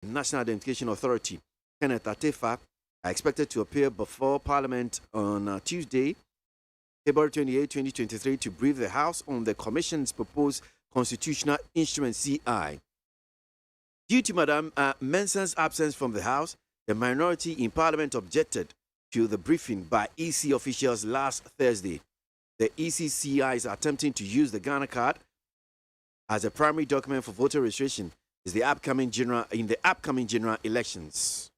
National Identification Authority, Kenneth Atefa, are expected to appear before Parliament on Tuesday, February 28, 2023, to brief the House on the Commission's proposed constitutional instrument CI. Due to Madam Mensah's absence from the House, the minority in Parliament objected to the briefing by EC officials last Thursday. The ECCI is attempting to use the Ghana card as a primary document for voter registration in the upcoming general elections.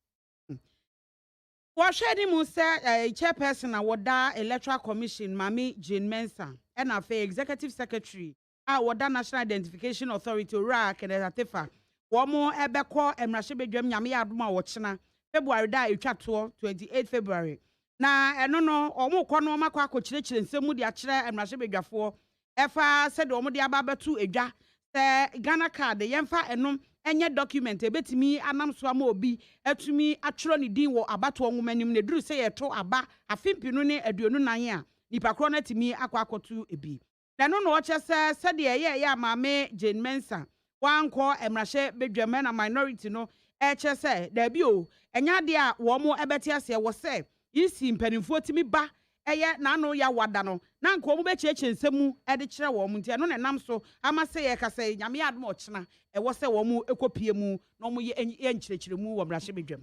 Washedi Musa, chairperson of Wada Electoral Commission, Mami Jane Mensah, and a executive secretary, Wada National Identification Authority, RAC, and Atefa. One more Ebeko and Rashibe Drum Yami Aduma Watchana, February da 28 February. Na no omo kwano makwa kochirechire nsemu dia kire Rashibe Dwafo. Efa said omo dia babatu edwa. Se Ghana card yemfa enum enye document ebetimi anam so ama obi etumi atwero ne din wo abato nwumanim ne duru se yeto aba afimpinu ne aduonu nan a nipa kro na timi akwakotu ebi na no no oche se de ye amame Jane Mensah wanko emrahye bedwame na minority no eche se da bi o enya de a wo mo ebeti ase wo se isi mpanimfo timi ba eye na no ya wada no na nko mu be cheche nsemu e de kire wo mu ntia no ne nam so ama se ye kasa nyame adom ochena e wo se wo mu ekopie mu no mu ye nchirechire mu wo mrahye bedwam.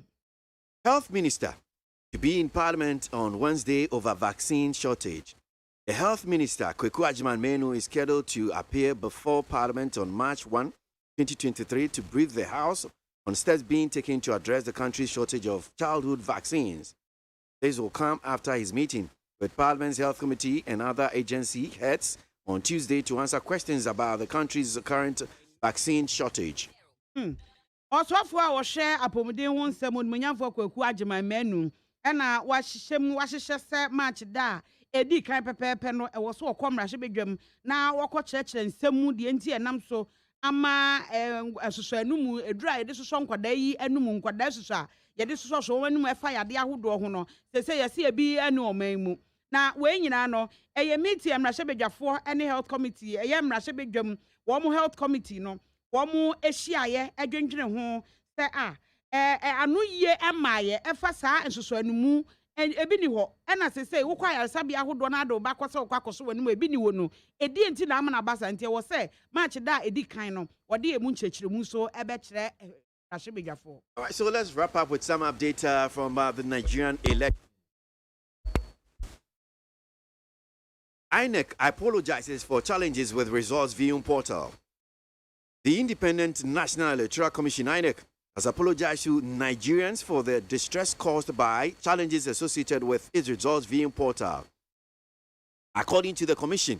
Health Minister to be in Parliament on Wednesday over vaccine shortage. The Health Minister, KWASI, is scheduled to appear before Parliament on March 1, 2023 to brief the House on steps being taken to address the country's shortage of childhood vaccines. This will come after his meeting with Parliament's Health Committee and other agency heads on Tuesday to answer questions about the country's current vaccine shortage. Also, for our share, Apomodin won some Munyamfo KWASI ena wahyehyɛ match da edi kan pepepe no ɛwɔ so ɔkɔ mrahye bedwam na wɔkɔ kyerɛkyerɛ nsɛm de enti enam so ama ɛsoso anumu edura yɛde soso nkwada yi anumu nkwada soso a yɛde soso so wɔn anumu ɛfa yade ahodoɔ ho no sese yɛse ebi anu ɔman mu na wɔn nyinaa no ɛyɛ meeting mrahye bedwafoɔ ɛne health committee ɛyɛ mrahye bedwam wɔn health committee no wɔn ehyiaeɛ adwendwene ho sɛ a anu yie emaye efa saa nsoso anumu ebi ni ho ena sese wo kwa yasabi ahodo na ado ba kwose okwa koso wanimu ebi ni wo no edi enti na amana basa nti wo se match da edi kan no wode emu nchechire mu so ebe kire ahwebedwafo. All right, so let's wrap up with some update from the Nigerian election. INEC apologizes for challenges with results viewing portal. The Independent National Electoral Commission, INEC, has apologized to Nigerians for the distress caused by challenges associated with its results viewing portal. According to the Commission,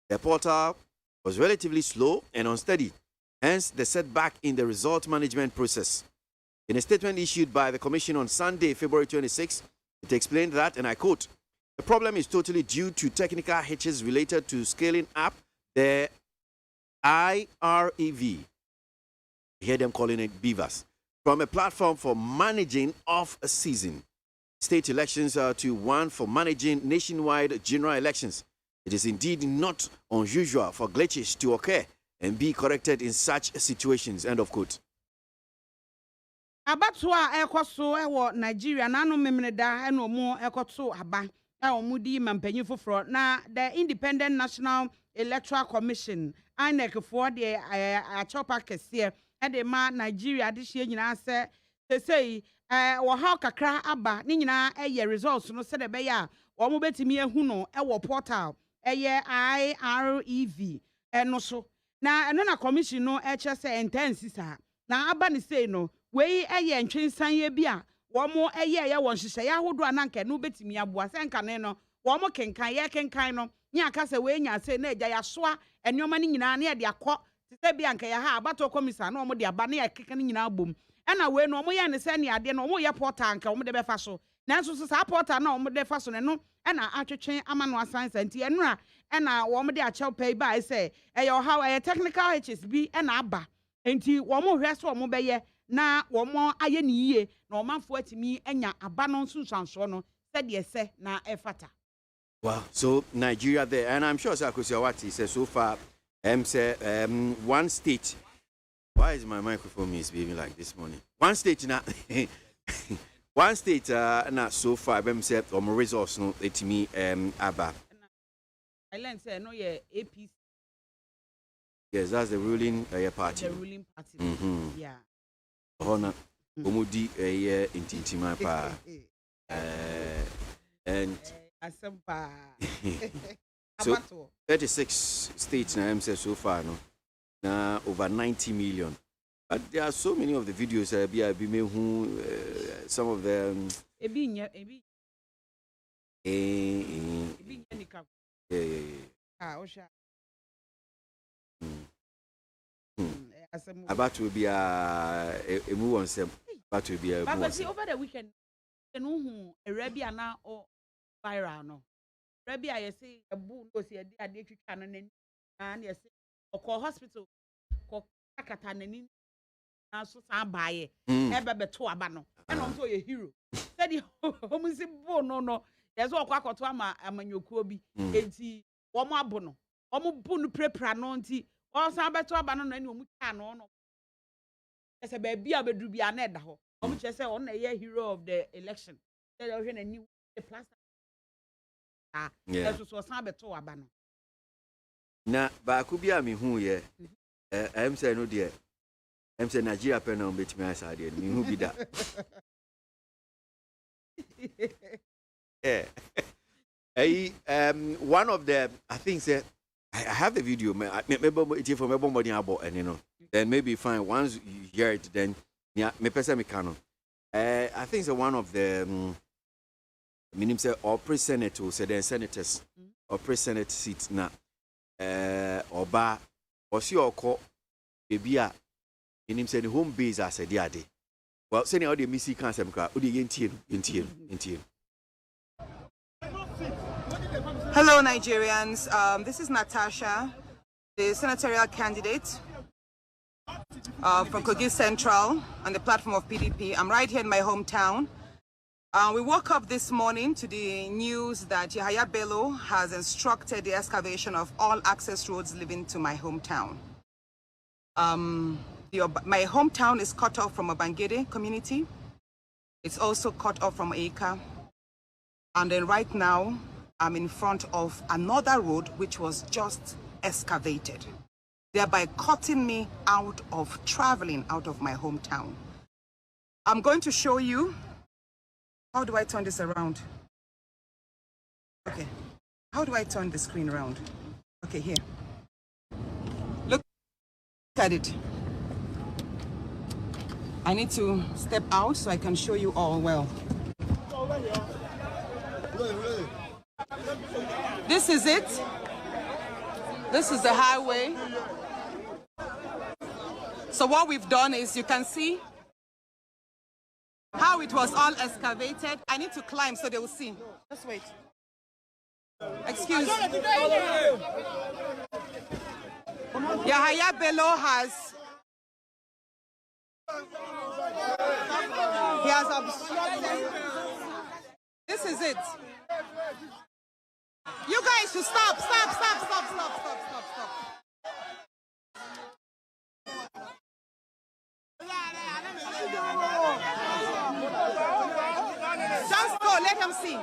the portal was relatively slow and unsteady, hence the setback in the result management process. In a statement issued by the Commission on Sunday, February 26, it explained that, and I quote, "The problem is totally due to technical hitches related to scaling up the IREV." I hear them calling it beavers, from a platform for managing off-season state elections to one for managing nationwide general elections. It is indeed not unusual for glitches to occur and be corrected in such situations. End of quote. Abatwa ekoso ewo Nigeria na no memreda eno mo ekoto aba na omudi mampanyin foforo na the Independent National Electoral Commission INEC for the achopa kese ede ma Nigeria de hye nyina se sei wo ha kakra aba ni nyina eye results no se de be ya wo mo betimi ehu no e wo portal eye IREV eno so na eno na commission no e che se intense sa na aba ni sei no we eye ntwensan ye bi a wo mo eye ye won hyehyɛ ya hodo ananka no betimi aboa se nka ne no wo mo kenkan ye kenkan no nya aka se we nya se na agya ya soa enwoma ni nyina na ye de akɔ se bi anka ya ha abato komisa na wo mo de aba na ye keka ni nyina bom ena we no wo mo ye ne se ne ade no wo mo ye portal anka wo mo de be fa so nanso so sa portal na wo mo de fa so ne no ena atwetwe ama no asansa nti enura ena wo mo de akyɛw pay ba se ɛyɛ how ɛyɛ technical hitches bi ena aba nti wo mo hwɛ so wo mo be ye na wo mo aye ne yie na ɔmanfo atimi anya aba no nsunsanso no said se na efata. Wow, so Nigeria there, and I'm sure Sakusiawati says so far, say one state Why is my microphone misbehaving like this morning? One state now. One state not so far. I'm saying my results no it me ABBA. I learned say no yeah APC. Yes, that's the ruling party. The ruling party. Yeah. Honor. Omudi intintima pa. And Asempa. So 36 states now I'm saying so far no. Now over 90 million. But there are so many of the videos be me who some of them ebi about to be a move on some about to be a but see over the weekend who a rabia na or viral no rabia you say a boo no see a day and you say or call hospital call katanani na so san baye ebe beto aba no and on so a hero said the home si bo no there's all kwakoto ama amanyokuo bi enti wo mo abo no wo mo bu no prepra no nti wo san beto aba no na ni omu ta no no ese ba bia bedru bia na eda ho wo mo chese on na ye hero of the election said o hwe na ni the plaster so san beto aba no na ba ku bia me hu ye am say no de I'm saying Nigeria pen on bet me aside me who be that. Yeah. One of the I think say I have the video maybe from everybody about and you know then maybe fine once you hear it then yeah me person me canon. I think it's one of the meaning say or pre-senate or say the senators or pre-senate seats na oba or see or call baby in him said the home base as a dear day. Well, sending all the missing cancer, Hello, Nigerians. This is Natasha, the senatorial candidate from Kogi Central on the platform of PDP. I'm right here in my hometown. We woke up this morning to the news that Yahaya Bello has instructed the excavation of all access roads leading to my hometown. My hometown is cut off from a Bangede community. It's also cut off from Eka. And then right now, I'm in front of another road which was just excavated, thereby cutting me out of traveling out of my hometown. I'm going to show you, how do I turn this around? Okay, how do I turn the screen around? Okay, here. Look at it. I need to step out so I can show you all well. This is it. This is the highway. So what we've done is you can see how it was all excavated. I need to climb so they will see. Just wait. Excuse me. Yahaya Bello has obstructed. This is it. You guys should stop. Just go, let them see.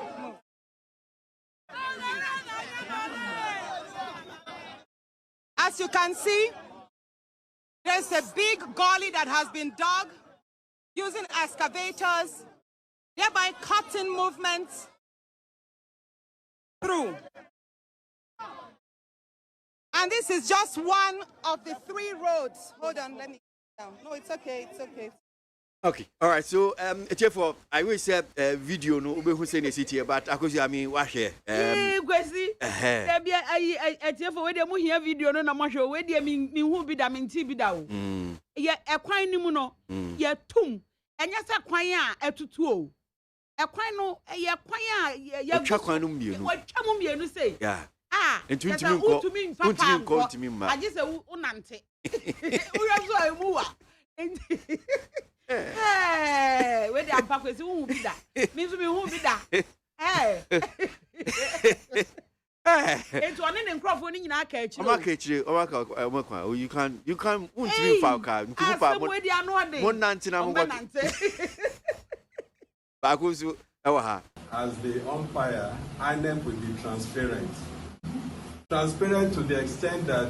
As you can see, there's a big gully that has been dug using excavators, thereby cutting movements through. And this is just one of the 3 roads. Hold on, let me get down. No, it's okay. Okay, all right. So, therefore, I will say video no who say city, but I mean, what here? Kwasi. There be therefore we dey mu hear video no na mo hwe we dey me hu bi da me nti bi da o. Ye ekwan ni mu no, ye tum. Enya se kwan a etutu o. Ekwan no ye kwan a ye twa kwan no mienu. Wa twa mu mienu say. Yeah. Ntumi nko. Aje se unante. Ura so emu wa. Hey, where the Ampakwesi who be that? Means me who be that? Hey, It's one in microphone in our catch. You can won't be falca. You can put one as the umpire, INEC will be transparent. Transparent to the extent that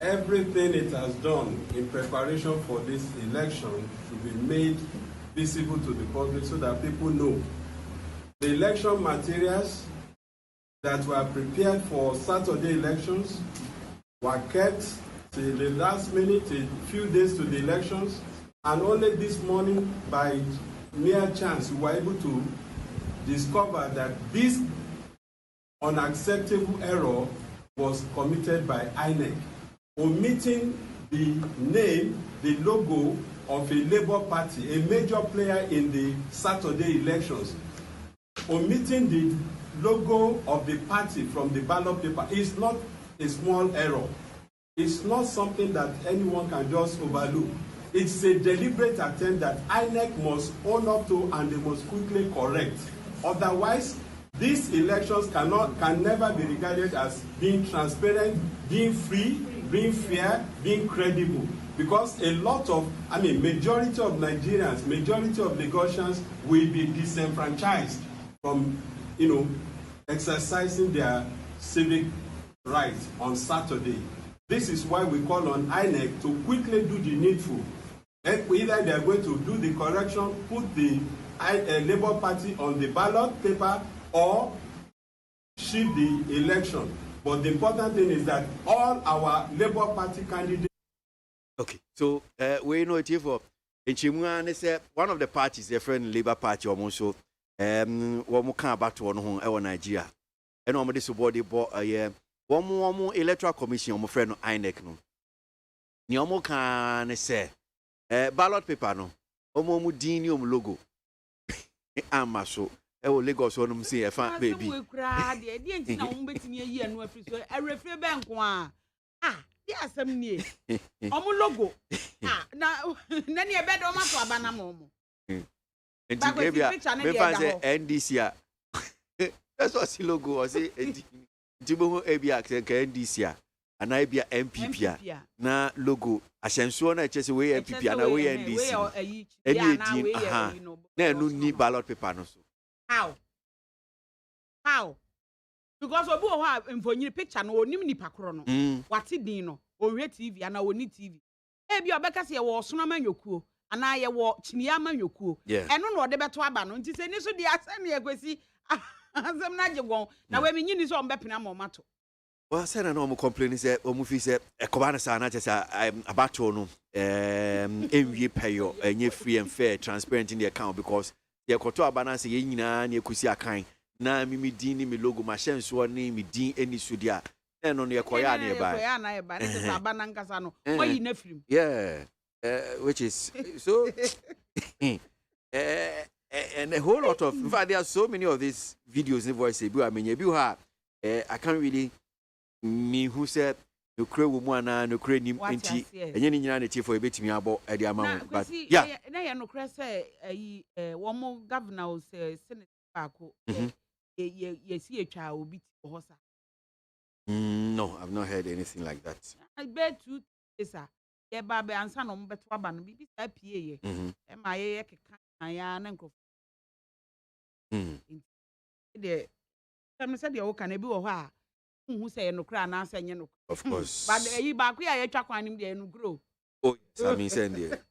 everything it has done in preparation for this election should be made visible to the public so that people know. The election materials that were prepared for Saturday elections were kept till the last minute, a few days to the elections, and only this morning, by mere chance, we were able to discover that this unacceptable error was committed by INEC, omitting the name, the logo of a Labour Party, a major player in the Saturday elections. Omitting the logo of the party from the ballot paper is not a small error. It's not something that anyone can just overlook. It's a deliberate attempt that INEC must own up to and they must quickly correct. Otherwise, these elections can never be regarded as being transparent, being free, being fair, being credible. Because a lot of, majority of Nigerians, majority of Lagosians will be disenfranchised from, exercising their civic rights on Saturday. This is why we call on INEC to quickly do the needful. Either they are going to do the correction, put the Labour Party on the ballot paper, or shift the election. But the important thing is that all our Labour Party candidates. Okay, so we know it here for Nchimwa say one of the parties, their friend Labour Party, almost so one can about one home Nigeria. And on this body bought a one more electoral commission, my friend INEC no. Nyomo can say ballot paper no. Omo dinium logo. Amaso. Lagos on say a fan baby. Yes, I'm near. Logo. Now, then you better not to abandon Momo. And NDC. That's what logo was it. Tibo Abia NDC. And I be MPP. Na logo. Ascension, just away MPP and away NDC. And no need ballot paper. How? Because obu o ha mfonyi picture no onim nipa kro no wate din no ohwe TV ana oni TV e bi obeka se ye wo sono manyokuo ana ye wo chinia manyokuo eno no ode beto aba no nti se ni so di asem ye kwesi asem na jegon na we menyi ni so ombepena mo mato. Well, say na mo complain say o mu fi say ekobana sa na chesa abato no enwie payo enye free and fair transparent in the account because ye koto abana say ye nyina na ekusi akan na mi din ni mi logo ma hye nso ni mi din eni sudia na no ne koya na e ba ne se abana nkasa no oyi na film which is so and a whole lot of in fact there are so many of these videos in voice bi I mean bi ha I can't really me who said no kre wo mu ana no kre nim enti enye ni nyina na tie for ebetimi abo e de ama but yeah na ye no kre say wo mo governor o say senate baako yes, no, I've not heard anything like that. I bet you, sir. Yeah, Baby, and son of Betwaban, be happy. Am I a uncle? Some said you can be a while. Who say no crown answer, you know. Of course. But you back where I track on him there and grow. Oh, I mean, send it.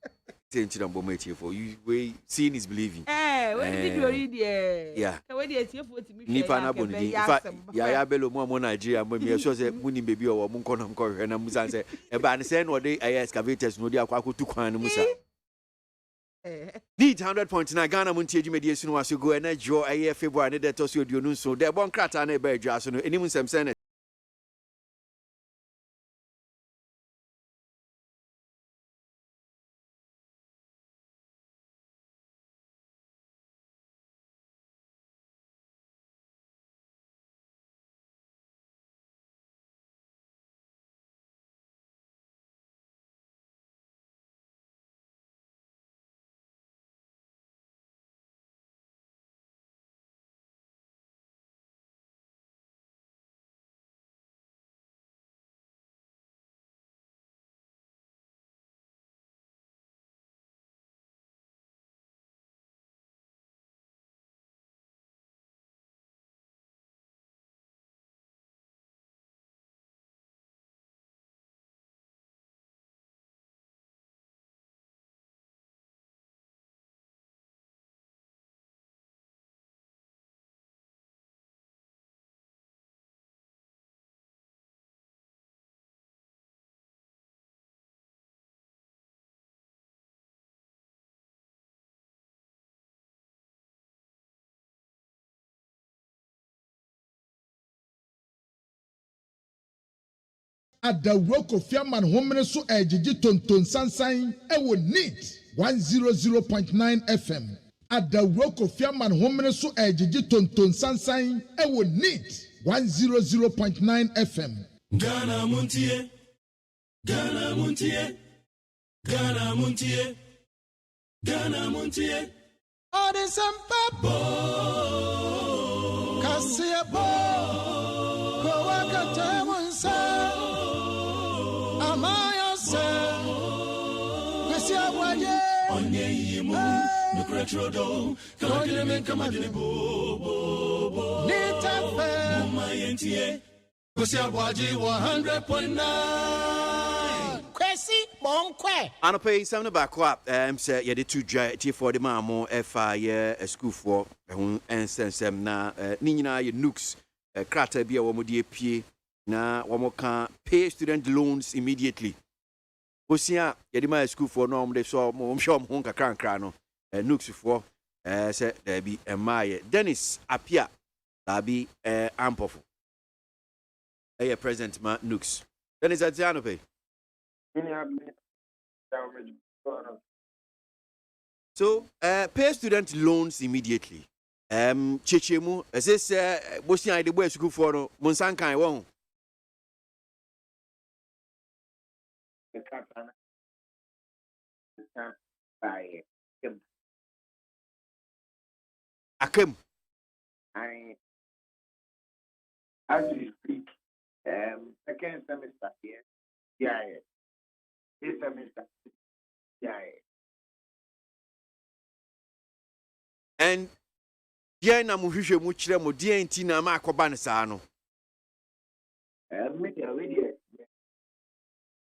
For you, we seeing is believing. When did you read? Yeah. Nipa na boni. In fact, ya bello mo Nigeria mo me sure say muni baby o mo nko nam ko hwe na musa say e ba ne say no dey excavators no dey akwa akotu kwan no musa. Need 100.9 Ghana Montie Jumedi sunu aso go na jo February ne de to so oduonu nso de bon krata na e ba adwa so no enimu nsem Adawuro Kofi Aman homene so ejiji tonton sansan ewo neat 100.9 FM. Adawuro Kofi Aman homene so ejiji tonton sansan ewo neat 100.9 FM. Ghana Montie, Ghana Montie, Ghana Montie, Ghana Montie. All this bo, Cassia bo, Kowaka Tamansa, Amaya say, Cassia Waye, Onye Yimu, the Cretrodo, Kamadin Bo, Nita Fair, my NTA, Cassia Waji 100.9. Kwesi Bonque. Anopay some back up. Say you the two dry for the mamo FI a school for and send na Nina your nooks crater be a woman pie na one can pay student loans immediately. Osia yedima school for no they saw mom show honka crano nooks for say there be a my Dennis appear that be ample. A present ma nooks. Dennis at Anope. So, pay student loans immediately. Chechemu, as this Bosnia the boy school for Monsankai won't. Akem. As we speak, second semester here, yeah. This semester, yeah. And Diana Muhisha Muchra Modia and Tina Macoban Sano. Media,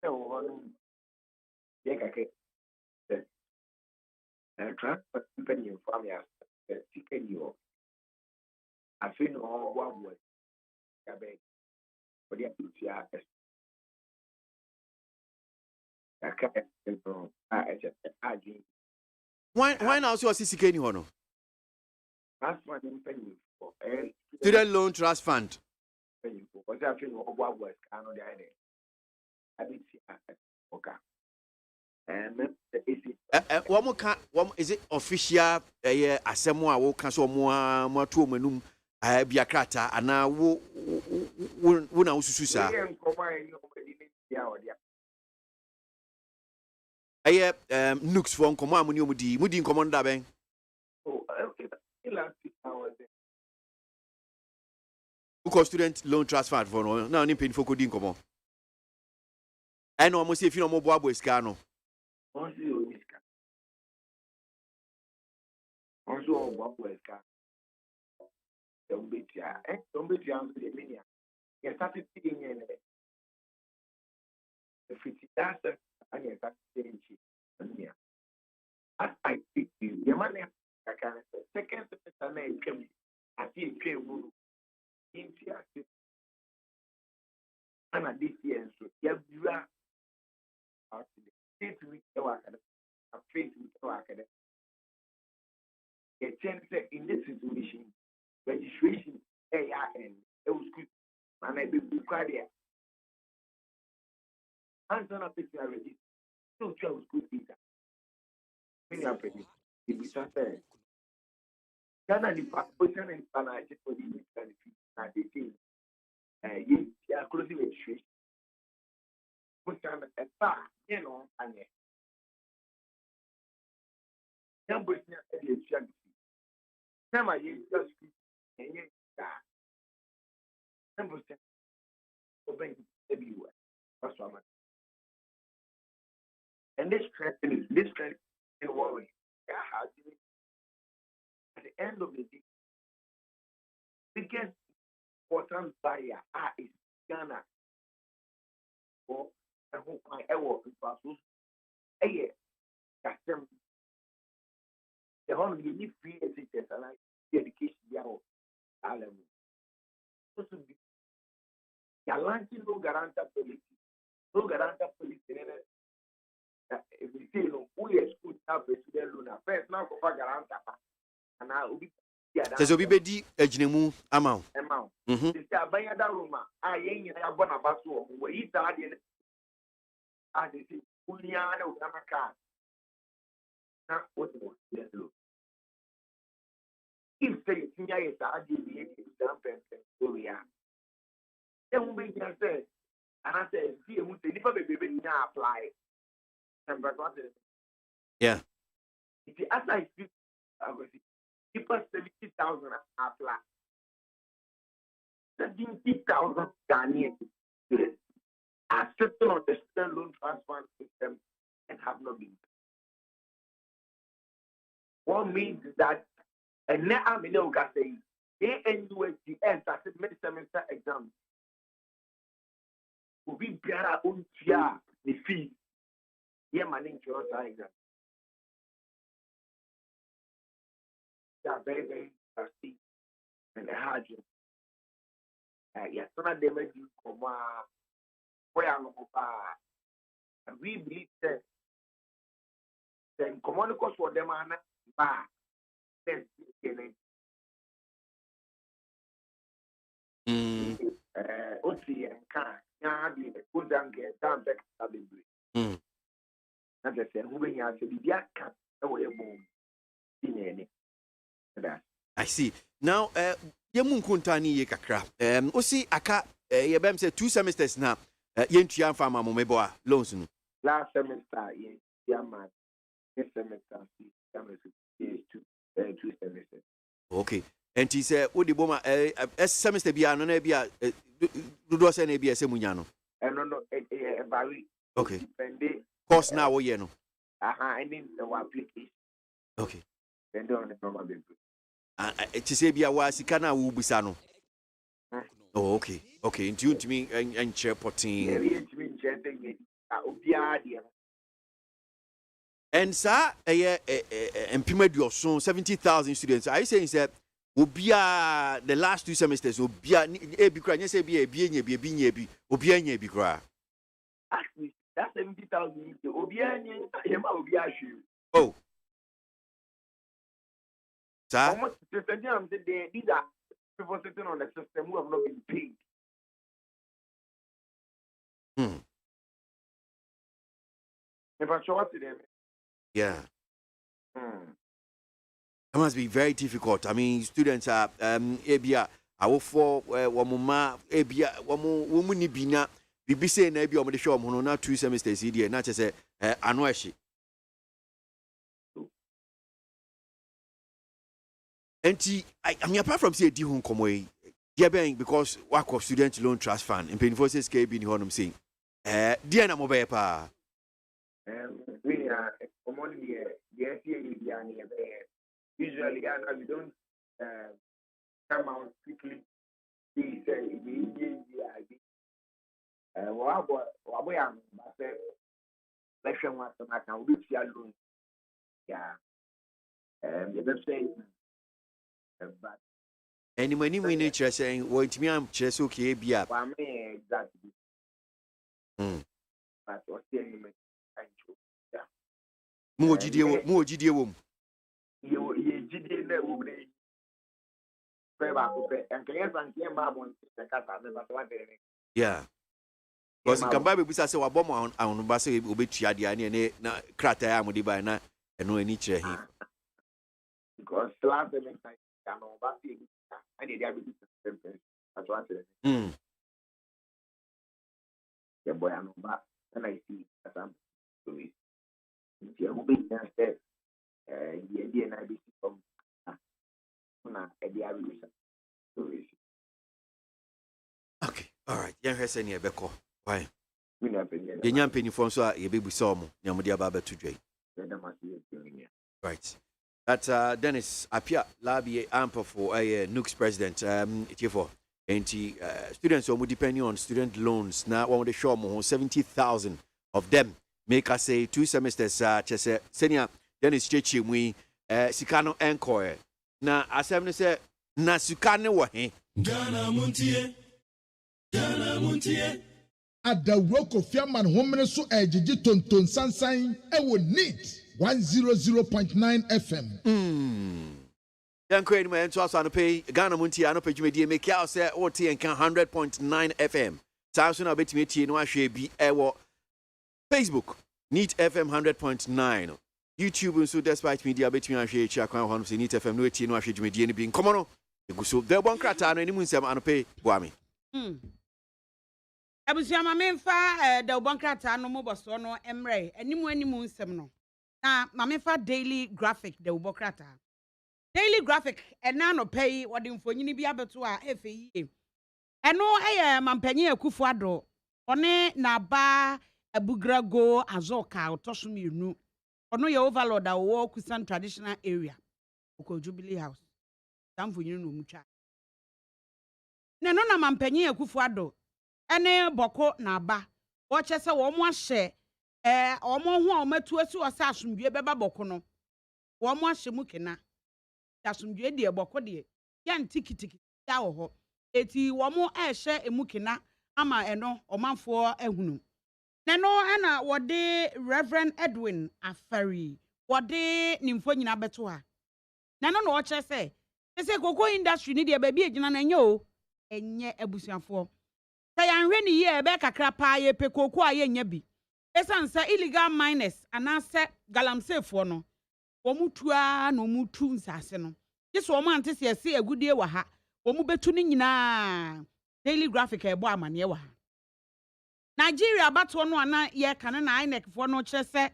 so, transport company from your ticket you. I feel no one word. But yeah, why now so CCK ni hono? That's what I'm paying for. Student loan trust fund. Because I feel what was kind of the idea. I did see okay. One more is it official asemo wo kan so mo to manum biakrata ana wo na ususu sa nooks for nkomo amuni omudi mudi nkomo nda ben who student loan transfer for no na ni pay for kodi nkomo I know almost if you know mo boabo iska no also boabo iska don't be the media. You started seeing in if it's that and you start saying cheap. As I speak to you, your money I can second semester I came. I see a came in here. And at this year, so you are out today. 8 weeks work at a 8 weeks work at a chance in this situation. Registration AIN, it was good, and I be required there. Hands on a picture already. So, it was good visa. Many are pretty. It is fair. Ghana, the position in Ghana, just for the military, and they say, you are closing registration. Put on a bar, you know, and young Britain, the geography. Time I just everywhere. That's what I'm. And this trend is worrying. At the end of the day, biggest important barrier is Ghana. For the whole my ever in the whole you need free education and education you're launching no guarantor policy. No guarantor policy. If we say no, who is good now for student loan? First now for guarantor, and now we Says Obi Bedi Ejinemu Amount. Amount. This is a Bayada Roma. I ain't a Bonabasso. Where he started as it is Uliana Namaka. Now, what was the look? If they think I is arguing something, then we can say, and I said, see, we say, if a baby now apply. Yeah. If you ask I speak, I will see. People 70,000 apply. 70,000 Ghanaian students are sitting on the student loan transfer system and have not been. What means that and now I'm in the say ANUSTS started mid-semester exam. We bear own fear the fee. Yeah, my name is exam. They are very, very thirsty and hard. Yes, some of them do come where I'm and we believe that then common cost for them are not bad. Oti and can be the good and get down back to the break. As I said, who we are to be the cat away boom in any. I see. Now, Yamun Kuntani Yakakra. Osi Aka, Yabem said 2 semesters now. Yentian Farmer Momeboa, loans. Last semester, yeah, man. This semester, is 2 semesters. Okay. And he said, "What the bomber semester be an ebia do do say ebia semunyano." No, Barry. Okay. Course now we no. I need the application. Okay. Then on the normal baby. It is ebia wa sikana wu bisano. Oh, okay. Okay. Into to me and chair potting. And sir, employment your son 70,000 students. Are you saying that Obia the last 2 semesters Obia ebi kra nyese bi ebi Obia bi kra. Actually, that's 70,000 Obia yema Obia shu. Oh. Sir? Almost these are people sitting on the system who have not been paid. If I show up to them. Yeah. It must be very difficult. I mean, students are ebia awofo wamuma ebia wamu ni bina bibi say na ebia omde show mo na 2 semesters here na say ano ehye. Enti I mean apart from say di hu nkomo yi because work of student loan trust fund in penifo say SKB ni honum say dia na mo be pa. We are common the usually we don't come out quickly. We say but any money we need to say what me am chess okay bia. Exactly. But what Mo gidie wom. You gidie na wo bre. Ba ko pe en kaya san ke ma bon se ka ta me ba to ade. Yeah. Because in Kamba be say wa bom an ba say obetua dia na krata ya mo di ba na eno ani kire hi. Because last time I can over see I need to be simple. That's what I said. The boy I'm back and I see that I'm doing. If you're moving downstairs, the and I be from okay, all right. Young Hessen here, Beko. Why? The young penny from so a baby saw me, Yamudia Baba today. Right. That Dennis appear Labi ample for a Nooks president. For students who depending on student loans now one of the show more 70,000 of them make us say 2 semesters senior Dennis Chechi we Sikano encore na asem say na Sikane wa he Ghana Montie Adawroko fiaman homene so ejiji tonton sansan e wo neat 100.9 FM. Yan Crane, my entry on pay Ghana Montie, I know pay Jimmy make out say OT and 100.9 FM. Samson, I bet me T no share be Facebook, Neat FM 100.9. YouTube, so despite media between and share check on Neat FM, no T no share Jimmy being come on. You so there one crata and any moon some and pay Guami. Abusiama memfa the bankrata no mobile so no emre any moon semno. Na mamefa daily graphic the ubokrata. Daily graphic and now no pay what the info be able to FE. And no mampenny Kufuado. One na ba a bugra go azoka or tosumi nu. Or no your overlord our war Kusan traditional area. Oko Jubilee House. Tam for you no mucha. Na mampenny Kufuado. Ene boko na ba. Watch us a woman share. Omo hu a ometu esi osa asumdue beba boko no. Womo ahemukena. Asumdue de boko de. Ya ntikitiki ya wo ho. Eti womo ehye emukena ama eno omanfo ehunu. Neno ana wode Reverend Edwin Afari. Wode nimfo nyina beto ha. Neno no oche se koko industry ni de baby agina na enye o. Enye abusuafo. Sayanhwe ni ye ebe kakra pa ye pekoko aye nya bi. Esansa illegal miners anase galamsefo no. Womutua no mutu nsase no. Yeso wo man tese ese agudie wa ha. Womu betu ni nyina. Daily graphic ebo amane wa ha. Nigeria bato no ana ye kane na INEC fo no kire se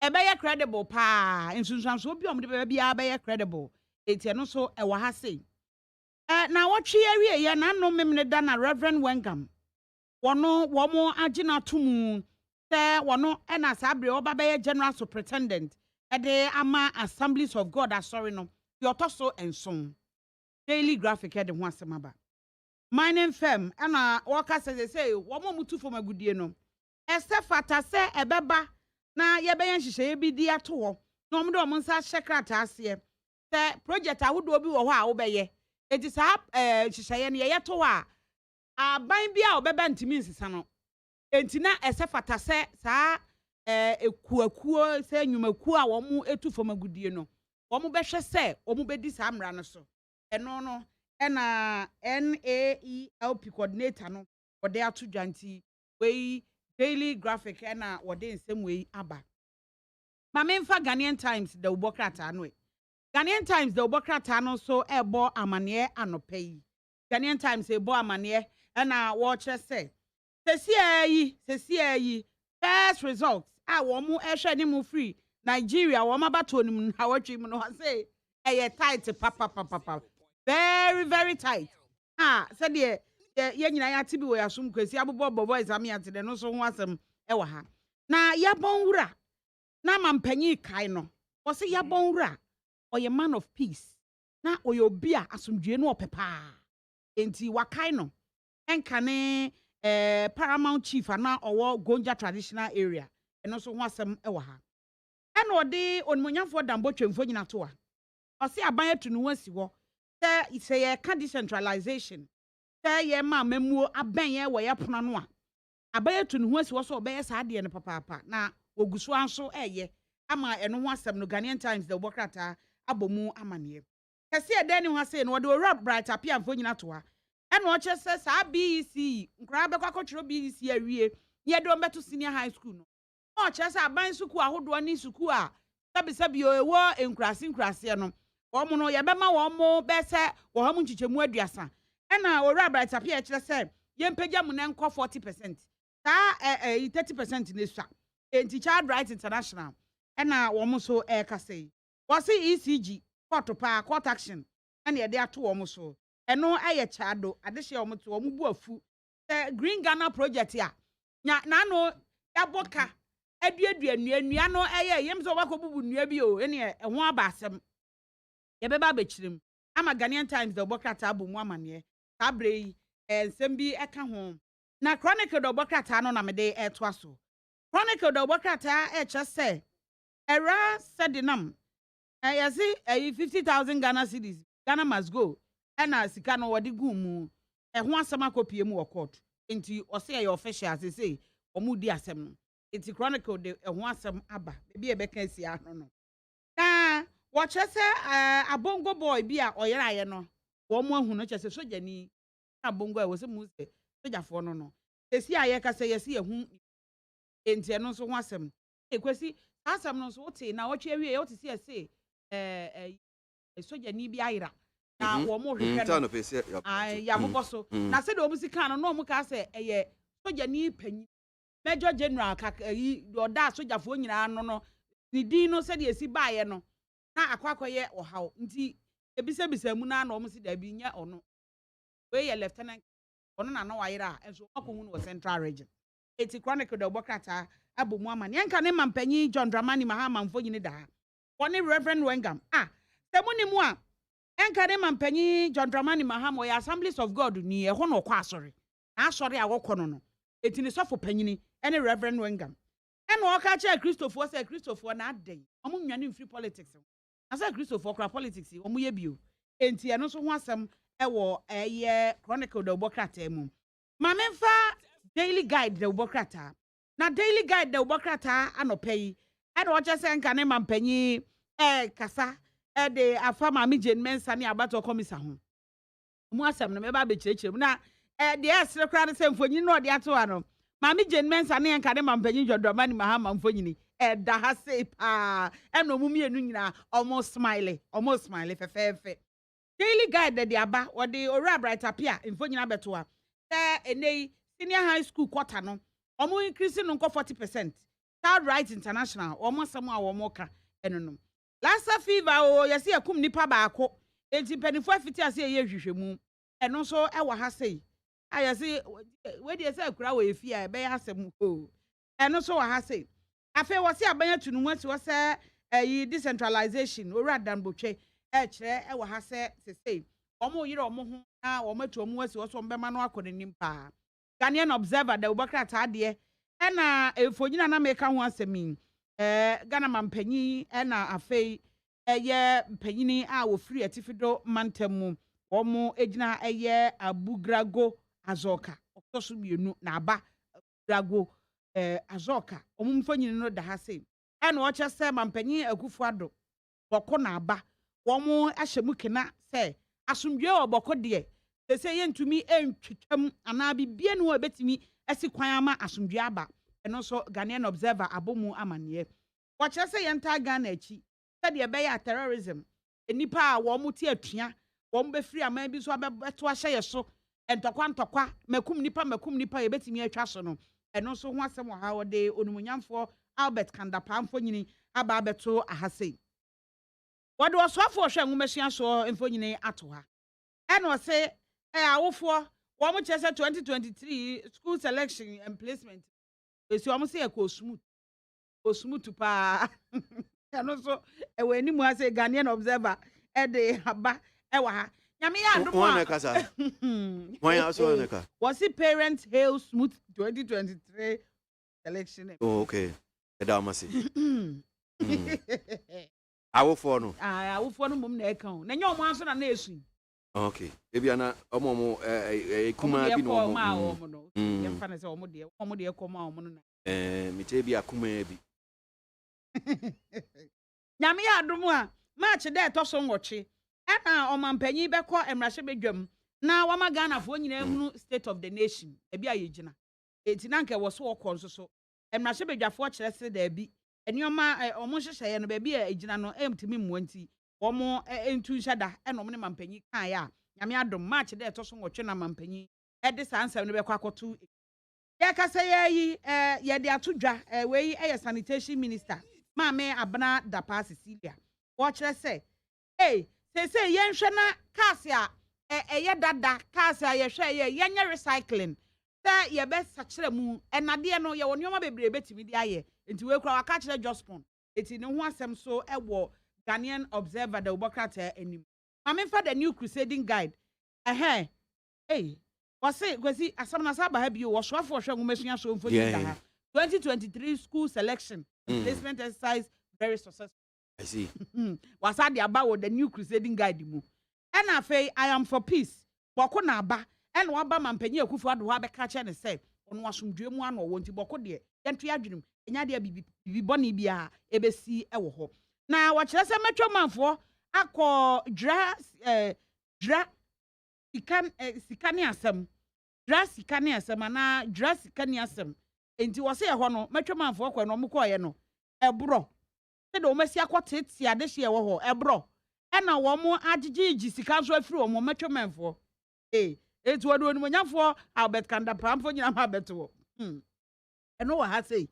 ebe ye credible pa. Nsunsuanso obi omde bia be ye credible. Etie no so e wa ha sei. Na wotwe awie ye na no memne da na Reverend Wengam. Womo agina tumu se wono ena sabre oba be general superintendent e de ama Assemblies of God asori no yotoso enson daily graphic e de ho asemaba mining firm ena worker say womo mutu fo magudie no ese fata se ebeba na ye be nhihye bi di ato ho no omde omo nsa hyekrata ase se project awodo obi wo ho a wo be ye eti sa hyehyeye ne ye to a aban bia obeba ntimi nsisa no entina ese fata se sa ekuakuo se nyumakuo a wo mu etu fo magudie no wo mu behwe se wo mu bedi sa amra no so eno no ena NAELP coordinator no wode atu dwanti we daily graphic ena wode nsem we aba mamemfa Ghanaian Times the ubokrata no Ghanaian Times the ubokrata no so ebo amane anopai Ghanaian Times ebo amane ena wo kire se sesi ayi first results a wo mu ehwe ni mu free Nigeria wo mabato ni mu na watwi mu no say tight papa very very tight said ye nyina ya tibi wo yasum kwesi abobo boys am ya tede no so ho asem wa ha na yabon wura na mampanyi kai no wo se yabon wura oye man of peace na oye obi a asomdwe no opepa enti wakai no enkane Paramount Chief ana owo Gonja traditional area eno so ho asem wa ha ena odi onmonyafo dambo twemfo nyina to a o se aban atunu ho asi ho se ye ka decentralization se ye ma mamuo aban ye wo ye pono no a aban atunu ho asi ho so obeye sa ade no papa na oguso anso eye ama eno ho asem no Ghanaian Times the bokrata abomu amane kase ede ni ho ase no odi ora bright apia mfo nyina to a ena o che se sa BEC nkra be kwakotro BEC awie ye do mbeto senior high school no o che se aban suku ahodo ni suku a sabi o ewo enkrase no omo no ye bema wo mo be se wo ha mu nchichemu aduasa ena ora bright apia kire se ye mpagya mu ne nko 40% ta 30% ne sua enti child right international ena wo mo so kase wo se ECG court action ena ye de ato wo mo so eno aye chado adehye wo mo to wo mu bu afu Green Ghana project ya na no yaboka aduadua nnua no yem so wakobubu nnua bi o ene ho aba asem ye beba bechirim ama Ghanaian Times the bokrata abomu amane sabre yi ensem bi eka ho na Chronicle the bokrata no na mede eto aso Chronicle the bokrata che se era sedinam yesi 50,000 Ghana cedis Ghana must go ena sika no wode gumu ho asem akopie mu wo court enti o se ye official say omudi asem no enti Chronicle de ho asem aba bia e beka sia no na Watch us a bongo boy be a or ya no. One more who not just a soldier ni a bongo was a muse, soldier for no. They see I can say, yes, whom in Tiano so was him. A quasi, as I'm not so now what you ought to see, I say, a soldier ni be ira. Now, one more return of his Yamoso. Now said, almost can no more say, a soldier ni penny. Major General your da soldier for you no. Nidino said, yes, he buy no. Na akwakoye or how nti ebisa mu na no msi da bi nya ono we ye lieutenant ono na no wayira enso akohu no central region eti chronicle da bokrata abomu amane enka ne mampanyi John Dramani Mahama mfo nyini da woni Reverend Wengam semuni mu a enka ne mampanyi John Dramani Mahama ya Assemblies of God ni e ho no kwa asori na asori a wokọ no eti ni sofo panyini ene Reverend Wengam ene o ka che Christopher na aden omu nwane free politics Asa Christopher kra politics omu ye bio enti eno so ho asem e wo chronicle da obokrata mu ma memfa daily guide da obokrata na daily guide da obokrata anopai e na o chese nka ne mampanyi kasa de afa ma me Jane Mensa ne abato komisa ho mu asem no me ba be kirekiremu na de esre kra ne se mfonyi no de ato ano ma me Jane Mensa ne nka ne mampanyi Jodoma ni Mahama mfonyini da ha say pa eno mu mienu nyina almost smiley fefefe daily guide de aba wo de ora bright appear info nyina beto a enei senior high school quota no omo increase no 40% child right international omo sam a omo ka eno no lassa fever o yesi akum nipa baako enti penifo afiti ase ye hwehwemu eno so e wa ha say ayesi we de say akura we efi a be ha sem o eno so wa ha say afi wasi abanya tunumu ati wase decentralization ora dan botwe kire e wa ha se sesei omo yire omo ho na omo atu omo wasi woso mbema no akonenim pa Ghanaian observer da ubokrata de na efonyina na meka ho asemi Ghana mampanyi na afi ye panyini a wo free atifido mantamu omo ejina abugrago azoka otoso mienu na aba abugrago azoka omumfanyini no da ha sei ena o chese mampanyi akufuado boko na aba womo ahyemu kena se asomdwe oboko de se yentumi entwetwam ana bibie no obetimi asi kwan ama asomdwe aba eno so Ghanaian observer abomu amane wo chese yenta Ghana achi se de be ya terrorism enipa a womo ti atua womo be free ama bi so abeto ahye yeso entokwa makum nipa ebetimi atwa so no eno so ho asem ha wode onumunyamfo Albert Kandapamfo nyini aba beto ahasei wode osofo hwe nwumesua so emfo nyini ato ha eno se awofo wo mo chese 2023 school selection and placement esi wo mo se osmutu pa eno so ewe ni mu ase Ghanaian observer de aba ewa ha nyame ya ndo mo kasa ya so ne ka was it parents hail smooth 2023 election okay da masi awofo no awofo no mum na eka o na nya omo anso na esu okay ebia na omo kuma bi no omo no ye fa na se omo de ekoma omo no na mite bi akuma bi nyame ya adom a match de to so nwoche ena omampanyi beko emrahye bedwam na wama Ghana fo nyina hunu state of the nation ebi ayegina eti na nke wo so okọ nso so emrahye bedwafo kire se da bi enioma omo hyehye no ba bi agina no emtimi mwanti omo entu nhada ena omo ne mampanyi kan ya nyame adom match de to so nwoche na mampanyi de sansem no beko akoto ya kasa yi ye de atodwa we sanitation minister maame abana dapa Cecilia wo kire se se yenhwe na cars a eye dada cars a ye hwe yenye recycling se ye be sachire mu enade no ye wonioma bebre betimi di aye enti we kura waka kire Jospon enti ne ho asem so ewo Ghanaian observer da ubokrata enim maame fa the new crusading guide wase kwesi asam na saba ha bi wo soafo hwe ngumesua so mfoni da 2023 school selection placement exercise very successful. I see. Wasadi about the new crusading guide mu. And I am for peace. Boko na aba. And waba mampenye akufu ado wa beka che ne say ono asomdwe mu ano wonti boko de. Yentu adwunum. Enya de bibi boni bia ebesi ewo ho. na wɔkyerɛ sɛ metro manfoɔ akɔ dra sika ne asɛm dra sika ne asɛm ana dra sika ne asɛm enti wɔ sɛ ɛhɔ no metro manfoɔ kɔ no ɔmokɔɔyɛ no ɛborɔ sɛ de wɔmasi akɔtete ade hye ɛwɔ hɔ ɛborɔ ɛna wɔn agyegye sika nso afiri wɔn metro manfoɔ eti wɔde onimonyamfoɔ Albert Kanda pramfo nyina ma abɛto wɔ ɛno wɔ ha sei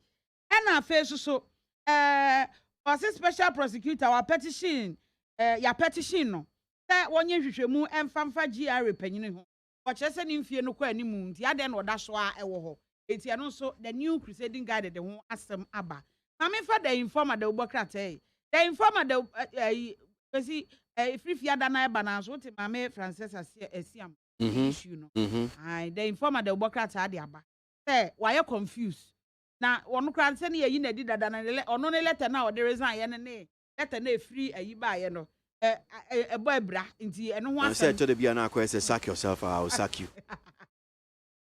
ɛna afei so ɔsɛ special prosecutor wa petition ya petition no sɛ wɔnyɛ hwehwɛmu ɛmfamfa GRA panyini ho ɔkyerɛ sɛ ne mfie no kɔ animu nti adɛn na ɔda so a ɛwɔ hɔ eti ɛno nso the new crusading guide de ho asɛm aba ma mefa the informer de wobɔkrataa the informer de pɛsi frifie ada na ɛba na so wote maame Frances asiam issue no the informer de wobɔkrataa de aba sɛ wayɛ confused na wɔn kora sɛ ne yɛyi na di dada na ɔno ne letter na ɔde resign yɛ ne letter na efiri ayi ba yɛ no ɛbɔ ebra nti ɛno ho asɛm sɛ to de bia na akɔ sɛ sack yourself I will sack you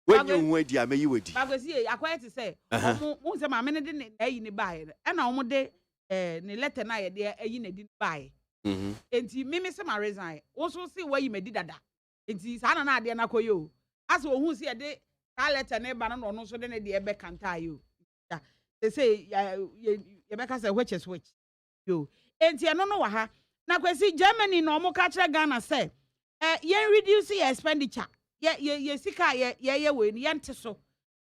when you want dia me yi wedi bagosi akɔ te sɛ mo sɛ maame ne de ne ayi ne ba yɛ ɛna wɔn de ne letter na yɛ de ayi na di ba yɛ nti mimi sɛ ma resign wo so se wayi ma di dada nti saa na ade na akɔ yo ase ohun si yɛ de ka letter ne ba no ɔno so de ne de ɛbɛ kanta yo they say yɛbɛka sɛ which is which yo enti ɛno no wɔ ha na kwesi Germany na ɔmo ka kyerɛ Ghana sɛ yɛn reduce your expenditure yɛ sika yɛ we ni yɛnte so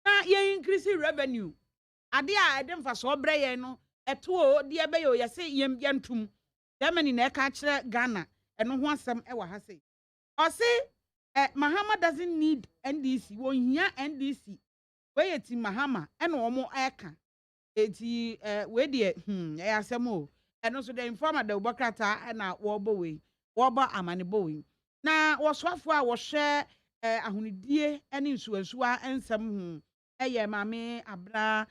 na yɛn increase revenue ade a ɛde mfa so brɛ yɛn no ɛto o de ɛbɛyɛ o yɛse yɛntum Germany na ɛka kyerɛ Ghana ɛno ho asɛm ɛwɔ ha sɛ ɔse Mahama doesn't need NDC wɔhia NDC wɔyɛ ti Mahama ɛna ɔmo ɛka eti we de ɛyɛ asɛm o ɛno so the informer de wobɔkrata ɛna wɔbɔ amanebɔ we na wɔsoafo a wɔhwɛ ahonidie ɛne nsuansuwa nsɛm ho ɛyɛ maame Abra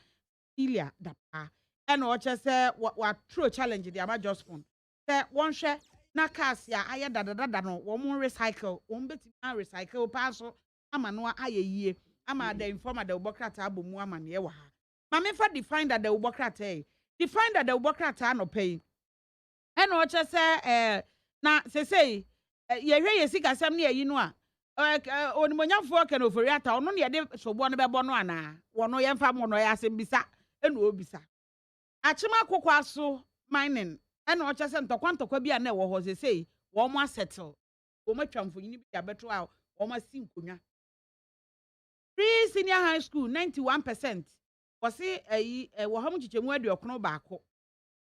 Ilia Dapa ɛna ɔkyɛ sɛ wɔatro challenge de ama Jospon sɛ wɔnhwɛ na cars ya ayɛ dadadada no wɔn recycle wɔn betumi recycle pa so ama no ayɛ yie ama the informer de wobɔkrata abɔ mu ama ne ɛwɔ ha maame fa define that the wobɔkrata define that the wobɔkrata no pay ɛna ɔkyɛ sɛ na sesei yɛhwɛ yɛ sika sɛm ne yɛyi no a onimonyamfoɔ ka no ofori ata ɔno ne yɛde soboɔ no bɛbɔ no anaa wɔno yɛmfa mo no yɛ asɛm bisa ɛna obisa akyema kokɔ aso mining ɛna ɔkyɛ sɛ ntɔkwa bi a na ɛwɔ hɔ sesei wɔn mo asettle wɔn atwa mfonyini bi abɛto a wɔn asi nkonwa free senior high school 91% wɔse wɔ ha mo kyikyɛmu aduɔkono baako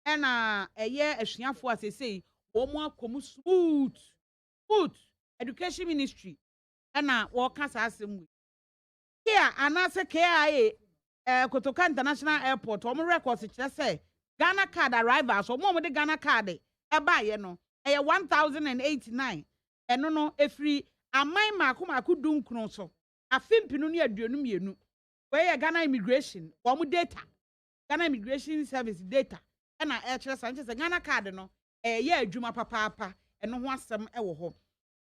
ɛna ɛyɛ asuafoɔ a sesei wɔn mo akɔmu smooth education ministry ɛna wɔka saa asɛm wi kia anase KIA Kotoka International Airport wɔn records kyerɛ sɛ Ghana card arrivals wɔn de Ghana card ɛba yɛ no ɛyɛ 1089 ɛno no efiri aman maako dunkron so afimpinu ne aduonu mienu wɔyɛ Ghana immigration wɔn data Ghana immigration service data ɛna ɛkyerɛ sɛ Ghana card no ɛyɛ adwuma papaapa ɛno ho asɛm ɛwɔ hɔ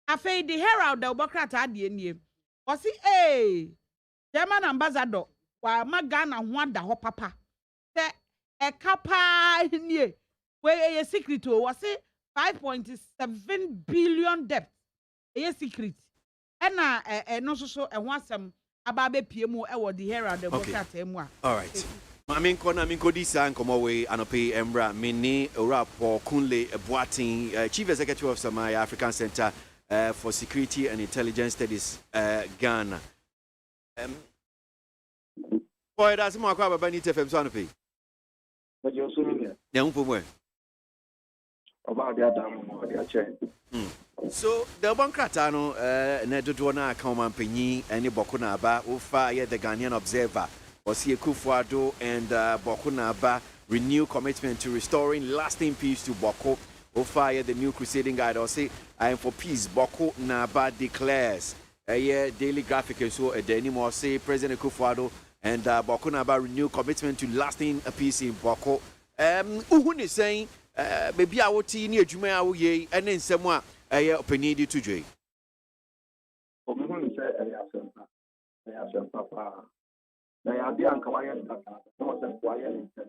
afei the herald da wobɔkrata adeɛ nie ɔsi German ambassador wa ma Ghana ho ada hɔ papa sɛ ɛka paa nie wɔyɛ secret o wɔsi 5.7 billion debt ɛyɛ secret ɛna ɛno so ɛho asɛm aba abɛpie mu ɛwɔ the herald da wobɔkrata mu a all right Mamin kona minkodi san komowe anope embra mini Orapo Kunle Boating Chief Executive of Samaya African Center for Security and Intelligence Studies Ghana. Boy, that's more about Benny FM Sanope. But you're so near. Young Pumwe. About the Adam or the chain. So the Bankratano Nedodona Kauman Penny and Bokuna Ba Ufa the Ghanaian Observer. Osie Kufuado and Bokuna Ba renew commitment to restoring lasting peace to Boko. Ofire the new crusading guide or say I am for peace. Boko Naba declares a daily graphic and so a anymore say President Kufuado and Boko Naba renew commitment to lasting peace in Boko. Uhun is saying maybe I will see near Juma ye and then someone a penny to Jay. Na ya bia nka wayɛ data na wɔsɛ wayɛ ne ntɛm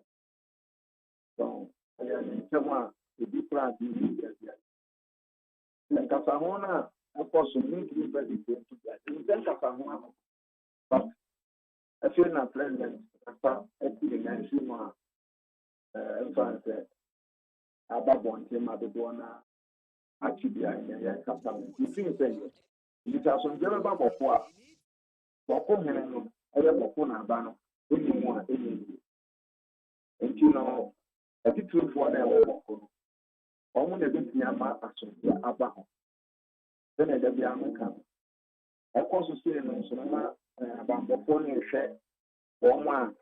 so ɛyɛ ne ntɛm a the difference in the Casahona, of course, need to be very different to that. In Casahona, but I feel not president, after the National, in fact, ABOAGYE, Madonna, actually, I am you think it has some general before. Boko Heno, Boko Nabano, any more, any. And you know, a bit true for their Boko. Almost a bit near my action, Abaho. Then I be American. Of course, you see, no, about Boko and share, or one,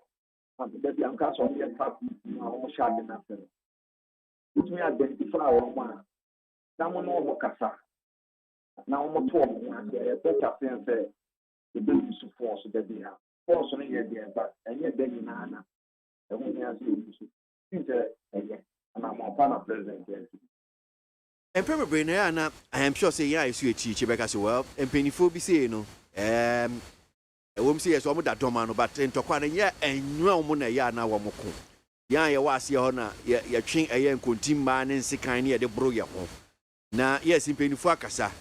and the Bianca on the attack, almost shot enough. It may identify one. Someone over Casa. Now, almost 12 months, a better sense. The business force that they have. Force on a year, but and yet then in Anna, and when you ask you, and I'm a partner president. And probably now, I am sure say, yeah, I see a teacher back as well, and Pennyful be saying, no, I won't say as one with that domano, but in Tokwana, yeah, and no one a year now, one more. Yeah, you was your honor, your chain a young continue man and sick kind of the broya home. Now, yes, in Pennyful Casa,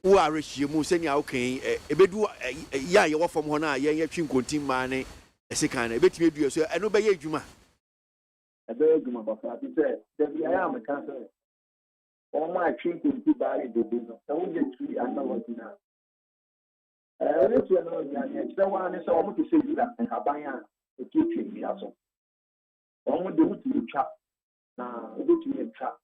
who are rich, you must send you okay. A bit, yeah, you are from Hona, yeah, chin continue man, a second, a bit maybe so, and obey Juma. A beg him about that. He said, then I am a cancer. All my chin to buy the business. I won't get 3 and no one now. I want to know, so one is almost to say that and Habaya, the kitchen, me also. Almost the wood to chap. Now, a bit to me trap.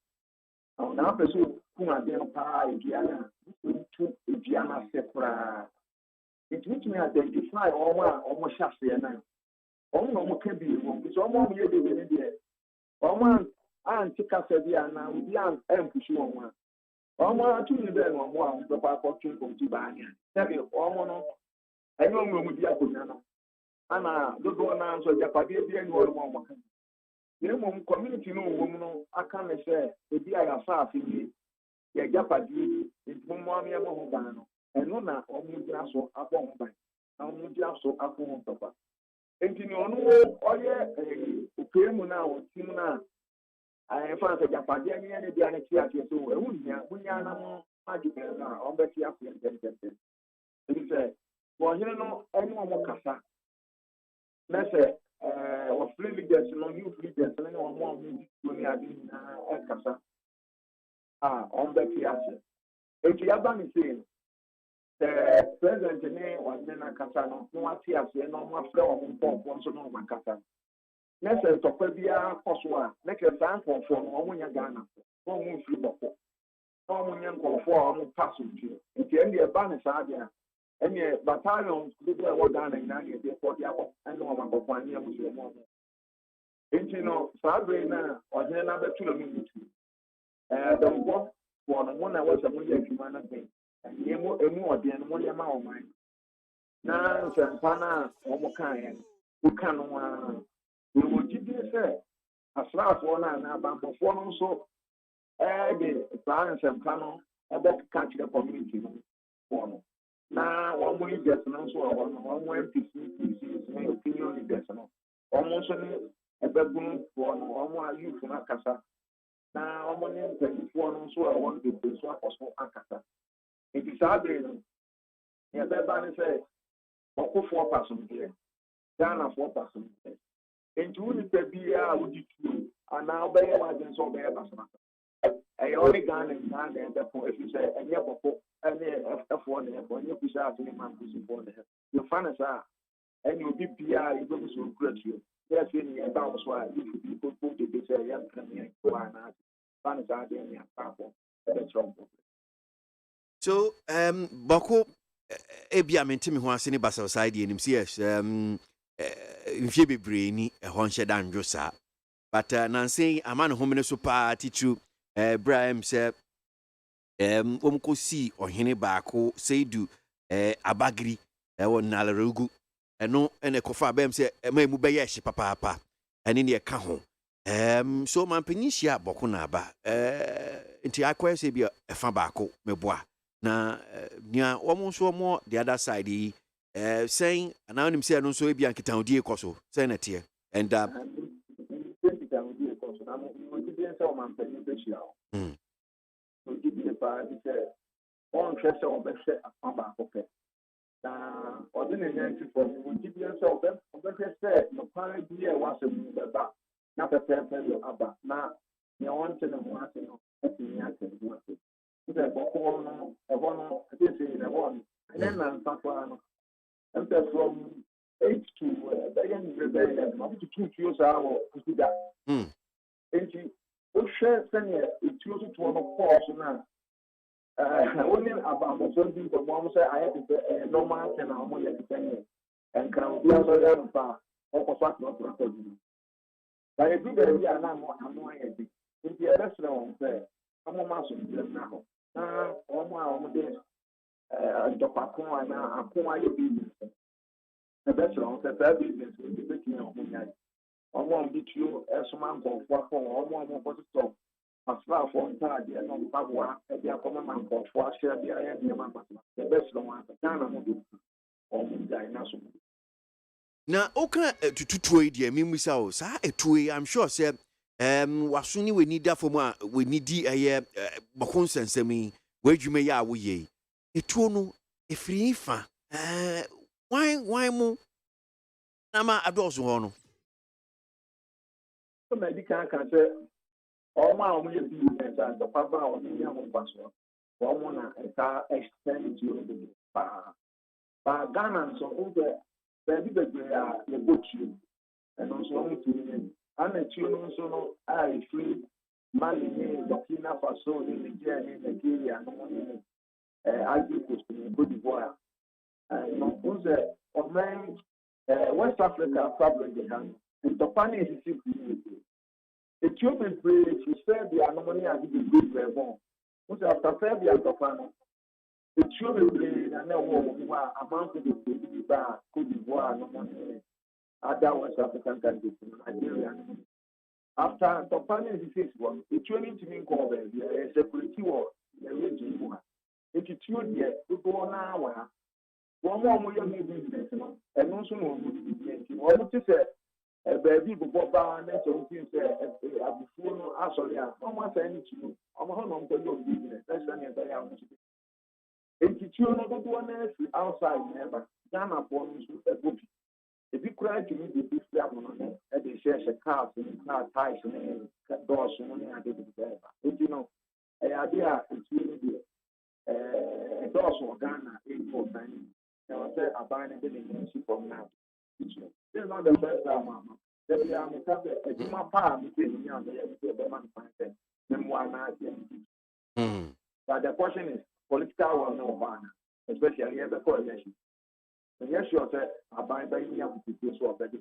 Now, person who are there, Giana, to Giana Sepra. It makes me identify almost shafts there now. Almost can be wrong. It's almost here the day. Almost, and take us a year now with young and push you on one. Almost 2 years on one, the Papa King from Tibania. Tell you, almost, I know with the Apolana. Anna, the door now, so Japadi and one. The community no woman, I can't say, the dear far from me. The Japadi is Mommy and Mohobano, and Nona, or Mujaso upon by. Now Mujaso upon Papa. And you know, oh yeah, Ukemuna, Timuna. I found a Japadi and the Anakia, so we are not magic on the Tiapi. He said, well, you know, anyone more Casa. Let's say, of free leaders, no youth leaders, and anyone more when you are in Casa. On the Tiapi. If you have done the same, the president was Nena Casano, no Tiapi, no more flow of one so no one Casa. Let's say, Topabia, Oswa, make a sign for one Ghana, one move free before. No one young for passing to if you end the abundance idea. And yet, battalions, people were done in 90 for the apple, and no one of 1 year was your mother. And you know, Sabrina or another 2 minutes. The work for one I was a million human being, and you more than 1 amount of mine. Now, Sampana, Omokan, who can we will give you say, as far as one and about before so, the parents and Cano about to catch the community. Now, one way gets an answer, one way to see my opinion is personal. Almost a bedroom for one more youth from Akasa. Now, I'm only 24, so I want to do so for Akasa. It is Adrian. Yeah, that banner says, 4 persons here, Ghana 4 persons here. And to be would you do, and now by your agents or by a I only gun and gun and therefore, if you say, and you have and F1 when you push out any man who's important. Your fans are, and you'll be PR, you're going to regret you. There's any about why you people put the big young premier, fans are there in your powerful. That's wrong. So, Boko, Ebia mentimi ho ase ne basa side enim CS mfie bebre ni ho nhye dan dwosa but nansen amane homene so pa titu Ibrahim se omkosi ohene baako Seidu Abagri wo nalarugu eno ene kofa bem se mamu beye hye papa ene ne ka ho so mampanyishia Boko na aba nti akwa se bia efa baako meboa na nia womo so mo the other side yi saying anonymous say no so bia nkitan odi ekoso say na tie and show man penny special. So give me a part, he said, on trust of the set of my pocket. Ordinary entry for give yourself them, but they said, no parent year was a move back, not a pair about. Now, you want to know what you know, and then I'm and from 8 to rebellion, up to 2 years hour to that. And you share senior, it's used to one of course now. Only about the something the mom said I have to no man can only and can be also far or fact not recording. But I do that we are now annoying. If you are best known, say, I'm a master now. Almost the Pakuma now, Akuma business. The best known, the business will be making of me. I won't beat you as a man for one more stop. As far for entire day, no Pabua, and they are common man for share the idea. The best one, the Ghana movie or Dinosaur. Now, okay, to 2 dear, Miss House, a 2 I'm sure, sir. Wasuni we need that for more, we need a Bacons and semi, where you may are we a tuno, a free fan. Why more? Nama adores one. So, maybe can say. All my own business and the papa or the young person. One extend to the but Ghana so over the butcher and also to and a tune so I free Mali, Burkina Faso, Nigeria, I do good boy. No, of man, West Africa, fabric, and the funny is the tube is brave to serve the anomaly as the good level. Which after February and Tofano, the tube is brave and no one amount of the bar could be one anomaly. Other West African countries, Nigeria. After Tofano is the 6th one, the training to me called a security war, the region one. It's a tube yet, we go on hour. One more young business, and also no business. What to say? Baby, before Baron, so things before no Asoria, almost any two. I'm home to your business. That's an entire it's you know that one outside never. Ghana forms a book. If you cry to me, the family and they share a car and car ties and doors and money I did it. If you know, an idea is really a doors for Ghana, 8 more times. I was there abiding in the from now. This is not the first time, Mama. That we are a my palm between me and the man find them. But the question is political or no ban, especially at the coalition. And yes, you said abide by me to this or better.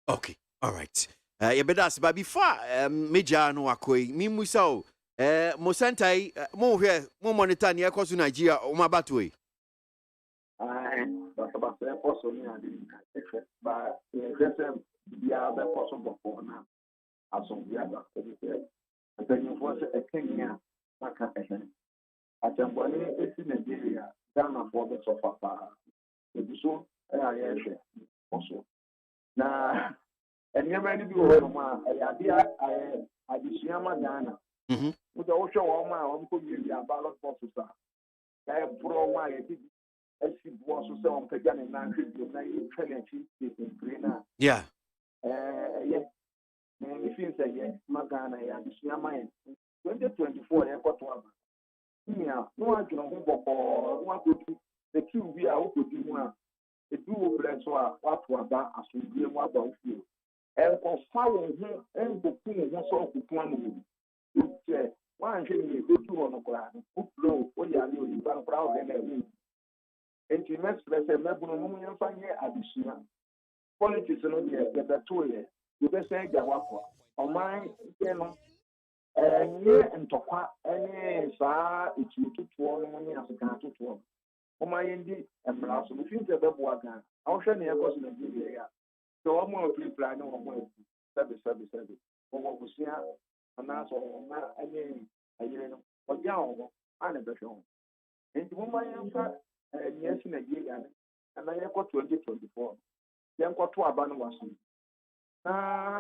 Okay, all right. You better ask, but before Major no Akoi, Mimusao, Mosantai, more here, more monetary near Costa Nigeria, or my battery. But about the apostle, but the other possible for now. As on the other, and then you was a Kenya, Maka, at the one in Nigeria, Ghana for the sofa. It is so, also. Now, and you already do a idea, I Yama Ghana. With the ocean, my uncle, the ballot officer. I have brought my as he was so on Pagan and Nancy, you training chief in Greener. Yeah. Yes. If you say yes, Magana, and Yama 2024, airport one. Yeah, no, I can know what could the two we are could do one. The two bless what was that as we do what about you. And for following him and the king was all to plan. It's one thing you do on the ground. Who blow, what you are doing, but proud and everything. And you must let them have no find additional. Politics no get the 2 years. You best say Gawako. On mine, and Topa, any sa, it's you took one money as a car to 12. On my indeed, and Brass, we think the Babuagan. I'll show you a person in Nigeria. So I'm more free plan on service. Or what we see, and that's all, any, or young, I never show. And the woman answer, yes, in Nigeria, and I got 2024. Then got to a ban was.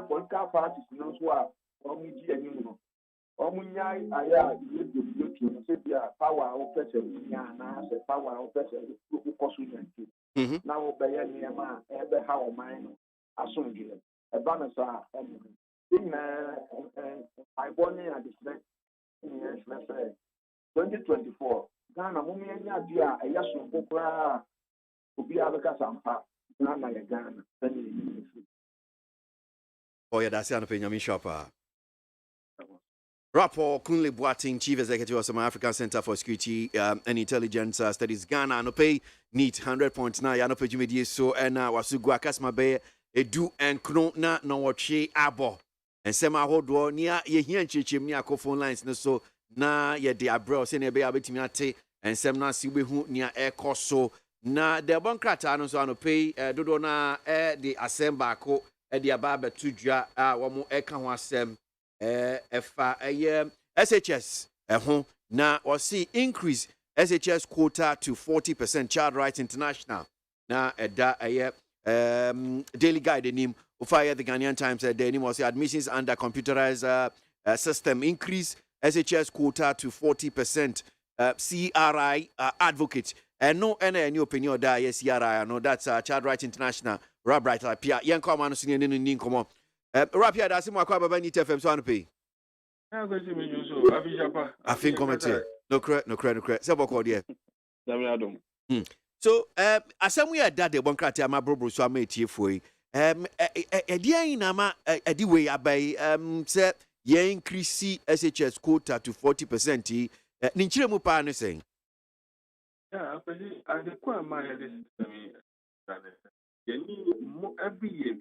Political parties knows what wɔn gye anim no wɔn nyae ayɛ a yɛtu no sɛ bi a power a wɔpɛ sɛ nya anaasɛ power a wɔpɛ sɛ wokɔ so nya nti na wɔbɛyɛ nneɛma a ɛbɛha ɔman no asomdwoeɛ ɛba no saa ɛno ne nyinaa mpaebɔ ne adesrɛ nyinaa hyerɛ sɛ 2024 Ghana mo yɛnya adeɛ a ɛyɛ sonko koraa a obiara bɛkasa mpa Ghana yɛ Ghana sɛnea ɛyi ne fi. Oh, yeah, that's the Nyami Shopper. Rapport Kunle Boateng, Chief Executive of Some African Center for Security and Intelligence Studies Ghana, no pay need 100.9, ya no pay jumedi so and wasugu akasma be edu and kno na no wachi abo. And sema hodwo nia ye hia nchechim ni akọ phone lines no so na ye de abro se na be abetimi ate and sem na si behu nia ekọ so na de bonkrata no so ano pay dodo na de assemble akọ de aba betudwa a wo mo eka ho asem efa SHS ho na or see increase SHS quota to 40%. Child Rights International na eda daily guide nim fire the Ghanaian Times the name was admissions under computerized system increase SHS quota to 40%. CRI advocate and no any opinion that yes CRI no that's Child Rights International Rob Bright Pia yen come on senior nin come Rapia that's mo akwa baba ni TFM so anpe I think comment no correct se boko there so asem we that the bonkrate ama brobro so ama etiefo edi na ma edi we abai se ye increase SHS quota to 40% ni nchire mu pa no sen yeah I the kwa ma this every year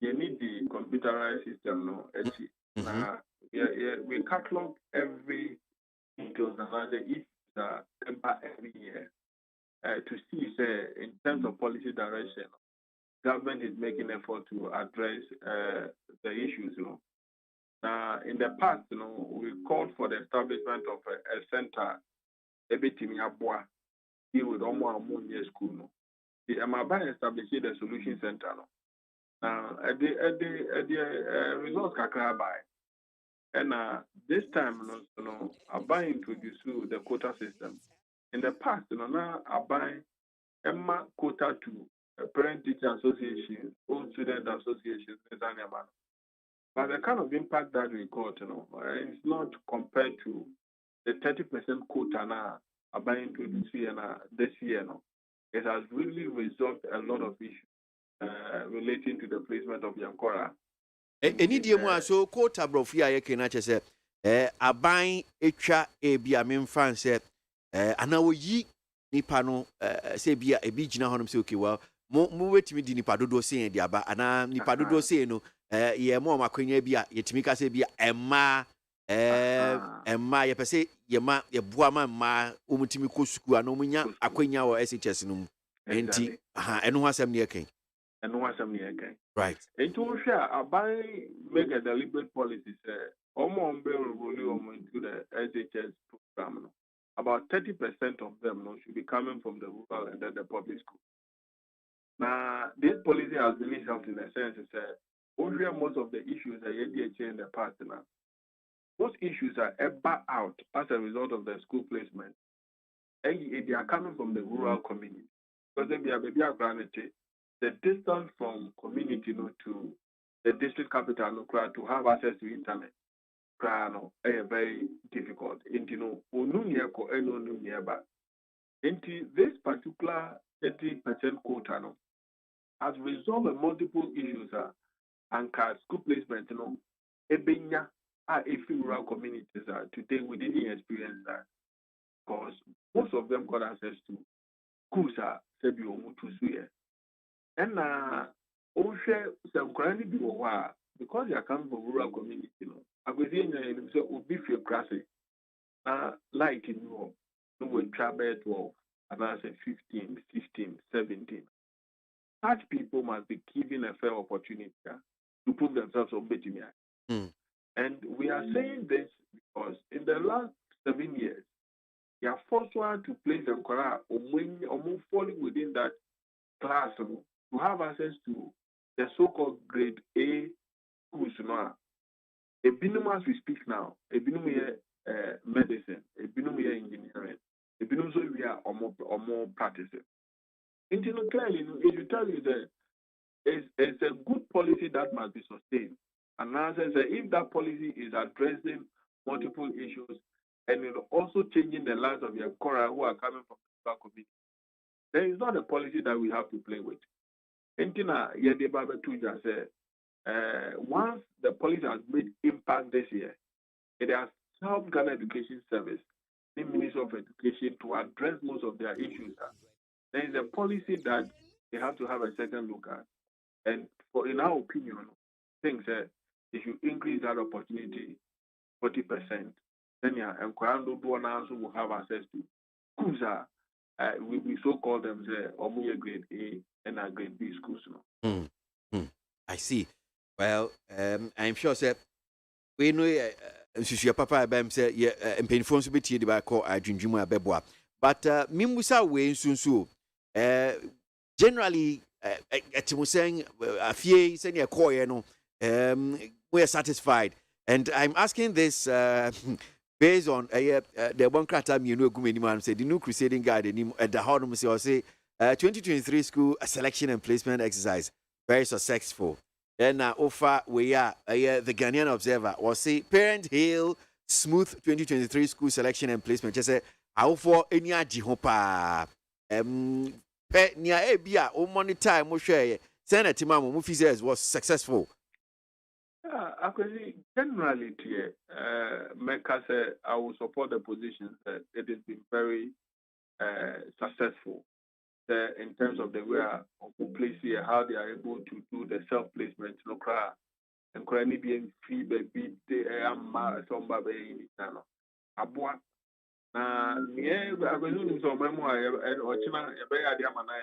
you need the computerized system no we catalog every details about the issues every year to see say in terms of policy direction government is making effort to address the issues in the past we called for the establishment of a center ebetimi aboa deal with almost school the Amaba established the solution center at the results kakra by and this time Aba introduced the quota system. In the past now Aba Emma quota to parent teacher association, old student association, but the kind of impact that we got it's not compared to the 30% quota now Aba introduced this year it has really resolved a lot of issues relating to the placement of Yankora. Any dear so quota brofia ye can say aban etwa ebia memfan say anawo yi nipa no say bia ebi gina honum say okay well mo wetimi di nipa dodo say di aba ana nipa dodo say no ye mo makwanya bia yetimi ka say bia emma ye pese ye ma ye boa ma omutimi ko suku ana omunya akwanya wo SHS no enti eno ho asem ne yeken right. It will share Abai make a deliberate policy say almost into the SHS program. About 30% of them should be coming from the rural and then the public school. Now this policy has really helped in a sense that most of the issues that ADHA in the past now. Those issues are ever out as a result of the school placement. And they are coming from the rural community. Because they are baby granted the distance from community to the district capital to have access to internet is very difficult. This particular 30% quota has resolved multiple issues and school placement if rural communities today we didn't experience that because most of them got access to schools and some currently because they are coming from rural community, I was saying that be feel classy. Like in Europe, we travel 12, and I say 15, 16, 17. Such people must be given a fair opportunity to prove themselves on Betimia. And we are saying this because in the last 7 years, they are forced to place them or falling within that class to have access to the so-called grade A schools A binum as we speak now, a binum medicine, a binum engineering, a binum so we are or more practicing. Clearly, it should tell you that it's a good policy that must be sustained. And as I say, if that policy is addressing multiple issues and it also changing the lives of the Kora who are coming from the community, then it's not a policy that we have to play with. Once the policy has made impact this year, it has helped Ghana Education Service, the Ministry of Education, to address most of their issues. There is a policy that they have to have a second look at. And in our opinion, things that they should increase that opportunity 40%. Then and Kwando also will have access to schools. We so call them the grade A and grade B schools. I see. Well, I'm sure sir, we know your papa bam say yeah painful so bit the call adwindwum abeboa. But mimusa we nsunsu generally etimu saying afie say call no we are satisfied. And I'm asking this based on the one crata me no gumeni man say the new crusading guide at the hard say 2023 school selection and placement exercise very successful. Then offer we are the Ghanaian Observer or say parent hail smooth 2023 school selection and placement. Just say how for any jihopa pe nia ebia o monitor mo share Senator Timamo Mufizes was successful. Actually, generally, Mecca said I will support the position that it has been very successful in terms of the way of place here, how they are able to do the self-placement, and currently being free baby, they are some baby, Abua. Near Abelun, so memoir, and Ochina, a bear diamana,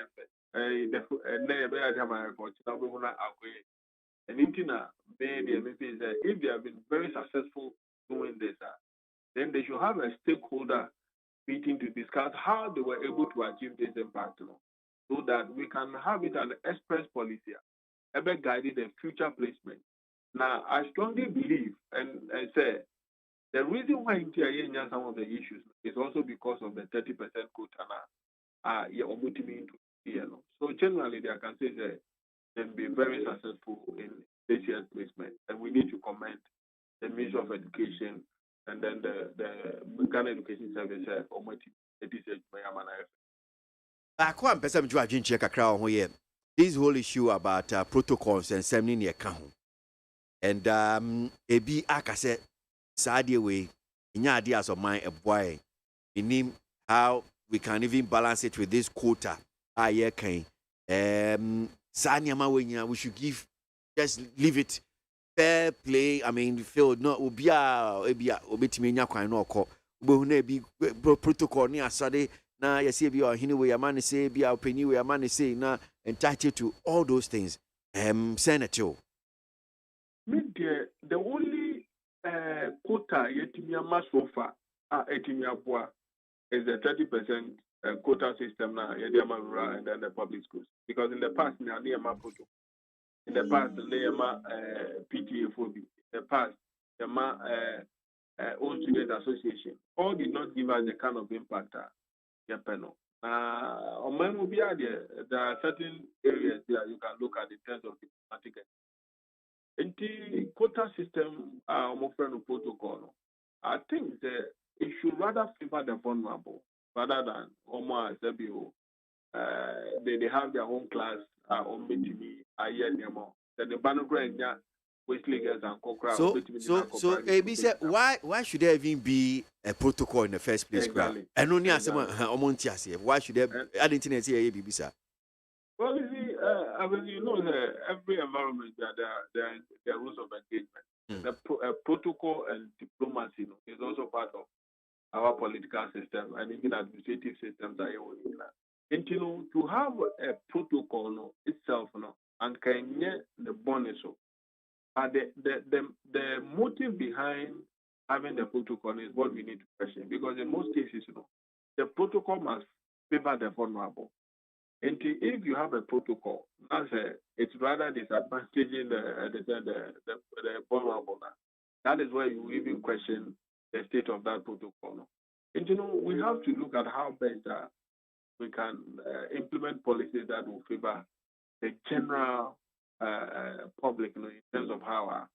a bear diamana, Ochina, and Intina, if they have been very successful doing this, then they should have a stakeholder meeting to discuss how they were able to achieve this impact, so that we can have it an express policy, ever guided the future placement. Now, I strongly believe and say the reason why India some of the issues is also because of the 30% quota. So generally, I can say that they've been very successful in this year's placement, and we need to commend the Ministry of Education and then the Ghana Education Service or MONTIE. This whole issue about protocols and sending your account. And ebi akase sadie way in ideas of mine a boy in him how we can even balance it with this quota. We should give, just leave it fair play. I mean, feel no obitiminya kwan no ko be protocol ni asade na yesi bi o hini we amane say bi opini we amane say na entitled to all those things. Senator, the only quota yetimia so far etimia boa is the 30% quota system now rural and then the public schools, because in the past protocol. In the past, PTA phobia. In the past, old student association. All did not give us the kind of impact. There are certain areas there you can look at in terms of diplomatic. In the quota system, protocol, I think that it should rather favor the vulnerable rather than almost they have their own class on BTV. The Banogran so AB said why should there even be a protocol in the first place? Exactly. And only as MONTIE, why should there I didn't say AB, sir? Well, you see, every environment there are rules of engagement. The protocol and diplomacy is also part of our political system and even administrative systems are and to have a protocol itself and can the bonus. The motive behind having the protocol is what we need to question, because in most cases, the protocol must favor the vulnerable. And if you have a protocol, it's rather disadvantaging the vulnerable. that is where you even question the state of that protocol. And we have to look at how best we can implement policies that will favor the general public, in terms of how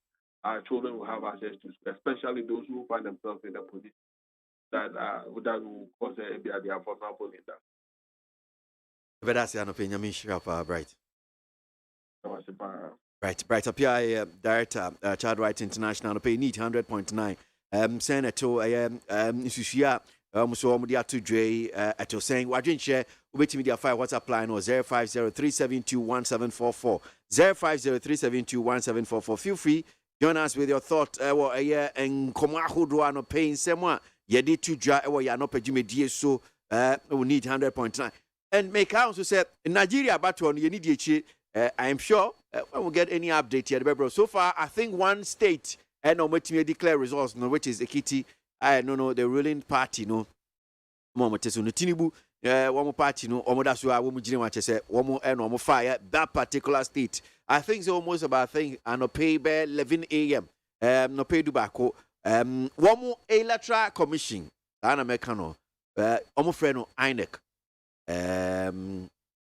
our children will have access to school, especially those who find themselves in a position that will cause their vulnerable in that. But that's an opinion, Bright. Bright up here, Director, Child Rights International, pay need 100.9. Senator, Susia, so Mudia to Dre, at saying, why didn't share with media fire WhatsApp line or 0503721744. 0503721744. Feel free, join us with your thought, and Komahu no paying someone. Yedi to Dra, no pejimedi, so we need 100.9. And make also said in Nigeria, but you need I am sure when we get any update here, bro. So far, I think one state and no me declare results, no, which is Ekiti. I no the ruling party, no. Mama Tesu no Tinibu, one more party, no. Omoda so I won't say one more and one more fire that particular state. I think it's almost about no pay by 11 a.m. No pay Dubako. One more Electoral Commission. Ana mekano. Omo friend no INEC.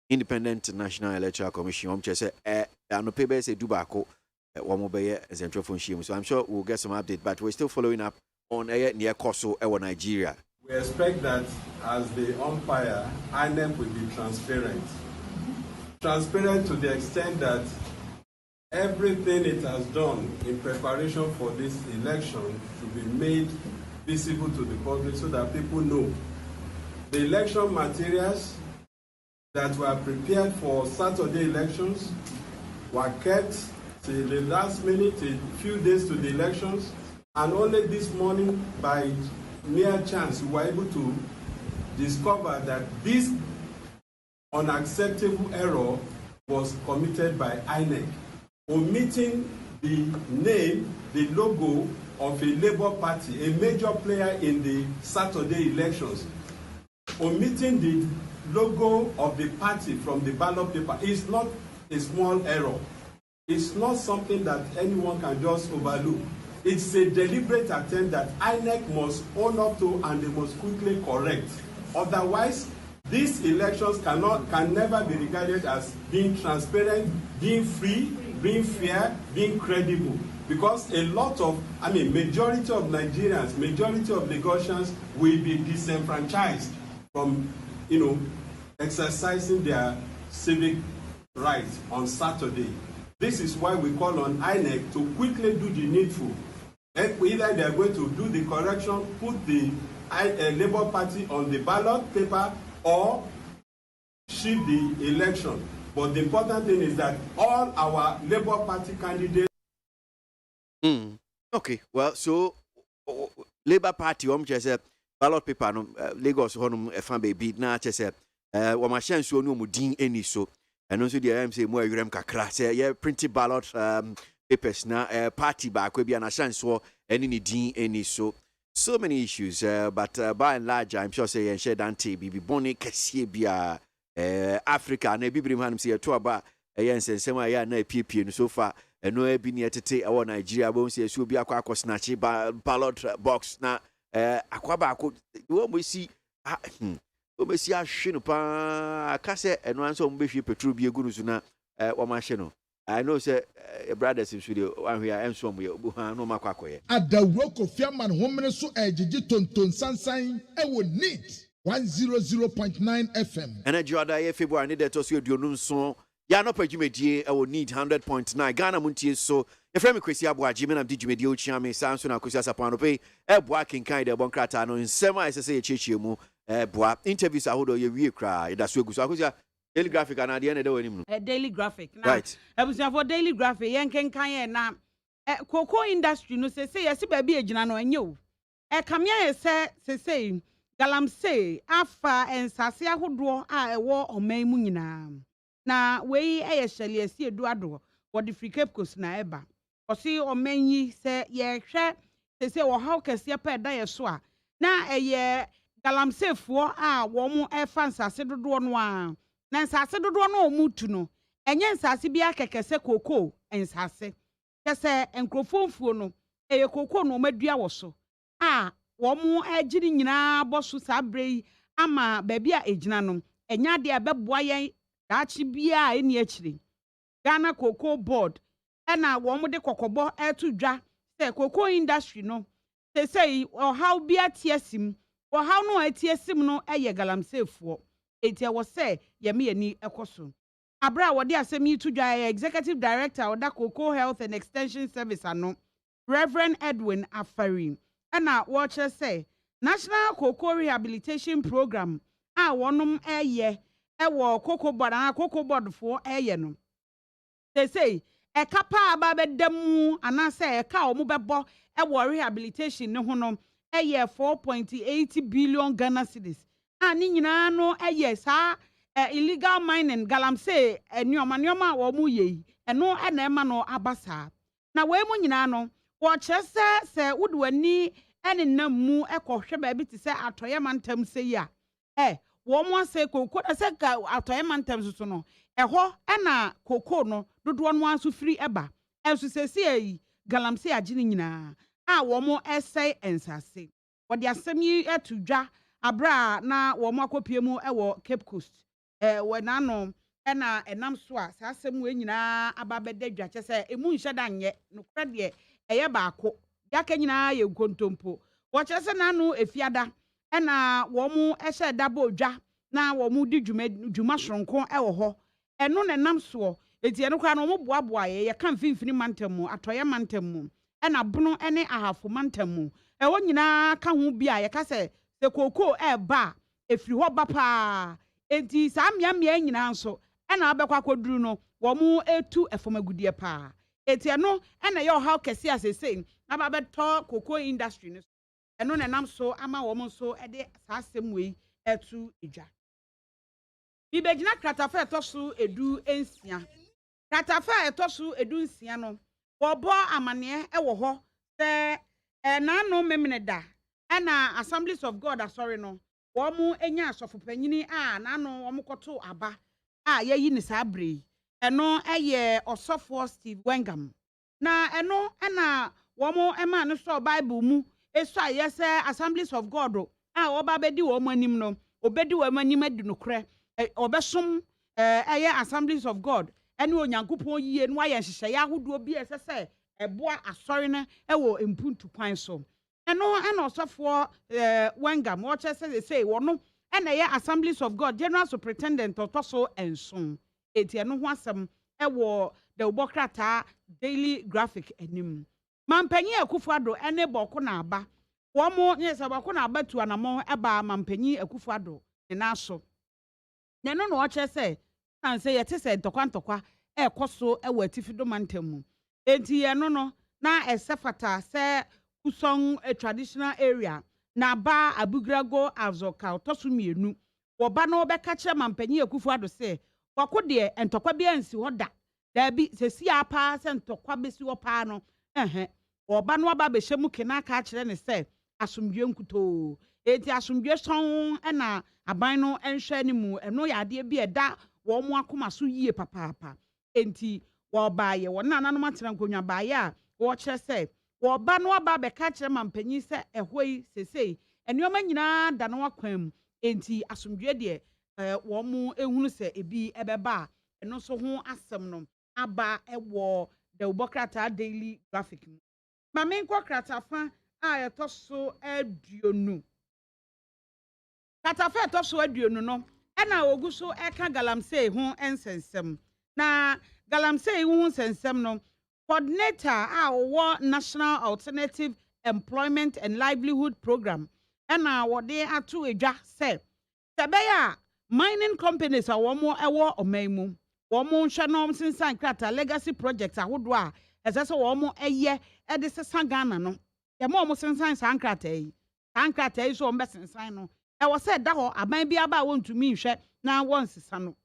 Independent National Electoral Commission. Say no pay by say Dubako. One more by Central Phone. So I'm sure we'll get some update, but we're still following up on near Koso, Nigeria. We expect that as the umpire, INEC will be transparent. Transparent to the extent that everything it has done in preparation for this election should be made visible to the public so that people know. The election materials that were prepared for Saturday elections were kept till the last minute, a few days to the elections, and only this morning, by mere chance, we were able to discover that this unacceptable error was committed by INEC, omitting the name, the logo of a Labour Party, a major player in the Saturday elections. Omitting the logo of the party from the ballot paper is not a small error. It's not something that anyone can just overlook. It's a deliberate attempt that INEC must own up to and they must quickly correct. Otherwise, these elections can never be regarded as being transparent, being free, being fair, being credible. Because a lot of, majority of Nigerians, majority of Lagosians will be disenfranchised from, exercising their civic rights on Saturday. This is why we call on INEC to quickly do the needful. Either they are going to do the correction, put the Labour Party on the ballot paper, or shift the election. But the important thing is that all our Labour Party candidates. Okay, well, so Labour Party, ballot paper, Lagos, fan baby, na chese, wamashan so no mudin any so, and also the MC more Urem Kakra, say, printed ballot papers na party back, will be an ashan any din any so. So many issues, but by and large, I'm sure say and share Dante, Bibi Bonnie, Cassibia, Africa, and a Bibrim say a tour bar, a Yens and Sema na PP so far, and no be near to take our Nigeria, won't say, so be a quack snatchy ballot box na Aquaba could we see. We see a shinupa, Casse, and one some Bishi Petrubia Gurusuna, Wamashino. I know, say, brothers in studio, one here, and some will no Macquaque. At the rock of Fiaman Homene so edgy ton sunshine, I would need 100.9 FM. And a Jordan February needed to see your noon song. Yano Pejimedi, I would need 100.9. Ghana Montie so. If I'm Chrissy Aboagye, and did you medio chame, Samson, and Kusa Panope, Boaking kind of Boncratano in Sema, as I say, Chichimu, Boa. Interviews are hold you cry. That's what goes. Daily graphic and at the end of the day, a daily graphic. Right. I was for daily graphic. Yanken kaya na cocoa industry no say yes, baby ejina and you. Kamia say galamsey afa and sasia hodro a war or may munina. Na we shall see a duado for the free cape coast na eba. Or see or many say ye share say or how can see a pair die swa. Na a ye galamsey for warm air fans are said one. Na nsase dodo no omutu no enye nsase bia kekese koko ensase kese enkrofomfuo no eye koko no madua wo so a wo mo agiri nyina boso sabre ama baabi a ejina no enya de abeboa yen daachi bia eni akire Ghana Cocoa Board ena wo mo de kokobo etu dwa se cocoa industry no say or how bia tiesim or how no atiesim no eye galamsefo eti wo say ye me ani ekoso abra wo de asem yi tu dwa executive director of the Cocoa Health and Extension Service ano Reverend Edwin Afari ena wo che say National Cocoa Rehabilitation Program a wonom eye ewo cocoa board na cocoa board for eye no they say e kapa aba bedam ana say e ka omo bebo e rehabilitation ne ho no eye 4.8 billion Ghana cedis ani nyina no eye sa illegal mining galamsey enyoma wo mu ye eno na ema no abasa na we mu nyina no wo kyerese se wodwani ene namu ekohwe ba bi ti se atoye mantam sei a wo mo ase koko se ka atoye mantam so no eho na koko no dodo no aso firi eba enso sesi yi galamsey agine nyina a wo mo esai ensase wo de asem yi etudwa abra na wo mo akopie mu ewo Cape Coast we na no na enam so a sa asem we nyina aba bedadwa kyese emu nhye da nye no kra de eye baako yaka nyina ye nkontompo wo kyese na no efiada na wo mo ehye dabo dwa na wo mo di dwuma soronko ewo ho eno na nam so eti eno kwa no mo boaboa ye kan finfini mantam mu atoye mantam mu na bunu ene ahafo mantam mu ewo nyina ka ho bia ye ka se koko ba efiri ho ba pa enti sa mmea nyina nso na abekwa koduru no wo mu etu efomagudie pa eti eno na ye how kese asese na ba beto cocoa industry no eno na nam so ama wo mo so de sa asem wei etu edwa bibegina kratafa etosu edu ensia kratafa etosu edu ensia no wobo amane ewo ho se na no memene da na Assemblies of God asori no wo mu enya asofopanyini a na no wo mu koto aba a yayi ni sabre eno eye osofo Steve Wengam na eno na wo mu ema no so Bible mu eso ayese Assemblies of God a wo ba bedi wo mu anim no obedi wo mu anim adi no kre obesom eye Assemblies of God ene onyankopon yie no aye nhyehyɛ ya hodo bi esese eboa asori ne ewo empuntu kwan so eno ena osofo Wengam wo che say wono ena ye Assemblies of God General Superintendent otoso enson eti eno ho asem ewo the Ubokrata Daily Graphic enim mampanyi Akufo-Addo ene boko na aba wo mo nyesa boko na aba tu anamo eba mampanyi Akufo-Addo ne naso neno no wo che say na say yete say ntokwa ekoso ewo atifido mantam enti eno no na esefata se Kusong a traditional area na ba abugrago azoka otosu mienu wo ba no be ka kire mampanyi Akufo-Addo se wako de entokwa bia nsi hoda da bi sesi apa se ntokwa besi wo pa no wo ba no aba be hyemu kena ka kire ne se asomdwe nkuto enti asomdwe son na aban no enhwe ni mu eno ya ade bi eda wo mo akoma so yie papa enti wo ba ye wo na nanom atena nkonwa ba ye a wo kire se wo ba no aba be ka kire mampanyi se ehoi sesei enioma nyina da no akwam enti asomdwe de wo mu ehunu se ebi ebeba eno so ho asem no aba ewo the Ubokrata Daily Graphic mu mame nko kratafa a etoso aduonu kratafa etoso aduonu no ena oguso eka galamsey ho ensensem na galamsey ho ensensem no coordinator our National Alternative Employment and Livelihood Program ena wode atu edwa se sebeya mining companies a womo ewo omaimu womo nhwe no sensan krata legacy project ahodo a esese womo eye ede sesa Ghana no ye mo sensan sankrata yi so ombe sensan no e wo se da ho aban bia ba wontumi nhwe na wonsesa no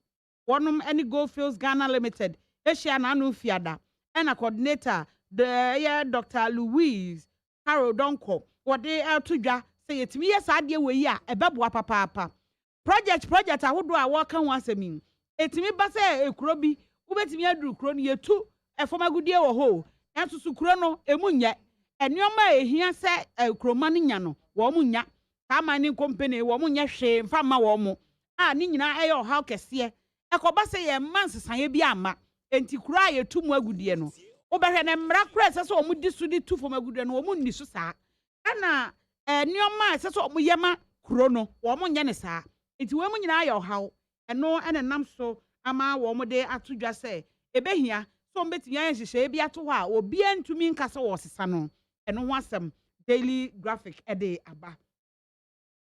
wonom any Goldfields Ghana Limited Asia na anu fiada ena coordinator the Dr. Louise Carol Donko wode atudwa se yetimi yes ade we a ebeboa papa project ahodo a wo kan ho asemi etimi ba se ekuro bi wo betimi aduru kuro no yetu efomagudie wo ho enso su kuro no emunye Enioma ehia se kroma no nya no wo mu nya ka mining company wo mu nya hwe mfa ma wo mu a ni nyina eyo how kese ekoba se ye man sesan bi ama enti kura ye tumu agudie no obehwe ne mmra kura se wo mu disu di tu fom agudie no wo mu ni so saa ana enioma se wo mu yema kuro no wo mu nya ne saa enti wo mu nyina ayo how eno ene nam so ama wo mu de atodwa se ebehia so mbeti yan hihye bi ato ho a obi antumi nkasa wo sesa no eno ho asem daily graphic ede aba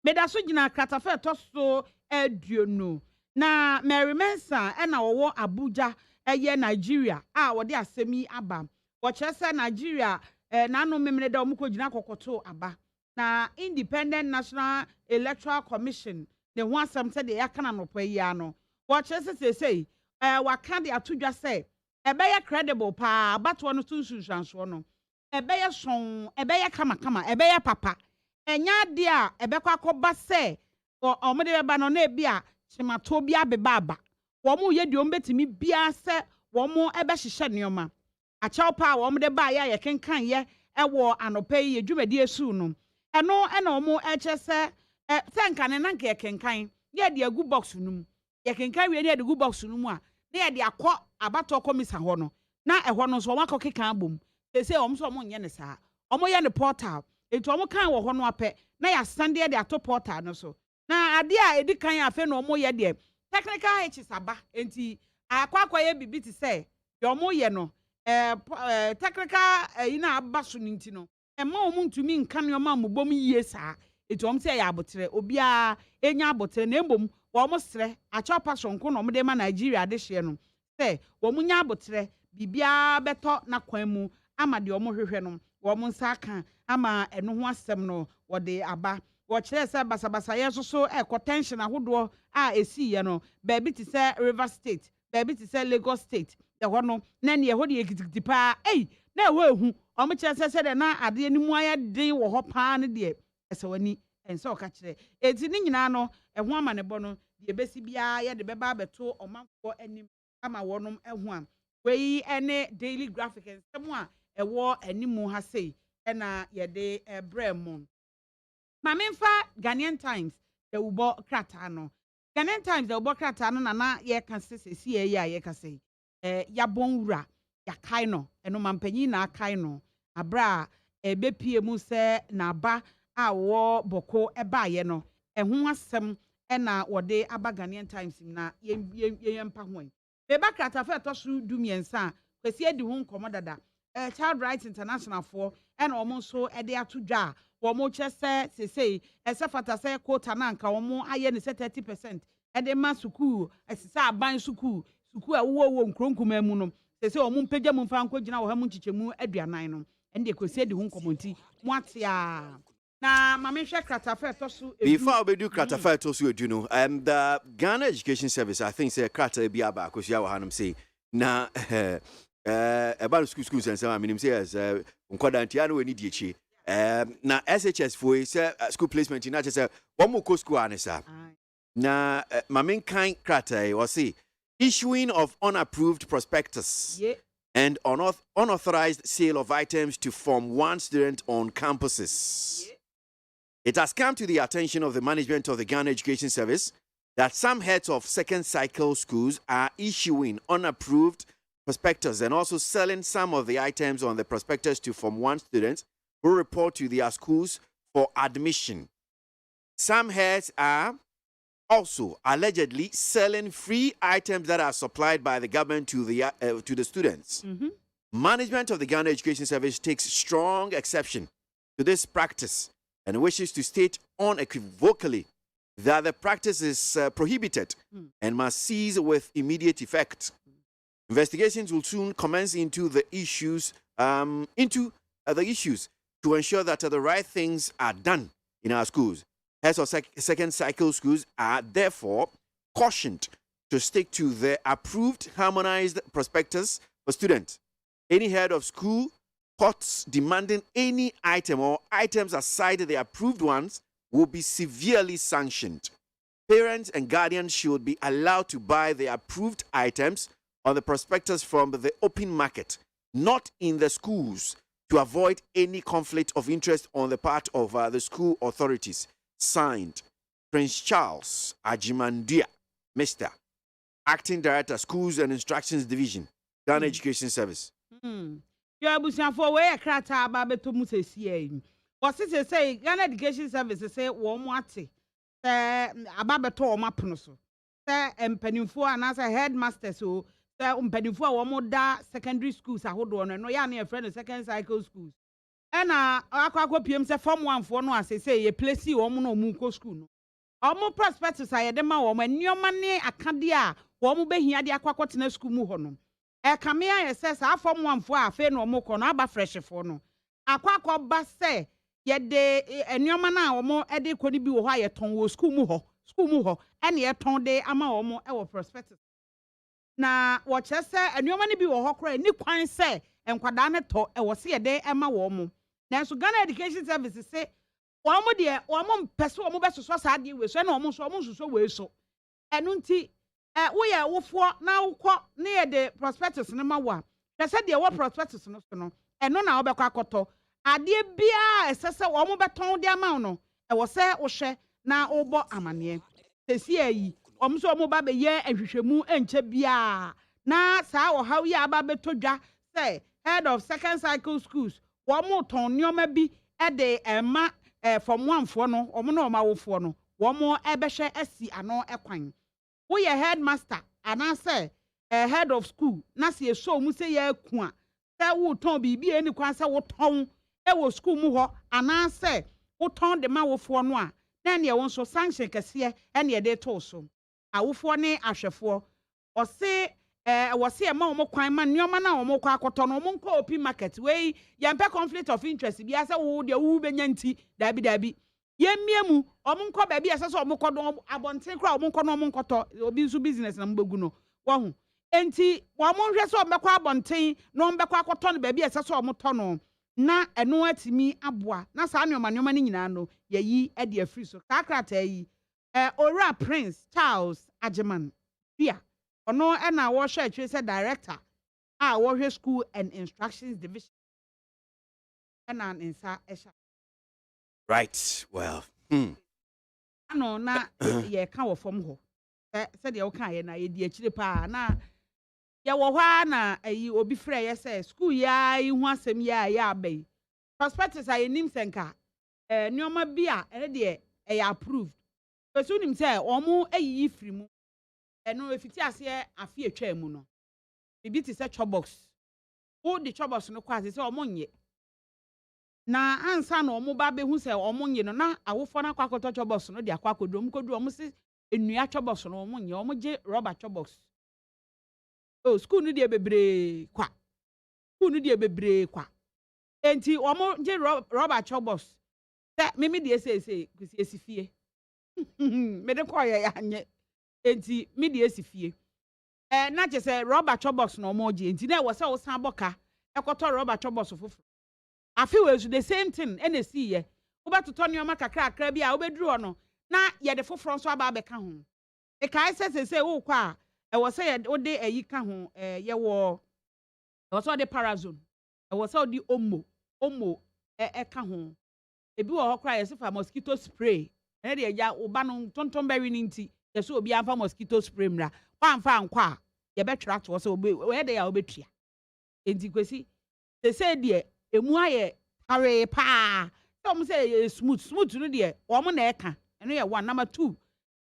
meda so gina kratafa to so aduonu na Mary Mensa ena wo Abuja eye Nigeria a wo de asemi aba wo kyerese Nigeria na no memene da omko gina kokoto aba na Independent National Electoral Commission ne ho asem se de yakana no pa yi ano wo kyerese sesei waka de atodwa se ebeye credible pa bato no sunsunsanso no ebeye son ebeye kama ebeye papa enya de a ebekwa akoba se omode beba no na ebia chimato bia beba wo mu ye de ombetimi bia se wo mu ebe hihye neoma achaw pa wo mu de ba ya ye kenkan ye ewo anopa yi dwumadi esu no eno ena wo mu eche se senka ne nanka ye kenkan ye de agu box num ye kenkan we ne de agu box num a na ye de akọ abato komisa ho no na ehọ no so wakọ keka abom sese omso mo nye ne saa omo ye ne portal etu omo kan wo ho no apẹ na ya stande de ato portal no so na ade a edi kan afa na omo ye de technical hitches aba enti akwa ye bibi ti say ye omo ye no technical ina aba so ninti no ema omo ntumi nkan yo ma mobom yie saa etu omo say ya abotre obia enya abotre na embom wo mo sre acha passion ko no mo de ma Nigeria de hye no say wo mo nya abotre bibia beto na kwan mu ama de omo hwehwe no wo mo nsa kan ama eno ho asem no wo de aba wo kire se basabasa ye so tension ahodo a esi ye no baby ti se River State baby ti se Lagos State de ho no na ne ho de ekitikiti pa na ho ehu omo kire se de na ade ni mu aye den wo ho pa ne de ese wani ense o ka kire eti ni nyina no eho ama ne bo no de besi bia ye de beba beto omanfo anim ama wonom eho am wei ene daily graphic ensem a ewo animu ha sei ena ye de brem Mamemfa Ghanaian Times the ubo krata no Ghanaian Times the ubo krata no na ye kan sesesi ye ka sei ya bonwura ya kai no eno mampanyi na kai no abra ebepie mu se na ba a wo boko eba ye no eho asem ena wode aba Ghanaian Times na ye mpa hoen beba krata fa to so dumiensa kwesi edi ho nkomo dada Child Rights International for ena omo so ede atodwa womo chese sesei esefata se quota na nka womo aye ne 30% ede ma suku esisa aban suku a wo nkronkuma mu no sesei womo mpagya mu mfa nko gina wo ha mu nchichemu aduanan no ende kwesi de hu nkomonti mu atia na mamehwe kratafa to so before we do kratafa to so edu no the Ghana Education Service I think say krata bi aba akosia wo hanum say na about schools and some minim say as nkwadantia no we need echi na SHS for say school placement na say one more school anisa na mamen kind krata was say issuing of unapproved prospectus and unauthorized sale of items to Form 1 student on campuses. It has come to the attention of the management of the Ghana Education Service that some heads of second cycle schools are issuing unapproved prospectus and also selling some of the items on the prospectus to Form 1 students who report to their schools for admission. Some heads are also allegedly selling free items that are supplied by the government to the students. Management of the Ghana Education Service takes strong exception to this practice and wishes to state unequivocally that the practice is prohibited and must cease with immediate effect. Investigations will soon commence into the issues to ensure that the right things are done in our schools. Heads of second cycle schools are therefore cautioned to stick to the approved harmonized prospectus for students. Any head of school caught demanding any item or items aside the approved ones will be severely sanctioned. Parents and guardians should be allowed to buy the approved items on the prospectus from the open market, not in the schools, to to avoid any conflict of interest on the part of the school authorities. Signed, Prince Charles Ajimandia, Mr. Acting Director, Schools and Instructions Division, Ghana Education Service. Yeah, for where Krata Babeto Musesi. What is it say? Ghana Education Service say, Womwati, Ababeto Mapunoso. Penifo and as a headmaster, so Penifo Womoda secondary schools, I hold on, and no young friend of second cycle schools. And Aqua PM say, Form 1 for no, as they say, a place you no Muko school. Almost prospectus, I had them all when your money a candia, Womu be here the Aquacotina school muhono. A camea says, I Form 1 for a fair no more conaba fresh for no. Aquaco bus say, yet de and your mana or more edit could be why ton school muho, and yet ton de ama or more our prospectus. Na what I say, and your money be a hawker, Nick Quine say, and Quadana to, I was here day Emma Womo. Now, so Ghana Education Services say, Womo dear, Womon Pesso Mobus was had you with, and almost so way so. And unti, we are for now near the prospectus number 1. They said there were prospectus no, and no now Becacoto. I dear beer, a sessa woman beton de amount. I was say, Oshe, now obo amanie. They see, so mobile ye and Shemu and Chebia. Na sa or how ya babetoja say, head of second cycle schools. One more ton, you may be at the Emma from 1 for no, or no, my for no. One more ebeshe esi ano equine. We a headmaster, and I say, a head of school, Nasi a show muse ye kwa. That would ton be any quansa what tongue, it was school muho, and I say, what ton the man for no. Then you want so sanction cassia, and ye de toso. I will for ne asher or say, was here more crime man, your man or more quacoton or monco open market way, yampa conflict of interest, be as a wood, your ubenyanti, dabby. Ye miemu, or monco baby as a sort of mocodom, abonte crowd, moncono, will be so business and buguno. One. Enti, one more dress of Macqua bonte, no Baquacoton baby as a sort of motono. Na and no at me aboa, na sanyo man, your money nano, ye at your free so cacrate, Ora Prince Charles Ajiman, Pia. Or no, and I was a director. I was school and instructions division. And I'm inside. Right, well. I know, na ye come from ho. Said the okay, and I did chili pa. Na ya wana a obi frey, yes, school ya, you want some ya bay. Prospectus I name senka. No ma beer, and dear, I approved. But soon him say, or more a ye free mo. And no, if it's here, I fear chair muno. Maybe it's a chop box. Oh, the chop box no quasi so money. Na answer no mobile who say or money no na I will find a quack chop box no dia quack drum could do almost in New chop box no money or moje rubber chop box. Oh, school no dear bebre quack. Who no dear bebre quack. Enti or moje rubber chop box. That mimi dear say, because yes, fear. Made a quiet. Enti media si fie na je say rubber chop no more je enti na we say wo san boka ekoto rubber chop box fufu afi we so the same thing na see ye wo betoto ne oma kakra bia wo beduru no na ye de foforo so aba beka ho e kai say wo kwa e wo say wo de ayi ka ho ye wo e wo so de parazone e wo so de omo ka ho ebi wo ho kra ye se fa mosquito spray na de ya wo ba no tonton berry ninti yes, will be a mosquito spray. One fan qua, you better act was where they are betia. Antiquity, they said, dear, a moye, hurry, pa. Some say smooth, no dear, woman eka, and we are 1 number 2.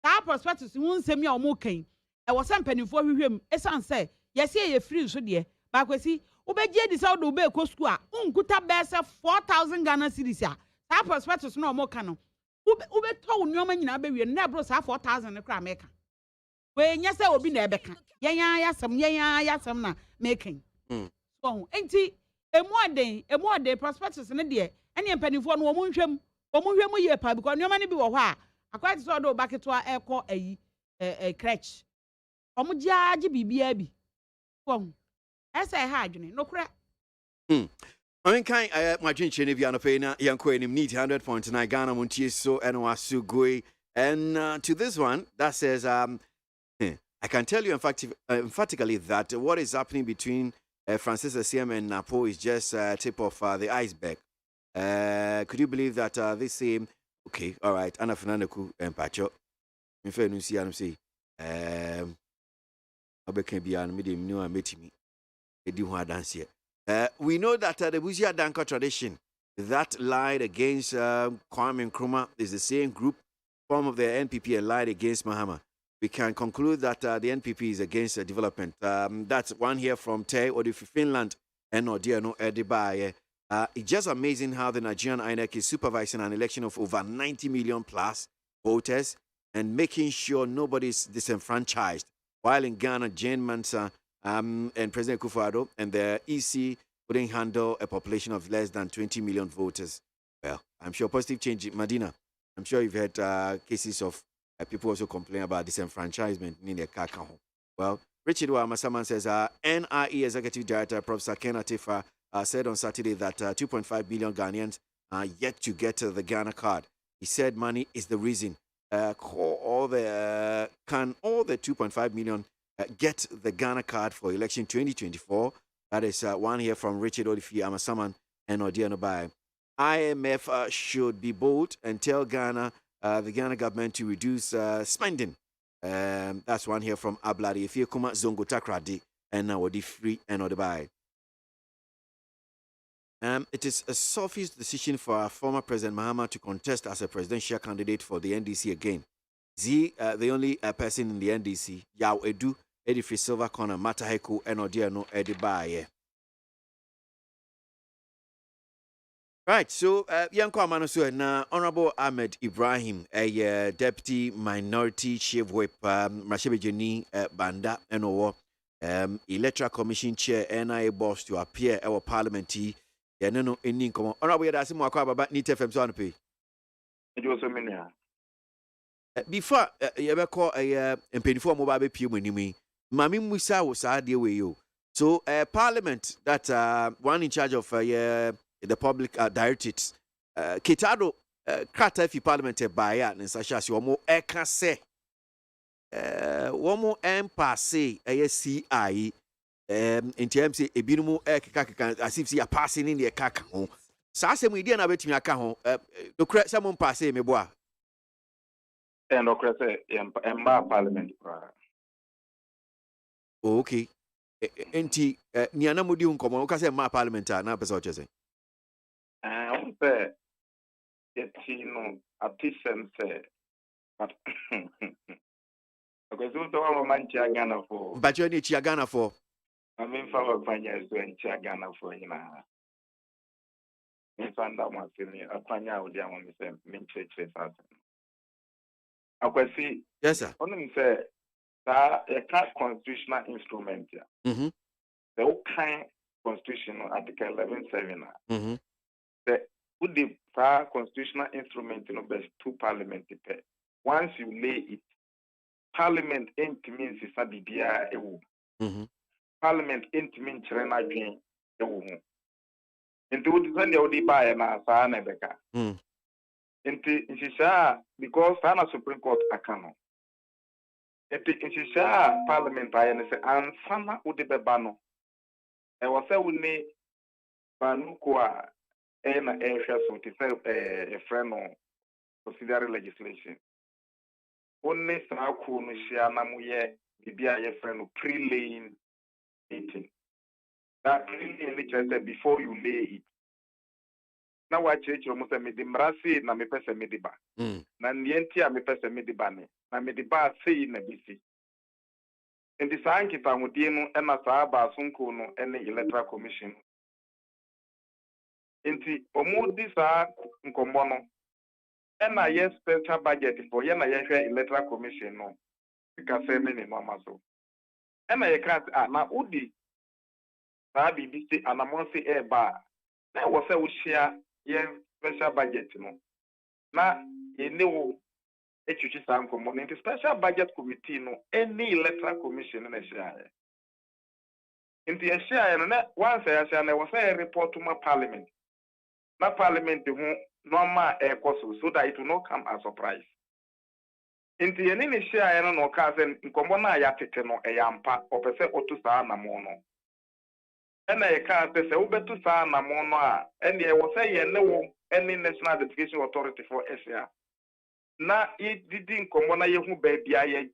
That prospectus won't send me or more cane. I was some penny for him, a son say, yes, ye free, so dear, but we see, obey this out obey Cosqua, good best 4,000 Ghana cities. That prospectus no more canon. Ube told no man in Abbey and never 4,000 a crime maker. When yes, I will be never can. Yasam na making. So, ain't he? A more day prospectus in a dear, any penny for no moon, or moon year pub, because no money be a while. I quite saw no back to our airco a crutch. Omuja baby. Well, as I had, no crack. I mean, my drink, if you're not paying, young queen, need 100.9 Ghana, MONTIE, so and Wasu Gui. And to this one, that says, I can tell you emphatically that what is happening between Francis Asiam and Napo is just tip of the iceberg. Could you believe that this same, okay, all right, Anna Fernandeku and Pacho, in fairness, I'm saying, Obeke be an medium new and meet me. Dance here. We know that the Busia Danko tradition that lied against Kwame Nkrumah is the same group form of the NPP and lied against Mahama. We can conclude that the NPP is against development. That's one here from Te Odifi, Finland, and Odiano Edibaye. It's just amazing how the Nigerian INEC is supervising an election of over 90 million plus voters and making sure nobody's disenfranchised. While in Ghana, Jane Mansa and President Kufuor and the EC couldn't handle a population of less than 20 million voters. Well, I'm sure positive change. Medina, I'm sure you've had cases of people also complain about disenfranchisement in the Kaka. Well, Richard Wamasaman says NRE Executive Director Professor Ken Atifa said on Saturday that 2.5 billion Ghanaians are yet to get the Ghana card. He said money is the reason. Can all the 2.5 million get the Ghana card for election 2024? That is one here from Richard Odifi Amasaman and Odiano Bai. IMF should be bold and tell Ghana, the Ghana government to reduce spending. That's one here from Abladi. If you come at Zongo Takradi and now Odi free and Odibai. It is a selfish decision for our former President Mahama to contest as a presidential candidate for the NDC again. The only person in the NDC, Yao Edu, Edifi Silver Corner, Mataheko, and Odiano Edibaye. Right, so Yanko Amanosu na Honorable Ahmed Ibrahim, a Deputy Minority Chief Whip, Mashebejeni Banda, and Electoral Commission Chair, NIA boss to appear our Parliamentary. Yeah, no, in income. Honorable Yadasi Mwakwa Baba, Nite FM so pay. It was a mania. Before you ever call a Penifo Mobile P. Winnie, Mammy Musa was idea with you. So, Parliament, that one in charge of the public directives, Kitado, Kratafi Parliament by and such as your more eka say, one more empase, ASCI. In terms of a binumu as if you are passing in the kaka home. Sasa we didn't have it in your car. The correct someone passe me bois. And Ocrate and Parliament. Okay. Enti Niana Mudium come on, because my parliament now person just say. It's a decent say. But because you don't want Ghana for. But you need Ghana for. I mean, for Panya to Ghana for you now. In Sanda Martini, a Panya would young Mr. Minchase. I can see, yes, sir. Only say that a constitutional instrument. The whole kind constitutional Article 11.7. The would the constitutional instrument best to Parliament. Once you lay it, Parliament ain't means it's a BBI. Parliament ain't mean China again. Into what is when they would buy an Asana Becca. Into Inshisha, because Sana Supreme Court Akano. Into Inshisha Parliament, I and Sana would be Bano. And was a would Banukua and a friend of considering legislation. Only Saku Nishianamuye, the BIA friend of pre-laying meeting. That pre-laying before you lay it. Now I change almost a midimbrasi, na me pesa midiba. Na nientia me pesa midibane. Na midiba say in a BC. In the Sanki Tamudino and Asaba Sunkono and the Electoral Commission. Inti Omudi Sa Nkombono. And I yes special budget for Yana Electoral Commission no. Because many mamaso. And I can't na Udi. Sabi BC and Amonsi Air Bar. That was a share yes special budget no. Na ye know the special budget committee no any electoral commission in a share. In the share once I say I was a report to my parliament. My parliament who normal air course so that it will not come as a surprise. In the any share no cousin in common ya tete no a yampa or per se or to sa na mono. and I can't say Ubetu San Namona, and I was saying no any National Identification Authority for SR. Na it didn't come on a young baby, I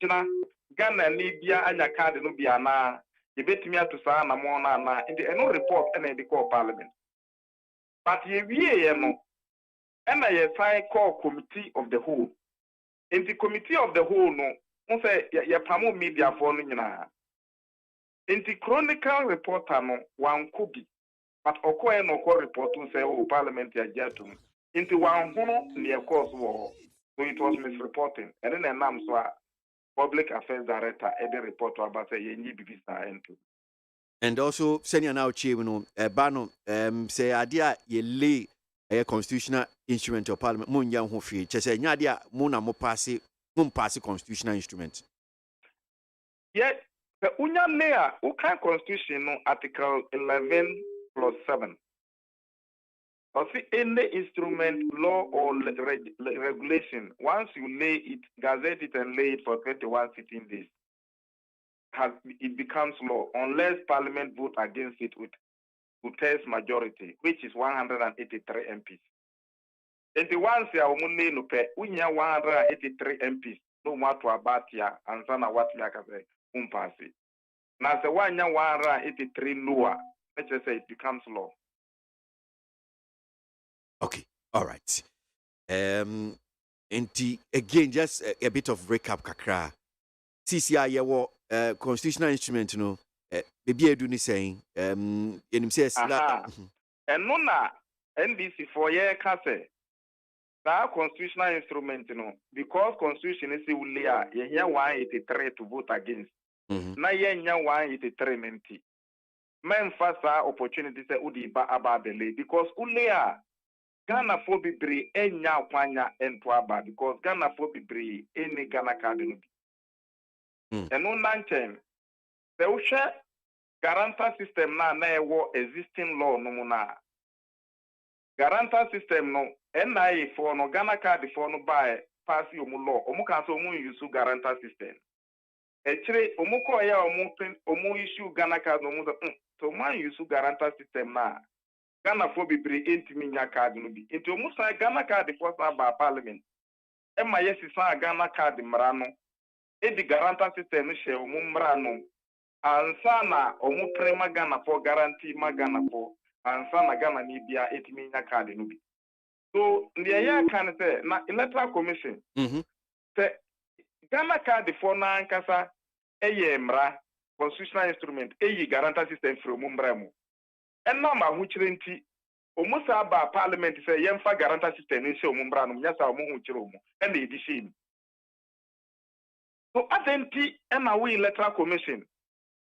Ghana, Libya, and your card no be ana. You bet me to San Namona, and the no report and the call Parliament. But ye no, and I sign call Committee of the Whole. In the Committee of the Whole, no, on say ya pamo media for Nina. In the Chronicle reporter, no, one could be, but Okoe no call report to say, oh, Parliamentary Jatum. Into one who near course war, so it was misreporting, and then a name so Public Affairs Director, Eddie report about a yenny bibisa into. And also, senior now, Chivino, Bano, say, idea ye lay a constitutional instrument of Parliament, Moon Yang Hofi, Chessa Nadia, Mona Mopasi, Mumpasi constitutional instrument. Yet, the Union Mayor, who can Constitution, Article 11+7. Or see any instrument, law, or regulation, once you lay it, gazette it, and lay it for 21 sitting days, it becomes law unless Parliament vote against it with two-thirds majority, which is 183 MPs. And the ones here, no pay, we 183 MPs, no matter about ya, and sana what ya can say, umpasi. Now the 183 lower, let's just say it becomes law. Okay, all right. And again, just a bit of recap, kakra. CCI, yeah, constitutional instrument, you know, maybe I do ni saying, and says, and no, na NDC for year case. That constitutional instrument, you know, because constitution is ulia, you hear 183 to vote against. Na ye 183 menti. Men fasa opportunity say udi ba ababele because ulia. Ghana for bibri enya kwanya entwaba because Ghana for bibri any Ghana card no bi. Eno nanchen se ushe guarantor system na ewo existing law no na. Guarantor system no NIA for no Ghana card for no buy pass omu law omu kan so omu use guarantor system. Echire omu ko ya omu issue Ghana card no mu so man use guarantor system na. Ghana for be nya card no bi. Into musa Ghana card for ba Parliament. Emma yes sa Ghana card mrano. E di guarantor system she omu mrano. Ansa na omu prema Ghana for guarantee ma Ghana for. Ansa na Ghana ni bia nya card no bi. So the ya kan say na Electoral Commission. Say Ghana card for na ankasa eye mra constitutional instrument eye guarantor system from mramo. And now my huchirenti almost about Parliament say yemfa guarantor system in show mumbranum yasa omu huchiromu and the edition. So atenti and we Electoral Commission.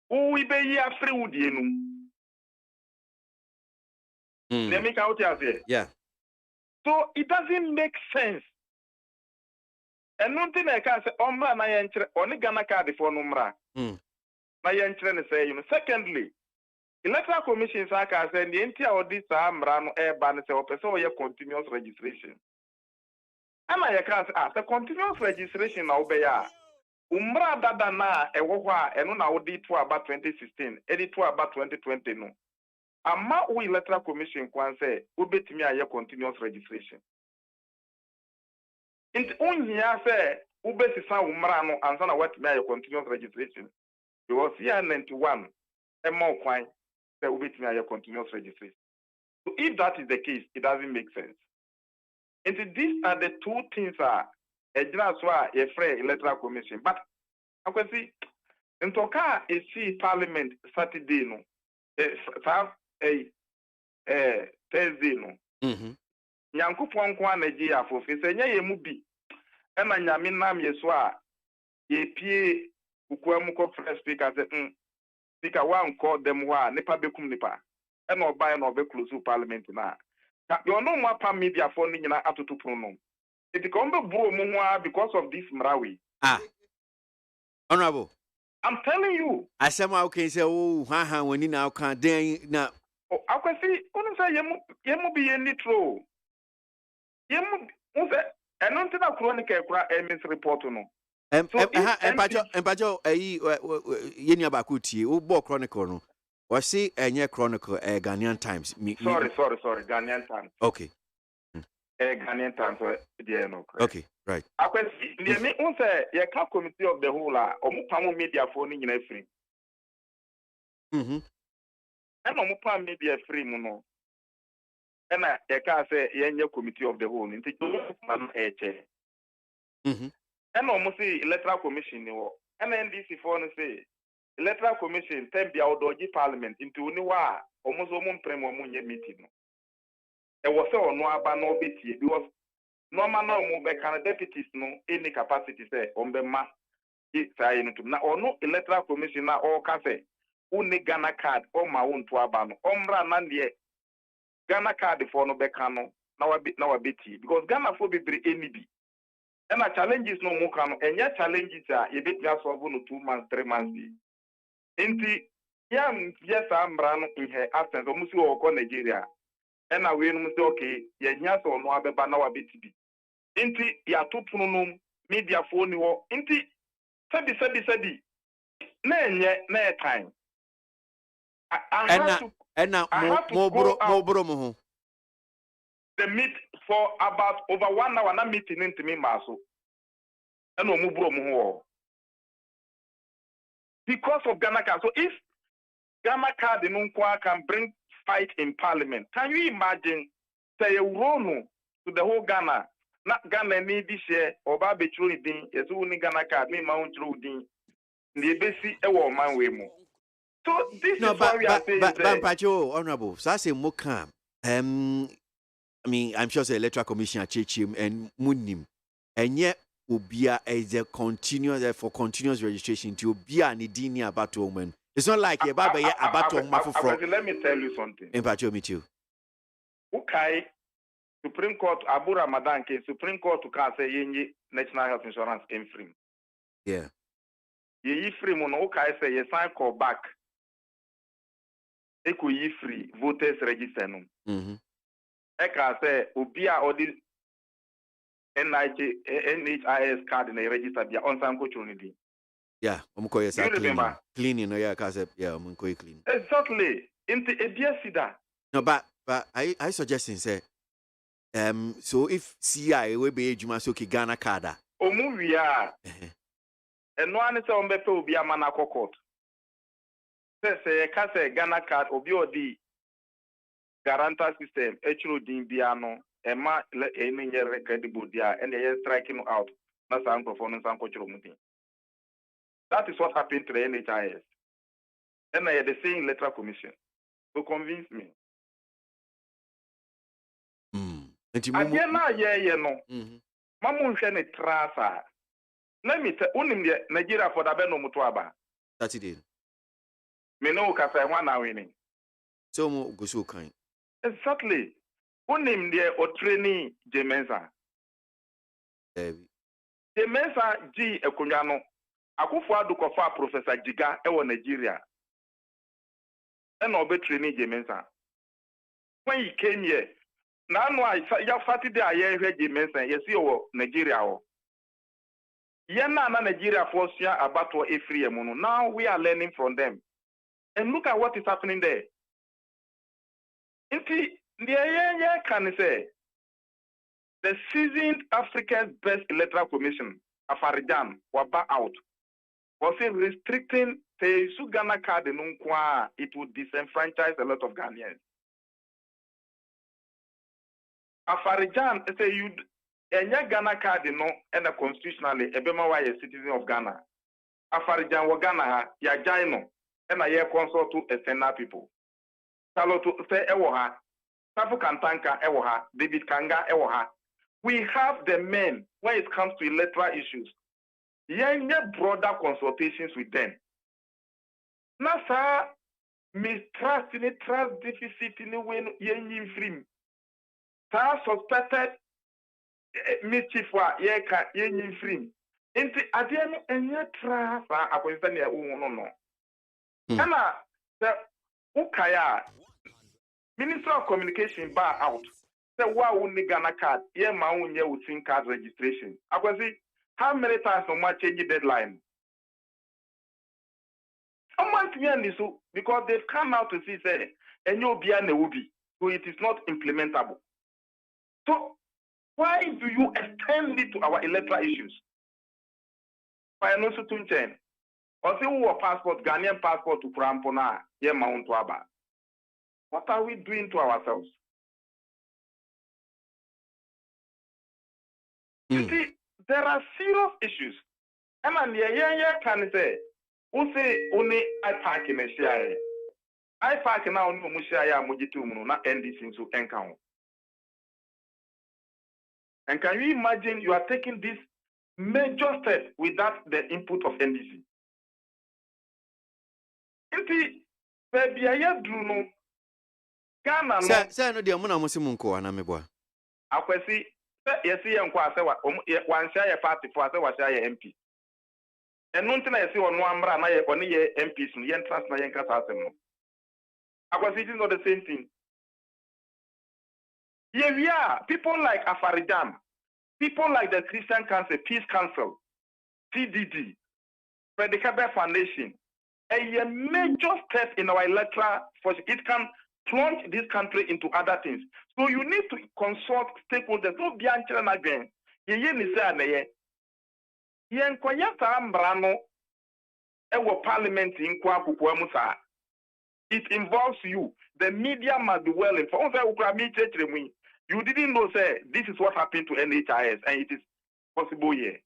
We be ya free woodienu. Let me count here. Yeah. So it doesn't make sense. And nothing I can say omra na yenchre only Ghana card for numra. Na yenchre say you know. Secondly, Electoral Commission Saka said the entire audit Amrano air ban say or continuous registration. And I can ask the continuous registration now be ya. Umra dada na ewohwa eno na audit to about 2016, edit to about 2020 no. Ama we Electoral Commission kwan say ubetimi aye continuous registration. It unya say ubesisa umra no ansa na what me aye continuous registration. Because here 91 emo kwan there will be continuous registration. So if that is the case, it doesn't make sense. And these are the two things a free Electoral Commission. But I can see in Toka see Parliament Saturday no, Thursday no. Nyanku pwankwa Nigeria for fenye ye mubi. Ema nyame nam yeswa ye pie ukwamu ko first speaker say Speaker one call them wa nipa bekum nipa. And no buy no be close to Parliament na. You know more pa media for ni na atutu pronom. It come be bro mu because of this mrawi. Honorable. I'm telling you. Asema okay say oh ha when na kan den na. Oh, I can see onu say yemu be any true. Yemu say eno ntina chronicle kura emis report no. Empacho yeni abakuti o bo chronicle no Was see a Chronicle, Ghanaian Times. Sorry, Ghanaian Times. Okay. Ghanaian Times, no. Okay, right. I question, near me, on say, you can't committee of the whole, or Mupamo media phone in free. And Mupam media free, no. And I can't say, your committee of the whole, into man, and almost say electoral commission, and NDC phone say, electoral commission, 10 be ABOAGYE parliament into Niwa, almost premo meeting. It was so no abano biti because normal no more can deputies no any capacity say on the ma saying to now or no electoral commission na all can say uni Ghana card or my own to abano omra nandie Ghana card for no bekano now a biti because Ghana for be any be and a challenges no more can and yet challenges are a bit just over no 2 months 3 months inti yam yes ambrano in her absence almost all Nigeria. And I will say, okay, yes, or no, Abba now a bit. Inti ya tupunum media phone or inti sabi. Ne time. And now, more the meet for about over 1 hour. Na meeting into me, Maso. And no mubro because of Ghana card. So if Ghana card in Unkwa can bring fight in parliament. Can you imagine say a rono to the whole Ghana? Not Ghana need this year or baby truly din is only Ghana card me mount through din the basic a man way more. So this is what we are saying. But honorable, so I say Mokam. I mean, I'm sure the Electoral Commission Chechim and Munim. And yet Ubia is a continuous registration to Ubia Nidini about woman. It's not like a baba about let me tell you something. Me too. Okay, Supreme Court Abu Ramadan case Supreme Court to can say yenye National Health Insurance in free. Yeah. Ye free mono okay say ye sign call back. Eku ye free voters register no. Eka say ubia odi NHIS card in the register bia on some coach only. Yeah, cleaning. Yeah, clean. Exactly. Into a dear sida. No, but I suggesting say, so if CI will be Jumasoki Ghana Kada. Omuvia. And no one is on Bepe will be a manako court. Say, Kase Ghana card obiodi guarantor system, HOD Biano, Emma any credible dia, and they are striking out. That's our performance and cultural meeting. That is what happened to the NHIS. And I had the same electoral commission to convince me. Mamun shene trasa. Let me tell you, Nigeria for the Beno Mutuaba. That's it. Me no kasa wana winning. So mo go so kind. Exactly. Unim de o training Jemensa. Jemensa G Ekunyano. Akufo-Addo kofa Professor Jiga ewo Nigeria. And obe training Jemensa. When he came here, now ya Saturday aye hwe Jemensa, yes you Nigeria. Yena na Nigeria force ya abatwa efree mono. Now we are learning from them. And look at what is happening there. Inti the can say the seasoned Africa's best electoral commission, Afarijan, were out. Was restricting the Ghana card in Unkwa, it would disenfranchise a lot of Ghanaians. Afarijan say you and your Ghana card and a constitutionally a Bema a citizen of Ghana. Afarijan wa Ghana ya jaino and a year consult to a Senate people. Salo to say ewoha, Safu Kantanka ewoha, David Kanga ewoha. We have the men when it comes to electoral issues. Yenye broader consultations with them. Nasa mistrust in a trust deficit in a way yenye free. Sa suspected mischief wa yeka yenye free. Inti adiano enye trust sa akwensani ya no. Kana the ukaya Minister of Communication bar out. Say wa uni Ghana card ye ma unye utin card registration. Akwesi how many times on my change deadline? Because they've come out to see, say, and you'll be an ubi, so it is not implementable. So, why do you extend it to our electoral issues? Why not to change? Or say, who passport, Ghanaian passport to Krampona, ye Mount Waba. What are we doing to ourselves? You see, there are serious issues. And can say, who say only I park in a share. I park now no Mushaya Mujitu Muna NDC into Encounter. And can you imagine you are taking this major step without the input of NDC? Inti, baby, I do no. Ghana no. Say no, dear Mona Musimunko, and I'm a boy. Akwesi, yes, and Kwasa, one share party for us, was I MP. And nothing I see on one brand, I only MPs, and yen trust my yankas. Akwesi is not the same thing. Here we are, people like Afaridam, people like the Christian Council, Peace Council, CDD, Predicable Foundation, a major step in our electoral force. It can plunge this country into other things. So you need to consult stakeholders. No bianchana again. Ye ni say na ye nkoya sambra no e wo parliament nko akoko amusa. It involves you. The media must be well informed. You didn't know, say, this is what happened to NHIS, and it is possible here.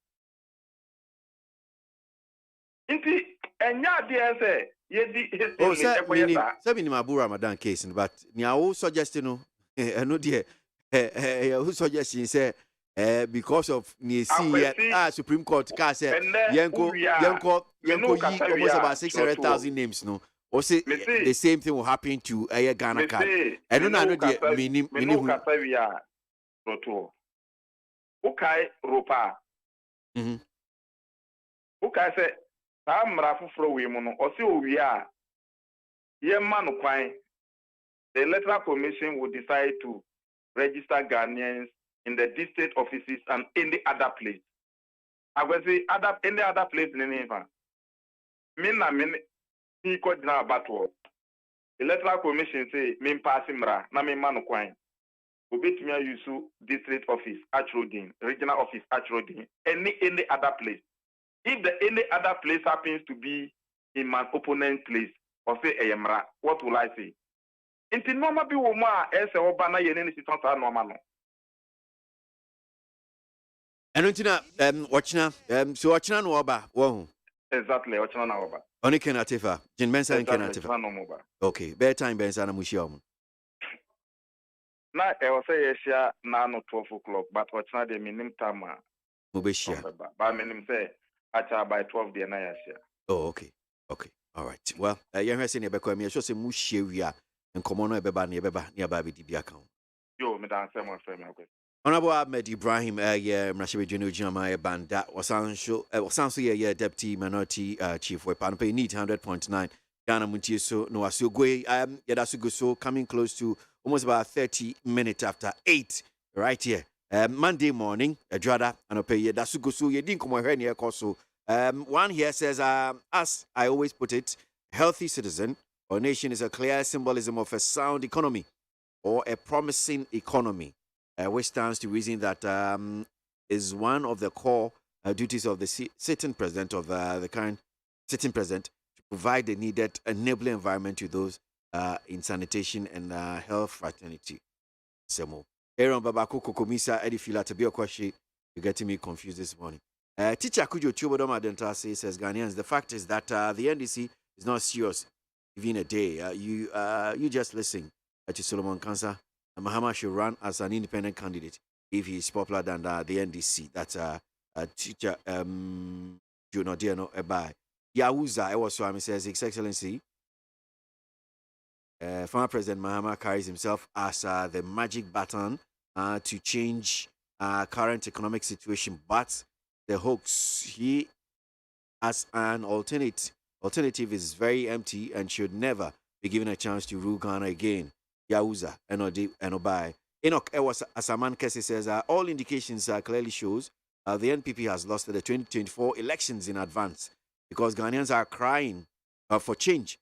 Oh, sir, Sabi Ramadan case, but now suggesting no, no dear, who suggesting say, because of Supreme Court, Yanko, almost about 600,000 names, no. Or say the same thing will happen to a Ghana card. I don't know the meaning. Okay, Ropa. Okay, say, I'm Rafu Frowimono, or see who we are. Yeman Quine, the Electoral Commission will decide to register Ghanaians in the district offices and any other place. I will say any other place in the neighbor. He could now battle. Electoral Commission say, "Min passimra, na min manu kwine. Ubit me yusu district office, Achrodin, regional office, Achrodin, any other place. If the any other place happens to be in my opponent place, or say Ayamra, what will I say? Inti normal be woma ese obana yeneni sitanta normal. And watching so watching no oba, wow. Exactly, watching no oba. Only Kenatifa, Jin Mensa and Kenatifa. Okay, bedtime Bensana Mushiam. Now, I will say, yes, now 12 o'clock, but what's not the minimum time? Mubishia. But minimum say, I by 12 the night. Oh, okay. All right. Well, you have seen a beco, me, I should say Mushia and Comono Beba nearby the account. Yo, Madame Samuel Frame. Honorable Ahmed Ibrahim, Mrashabe Junior Jamaya Banda, was Sansu, Deputy Minority Chief, where Panpe need 100.9. Ghana MONTIE so no Asugwe, Yadasugo coming close to almost about 30 minutes after 8, right here. Monday morning, Adrada, and Opay Yadasugo so you didn't come here near Koso. One here says, as I always put it, healthy citizen or nation is a clear symbolism of a sound economy or a promising economy. Which stands to reason that is one of the core duties of the sitting president of the current sitting president to provide the needed enabling environment to those in sanitation and health fraternity. Semo. Aaron Babako Kokomisa Edifila to be a question. You're getting me confused this morning. Teacher Kujo Chubodoma Denta says Ghanaians, the fact is that the NDC is not serious even a day. You just listen to Solomon Kansa. Mahama should run as an independent candidate if he is popular than the NDC. That's teacher Juno Diano Ebai. Yahuza, I was so says, His Excellency, former President Mahama carries himself as the magic button to change current economic situation, but the hoax he as an alternative is very empty and should never be given a chance to rule Ghana again. Yahuza, Enodi, Enobai. Enoch Ewas Asaman Kese says, all indications clearly shows the NPP has lost the 2024 elections in advance because Ghanaians are crying for change.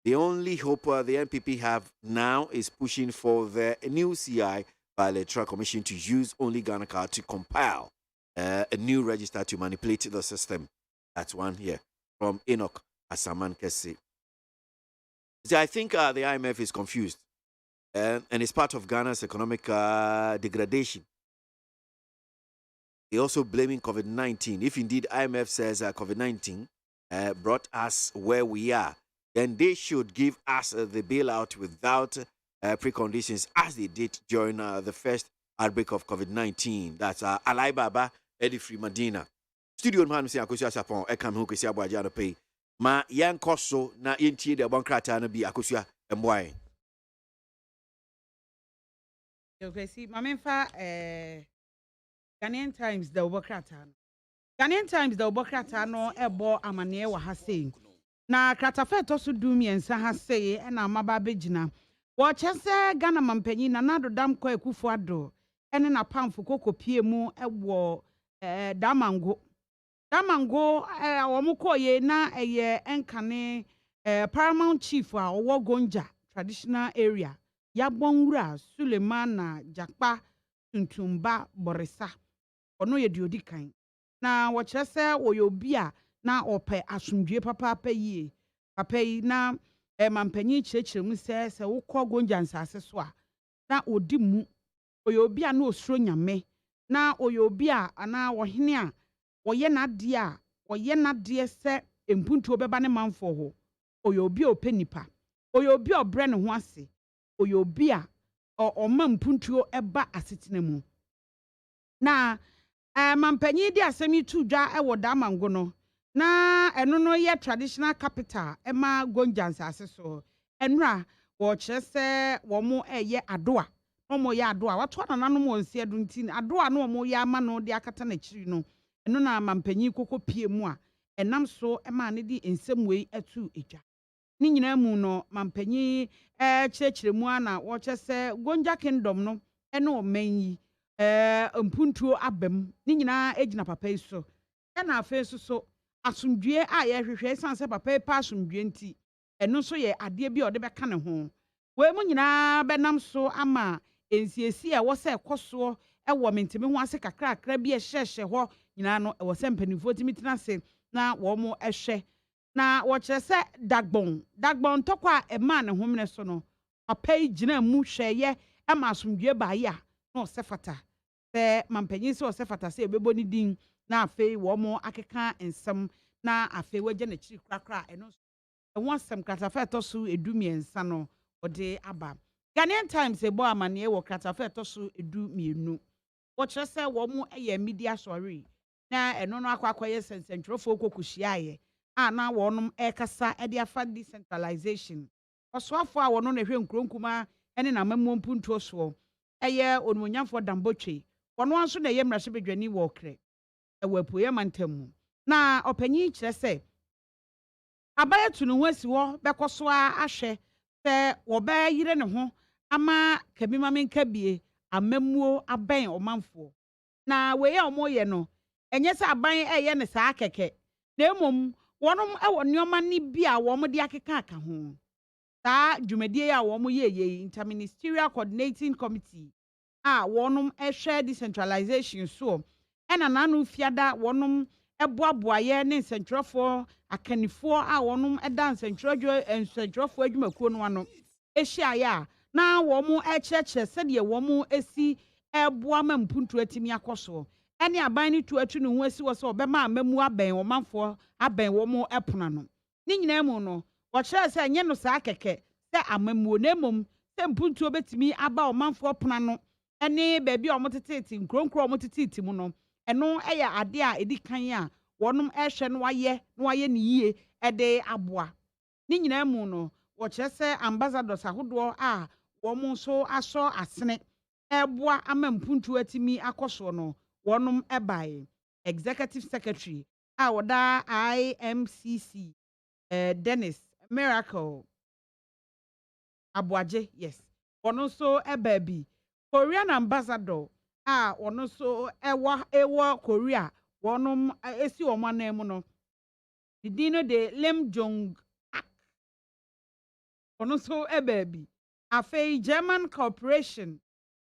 The only hope the NPP have now is pushing for the new CI by the Electoral Commission to use only Ghana card to compile a new register to manipulate the system. That's one here from Enoch Asaman Kese. See, I think the IMF is confused and it's part of Ghana's economic degradation. They're also blaming COVID-19. If indeed IMF says COVID-19 brought us where we are, then they should give us the bailout without preconditions as they did during the first outbreak of COVID-19. That's Alai Baba, Eddie Free Medina. Studio man say Akosua Sapon, Ekam Hu Kwesi Aboagye no pay. Ma yan koso na yentie de bonkrata na bi Akosua emboy. Okay, see, Mamemfa Ghanaian Times the Obokrata. Ghanaian Times the Obokrata no ebo amane wa ha sei. Na kratafe to so du miensa ha sei e na amaba begina. Wo chese Ghana mampanyi na nado dam kwa Akufo Addo ene na pamfo kokopie mu ewo damango. Damango womukoye na eye enkane paramount chief a owo Gonja traditional area. Yabonwura Sulemana Jakpa Tuntumba Borisa. Ono ye diodi kan. Na wo chese oyobi a na ope asumdwe papa yi na mampanyi chirechire mu se wokọ Gonja nsase so a na odi mu oyobi a na osuro nyame na oyobi a ana wohene a woye nade a woye nade se empuntuo beba ne manfo ho oyobi openipa oyobi obre ne ho ase oyobi a oma mpuntuo eba asetena mu na mampanyi di asemi tudwa ewo damango no na eno no ye traditional capital ema Gonja nsase so enra wo kyerese wo mo eye adoa no mo ye adoa wato nananom wonse edu ntin adoa no mo ye ama no de akata na kiri no eno na mampanyi kokọ pie mu a enam so ema ne di ensemwe etu edwa ni nyina mu no mampanyi kyerechire mu ana wo kyerese Gonja kingdom no ene o manyi mpuntuo abam ni nyina ejina papa iso na afa so asumdue a ye hwehwe sanse papa pa asumdue nti eno so ye ade bi ode beka ne ho we mu nyina benam so ama ensiesi e wo se ekoso e wo mentimi ho ase kakra bi e hyehye ho nyina no e wo se mpanifo timitina se na wo mo ehwe na wo kire se dagbon tokwa e ma ne homne so no papa gina mu hweye e ma asumdue ba ya no se fata se mampanyi se o se fata se ebebo ni din na afei wo mo akeka ensem na afei waje na chiri krakra eno ho asem kratafa etoso edumiensa no ode aba Ghanaian Times ebo amane wo kratafa etoso edumienu wo kire se wo mo eye media story na eno no akwakoye sensentrofo kokuhyiaye na wonom ekasa ede afa decentralization osoafo a wono na hwe nkronkuma ene na mamu mpuntuo so eye onwonyamfo dambotwe wono anso na ye mrahye bedwani wo kre ewapuye mantamu na opanyi kire se abaye tunu ho asi wo bekoso ahwe se wo ba yire ne ho ama kabima menka bie amamuo aban omanfo na weye omoye no enye se aban eye ne saa keke na emom wonom ewo nneoma ni bia wo mo de akeka aka ho saa dwumadie ya wo mo ye interministerial coordinating committee wonom ehwe decentralization so ena nanu fiada wonom eboaboaye ne nsentrofo akanifo wonom eda nsentrofo adwumakuo no ano ehia na wo mo ekyekye sede wo mo esi eboa ma mpuntu atimi akoso ene aban ni tu atu no ho esi wo so obema amamu aban wo manfo aban wo mo epona no ni nyina mu no wo kire se nye no saa keke se amamu na emom se mpuntu obetimi aba wo manfo pona no ene baabi o mo teteti nkronkro o mo teteti mu no eno eya ade a edi kan a wonom ehwe no waye ne yie ede aboa ni nyina mu no wo kire se ambassadors ahodo wo mo so aso asene eboa ama mpuntu atimi akoso no wonom ebae executive secretary woda IMCC Dennis Miracle Aboagye yes wono so ebabi Korean ambassador wono so ewo Korea wonom esi wo manam no the dino de Lim Jong ono so baby afei German Corporation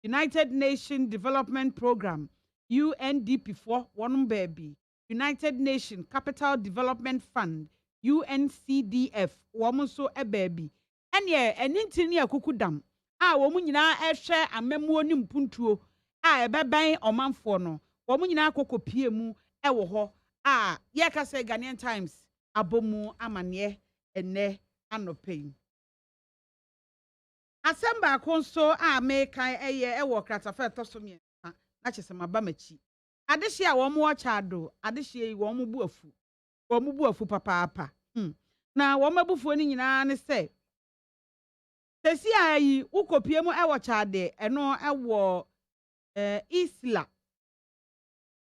United Nations Development Program UNDP for one baby United Nations Capital Development Fund UNCDF wɔn so baby ɛne ɛnintini akukudam a wɔn nyinaa ɛhwɛ amamuo ne mpuntuo a ɛbɛbɛn ɔmanfoɔ no wɔn nyinaa kokopie mu ɛwɔ hɔ a yɛka sɛ Ghanaian Times abomu amaneɛ ɛnɛ anɔpɛ asɛm baako nso a mekan ɛyɛ ɛwɔ kratafa ɛtɔ so mmiɛnsa na kyerɛ sɛ maba m'akyi adehye a wɔn wɔkya ado adehye yi wɔn bu afu papaapa na wɔn abufuo no nyinaa ne sɛ sɛsi a yi wokopie mu ɛwɔ kyade ɛno ɛwɔ Isla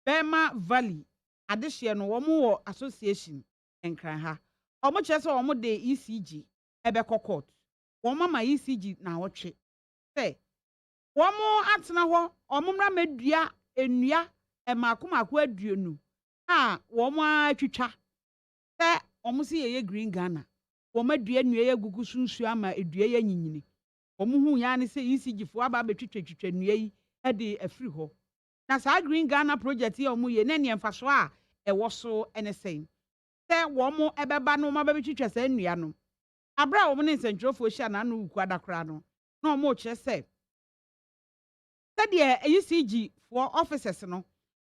Bema Valley adehye no wɔn wɔ association nkran ha wɔn kyerɛ sɛ wɔn de ECG ɛbɛkɔ court wɔn mama ECG na wɔtwe sɛ wɔn atena hɔ wɔn mmra medua ennua ɛmaako aduonu a wɔn atwitwa sɛ wɔn si yɛ green Ghana wɔn adua nnua yɛ gugu sunsu ama edua yɛ nyinyini wɔn hu ya ne sɛ ECG fo aba abɛtwitwa nnua yi ɛde afiri hɔ na saa green Ghana project yi wɔn yɛ ne nea mfaso a ɛwɔ so ɛne sɛn sɛ wɔn ɛbɛba no wɔn abɛtwitwa saa nnua no abra wɔn ne nsɛntwerɛfoɔ hyia na ano wuku adakora no na wɔn kyerɛ sɛ sɛdeɛ ECG for officers no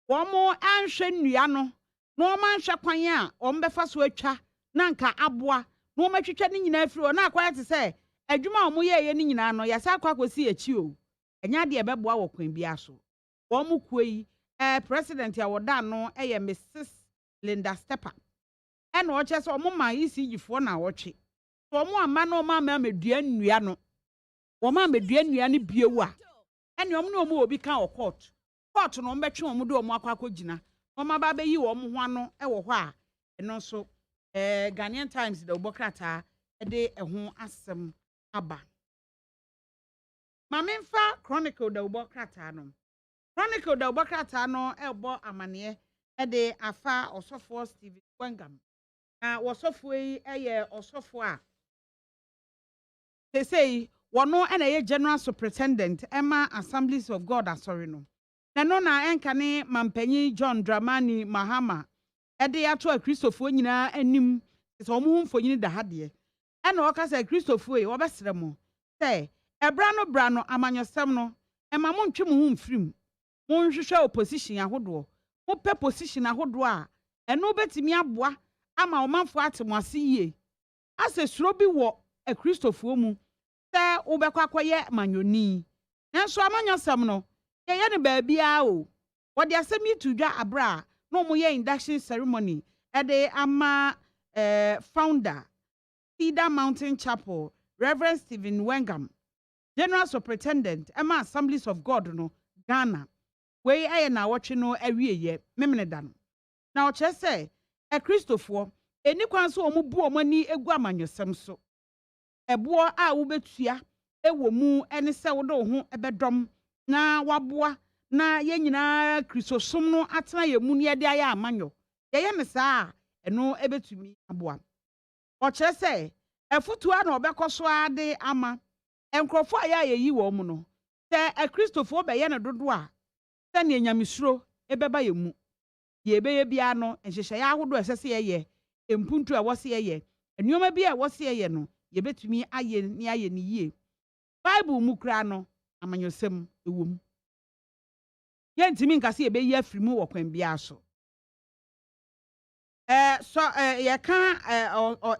wɔn anhwɛ nnua no na wɔn anhwɛ kwan a wɔn bɛfa so atwa na nka aboa na wɔn atwitwa ne nyinaa afiri hɔ na akɔyɛ te sɛ adwuma a wɔn yɛɛyɛ ne nyinaa no yɛsɛ akɔ akɔsi akyi o ɛnya deɛ ɛbɛboa wɔ kwan biara so wɔn kuo yi president a wɔda no ɛyɛ Mrs. Linda Stepper ɛna ɔkyerɛ sɛ wɔn ma ECG foɔ na wɔtwe wɔn ama na wɔn ama medua nnua no wɔn ama medua nnua no biewu a ɛne wɔn na wɔn obi ka wɔ court no wɔn bɛtwe wɔn de wɔn akɔ akɔgyina wɔn aba bɛyi wɔn ho ano ɛwɔ hɔ a ɛno nso Ghanaian Times da ɔbɔ krataa ɛde ɛho asɛm aba maame nfa Chronicle da ɔbɔ krataa no ɛbɔ amaneɛ ɛde afa ɔsɔfoɔ Stephen Wengam na wɔsɔfoɔ yi ɛyɛ ɔsɔfoɔ a sesei wɔno ɛna ɛyɛ General Superintendent ɛma Assemblies of God asɔre no na no na ɛnka ne mampanyi John Dramani Mahama ɛde ato a Kristofoɔ nyinaa anim sɛ wɔn ho mfonyini da ha deɛ ɛna ɔka sɛ Kristofoɔ yi wɔbɛsrɛ mo sɛ ɛbra no amanyɔsɛm no ɛma mo ntwe mo ho mfirim mo nhwehwɛ opposition ahodoɔ mo pɛ position ahodoɔ a ɛno betumi aboa ama ɔmanfoɔ ate mo ase yie asɛ suro bi wɔ Kristofoɔ mu sɛ wobɛkɔ akɔyɛ manyoni nanso amanyɔsɛm no yɛyɛ ne baabia o wɔde asɛm yi to dwa abra na ɔmo yɛ induction ceremony ɛde ama founder Cedar Mountain Chapel Reverend Stephen Wengam General Superintendent ɛma Assemblies of God no Ghana wei ɛyɛ na wɔtwe no awieyɛ memene da no na ɔkyerɛ sɛ Kristofoɔ eni kwan so ɔmo bu ɔmo ani egu amanyɔsɛm so ɛboɔ a wobɛtua ɛwɔ mu ɛne sɛ wode wo ho ɛbɛdɔm na waboa na yɛn nyinaa Kristosom no atena yɛ mu ne yɛde ayɛ amanyɔ yɛyɛ ne saa ɛno ɛbɛtumi aboa ɔkyerɛ sɛ ɛfotua na ɔbɛkɔ so ade ama nkurɔfoɔ a yɛyi wɔ mu no sɛ Kristofoɔ bɛyɛ ne dodo a sɛnea nyamesuro ɛbɛba yɛ mu yɛbɛyɛ biara no nhyehyɛeɛ ahodoɔ ɛsɛ sɛ yɛyɛ mpuntu a wɔse yɛyɛ nneɛma bi a wɔse yɛyɛ no yɛbɛtumi ayɛ ne yie Bible mu kura no amanyɔsɛm ɛwɔ mu yɛntumi nka sɛ yɛbɛyi afiri mu wɔ kwan biara so yɛka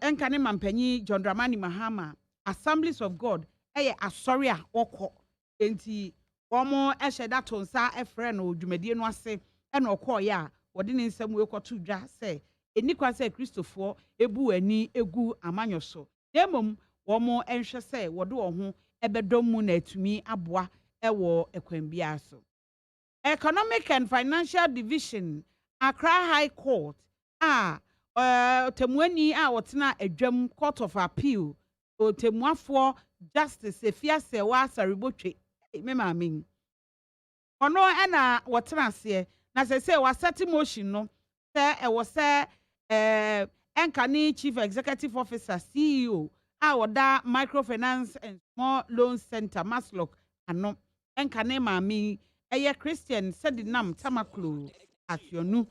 ɛnka ne mampanyi John Dramani Mahama Assemblies of God ɛyɛ asɔre a wɔkɔ enti wɔn ɛhyɛ da to nsa ɛfrɛ no dwumadie no ase ɛna ɔkɔɔyɛ a wɔde ne nsɛm wei kɔto dwa sɛ enikwa sɛ Kristofoɔ ebu ani egu amanyɔ so na mmom wɔn ɛnhwɛ sɛ wɔde wɔn ho ɛbɛdɔm mu na etumi aboa ɛwɔ ɛkwan biara so Economic and Financial Division Accra High Court temuani a wɔtena adwam Court of Appeal temuafoɔ Justice Efiase wa Saribotwe memamin ɔno ɛna wɔtena aseɛ na sɛ wasɛte motion no sɛ ɛwɔ sɛ ɛnka ne Chief Executive Officer CEO oda microfinance and small loan center Maslock ano enka ne maami eye Christian Sedinam Tamaklu Ationu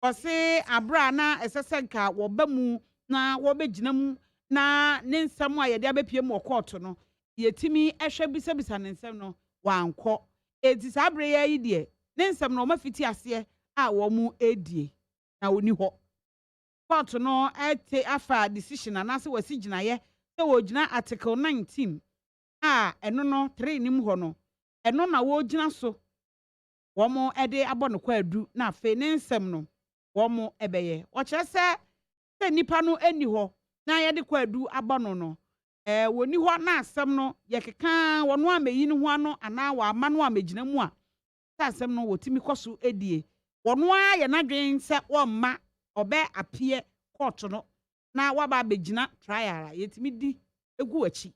ose abra na esesenka wo ba mu na wo begina mu na ne nsam a yede abepie mu court no yetimi ehwe bisabisa ne nsam no wankọ eti sabre ya yi de ne nsam no mafiti ase a wo mu edie na oni ho court no ete afa decision anase wasi ginaye se wo gina article 19 eno no 3 nim ho no eno na wo gina so wo mo ede abọ no kwadu na afa ne nsam no wo mo ebeye o kire se nipa no eni ho na ye de kwadu abọ no woni ho na asem no ye keka wono ameyi no ho ano ana wa ama no amegina mu a sa asem no wotimi koso edie wono a ye nadwen se wo ma obe apie court no na waba begina trial yetimi di egu achi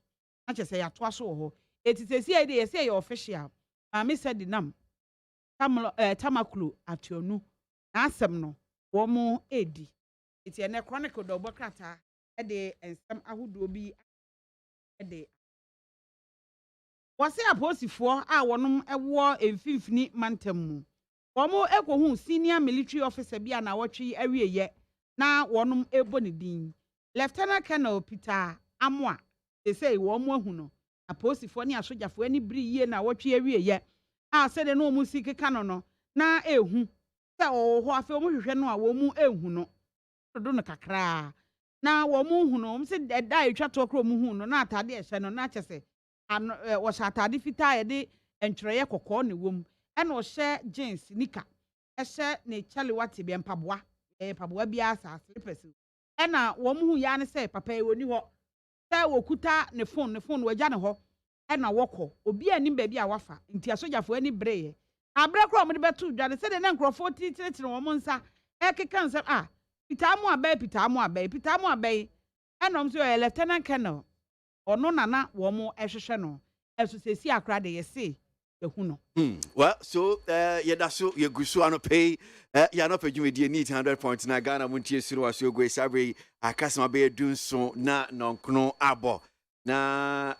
na chese ya to aso ho etitesi ede ye say official me said dinam tamaklu ationu na asem no wo mo edi eti ene chronicle do bokrata ede ensam ahodo bi ede wose aposifo a wonom ewo emfimfini mantam mu wo mo ekohu senior military officer bi na wotwe awieye na wonom ebo ne din Lieutenant Colonel Peter Amoa they say wo mo ahu no aposifo ne asojafo ani bri yie na wotwe awieye a se de no mu sikeka no na ehu se o ho afa mo hwehwe no a wo mu ehu no do no kakra na wo mu hu no se da etwa to kro mu hu no na atade ehye no na kyese wo sha atade fita ye de entwereye kokko ne wom ena o hye jeans nika ehye ne chale wate bi empaboa paboa bi asa slippers ena wo mu hu ya ne se papa e woni ho se wo kuta ne phone wagya ne ho ena wokọ obi ani ba bi a wafa nti asojafo ani breye abre kro mo de betu dwane se de na nkrofo titire wo mo nsa ekeka nse pitamo abai enom so Lieutenant Colonel ono nana wo mo ehwehwe no esusesi akra de yese ehu no well so yeda so yegusu anope ya no pedwumedie need 100.9 Ghana Montie suru aso go sabre akasema be dunso na nonkono abo na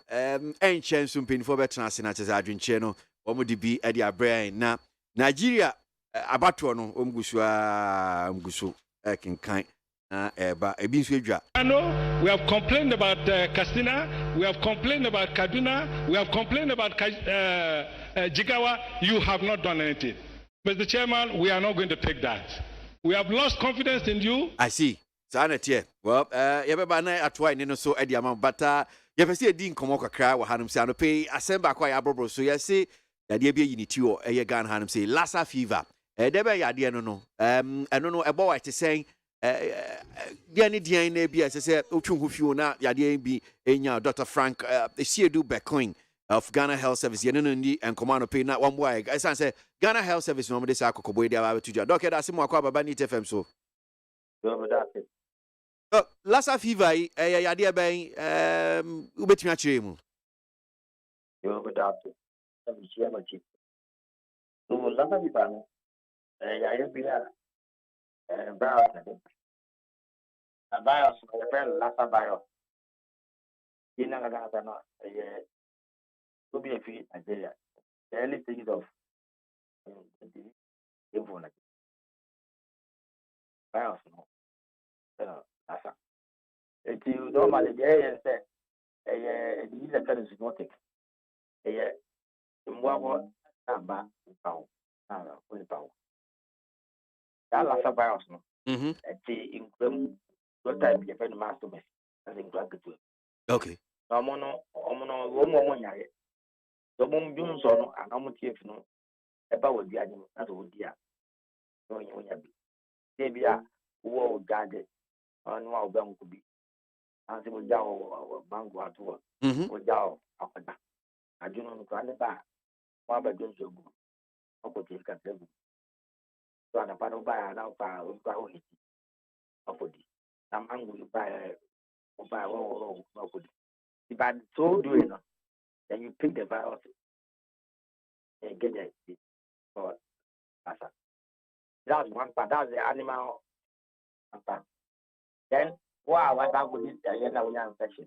enchen so mpinfo betena ase na cheze adwenche no wo mo de bi e de abrain na Nigeria abato no omgusu kinkan eba ebi nso edwa. I know we have complained about Katsina, we have complained about Kaduna, we have complained about Jigawa. You have not done anything. Mr. Chairman, we are not going to take that. We have lost confidence in you. I see. Sanity. Well, yebeba na atwa ni no so edi ama but yefese edi nkomo kakra wa hanum se anope asemba kwa ya brobro so yesi yade bi yiniti o eye Ghana hanum se Lassa fever. Debe yade no eno no ebo wa te sen dia ni dia na bi asese otwu hufio na yade bi enya Dr. Frank Esiedu Beckling of Ghana Health Service ye no ndi enkomano pe na wambo ai esan say Ghana Health Service no mo de sa akokobo dia ba betuja doctor da simo akwa baba ni TFM so Lassa fever yade ben ubetumi akire mu yo go doctor am chia ma chi so Lassa fever no ya bi la virus no friend Lassa virus ina ga no to be a free Nigeria. The early stages of the info virus no Lassa. It you normally the say disease that is zoonotic. Mwa aba pao that Lassa virus no. In what time you find master mess as in gratitude. Okay. Omono wo nyaye. So mum bi nso no anamu tief no eba wodi anyim na so wodi a no nya bi. Dey bia wo gade anu a oba nko bi. Anse mo jawo bango ato. Wo jawo akoda. Ajuno no kwa ne ba. Wa ba don so gu. Okoti ka tegu. So ana pa no ba na pa o ka o hiti. Okodi. Na mango you buy wo okodi. If I told you, then you pick the virus and get it for Lassa. That's one part. That's the animal part. Then, what I was with this, I infection.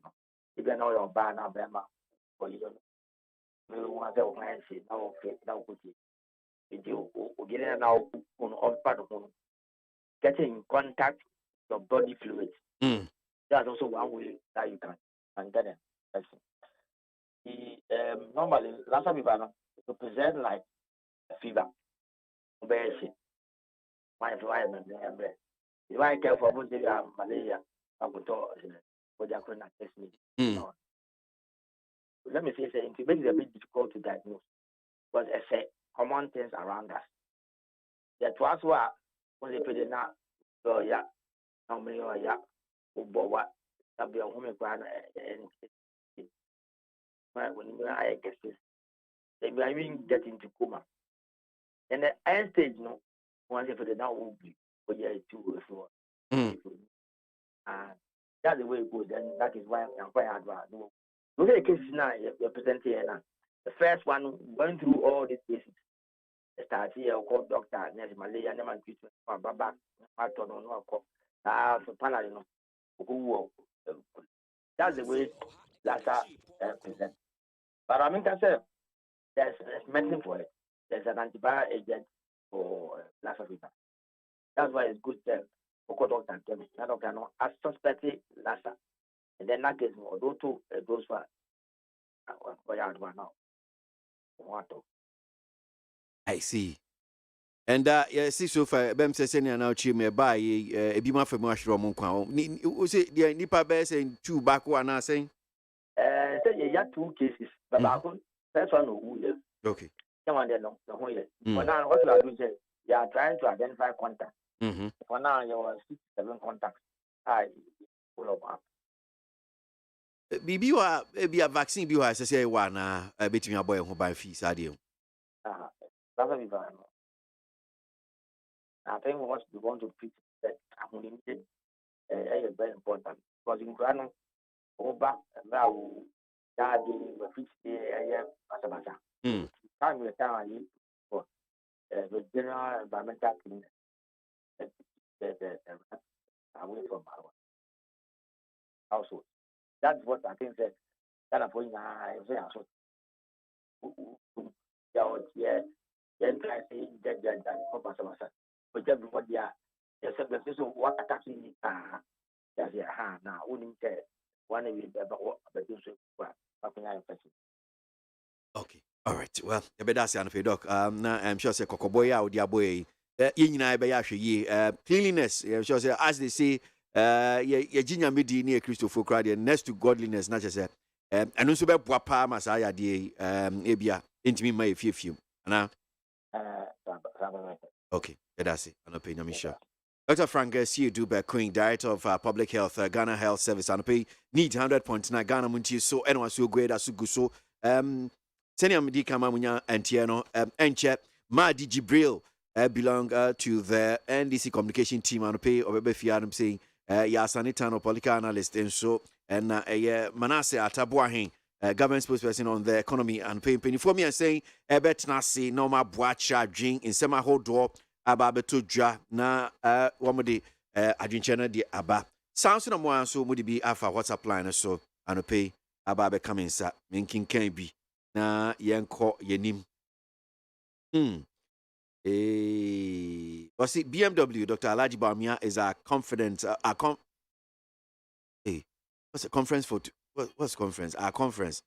If you know your ban, Alabama, for you, you want to organize it now. Now, you get now on part of getting in contact with your body fluids. That's also one way that you can get an infection. Normally, last time to present like a fever, basic, my environment, if I care for malaria, I would talk for the corona test me. Let me say, it makes it a bit difficult to diagnose because it's common things around us. That was what when they put it now, so yeah, how many or yeah, what that be a woman and when I guess this, they may even get into coma. And the end stage, no, once they put it now, will be for year 2 or so. That's the way it goes, and that is why I'm quite advanced. Look at the cases now you're presenting here now. The first one going through all these cases. Start here, call doctor, nurse, malaria, and treatment for Baba, Martin, no, for Panel, who that's the way Lassa present. But I mean, there's medicine for it. There's an antibiotic agent for Lassa fever. That's why it's good to go doctor and chemist. I don't know, as suspected Lassa. And then that case, although two goes for now. I see. And see so far, Bem says any now cheer me by a bima for much from Monquan. Was it the Nipa Bears and 2 back one are saying? Say you had 2 cases, but first one who okay. Come on, no, the whole year. For now, what you are doing, you are trying to identify contacts. For now, you are 6-7 contacts. I follow up. Bibi wa a vaccine bi wa say one between a boy who buy fees adio. That's what we want. I think what we want to preach that community is very important because in Ghana, over now, that the fixed area as time we time for the general environmental cleaning away from our household. That's what I think that kind of point I say also. Yeah, then try saying that for Passamasa. But everybody are the what attacking that's now wouldn't say one of you but you okay. All right. Well, you better say on doc. Now I'm sure say Kokoboy out the boy. Yina be ya cleanliness. I'm sure say as they say ye ginya medi near Christopher Crowd next to godliness not just and also be boapa masaya de ebia intimi ma few na okay that's it an opinion Misha. Dr. Frank Dube Queen, Director of Public Health, Ghana Health Service, and pay need 100.9 Ghana Muntie so and was so great as so Senior Medika Mamunya and Tiano Enche Madi Jibril belong to the NDC communication team and pay or Befiadam saying Yasanitano political analyst and so and Manasseh Atabuahin government spokesperson on the economy and paying penny for me and saying bet nasi no ma boacha drink in sema hold door ababeto dwa na wamode adwenchana di aba sounds no mo so mudi bi afa WhatsApp line so anope ababe coming sa menkin kan bi na yenko yenim was it BMW Dr. Alaji Bamia is a confident what's a conference for what's conference? Our conference.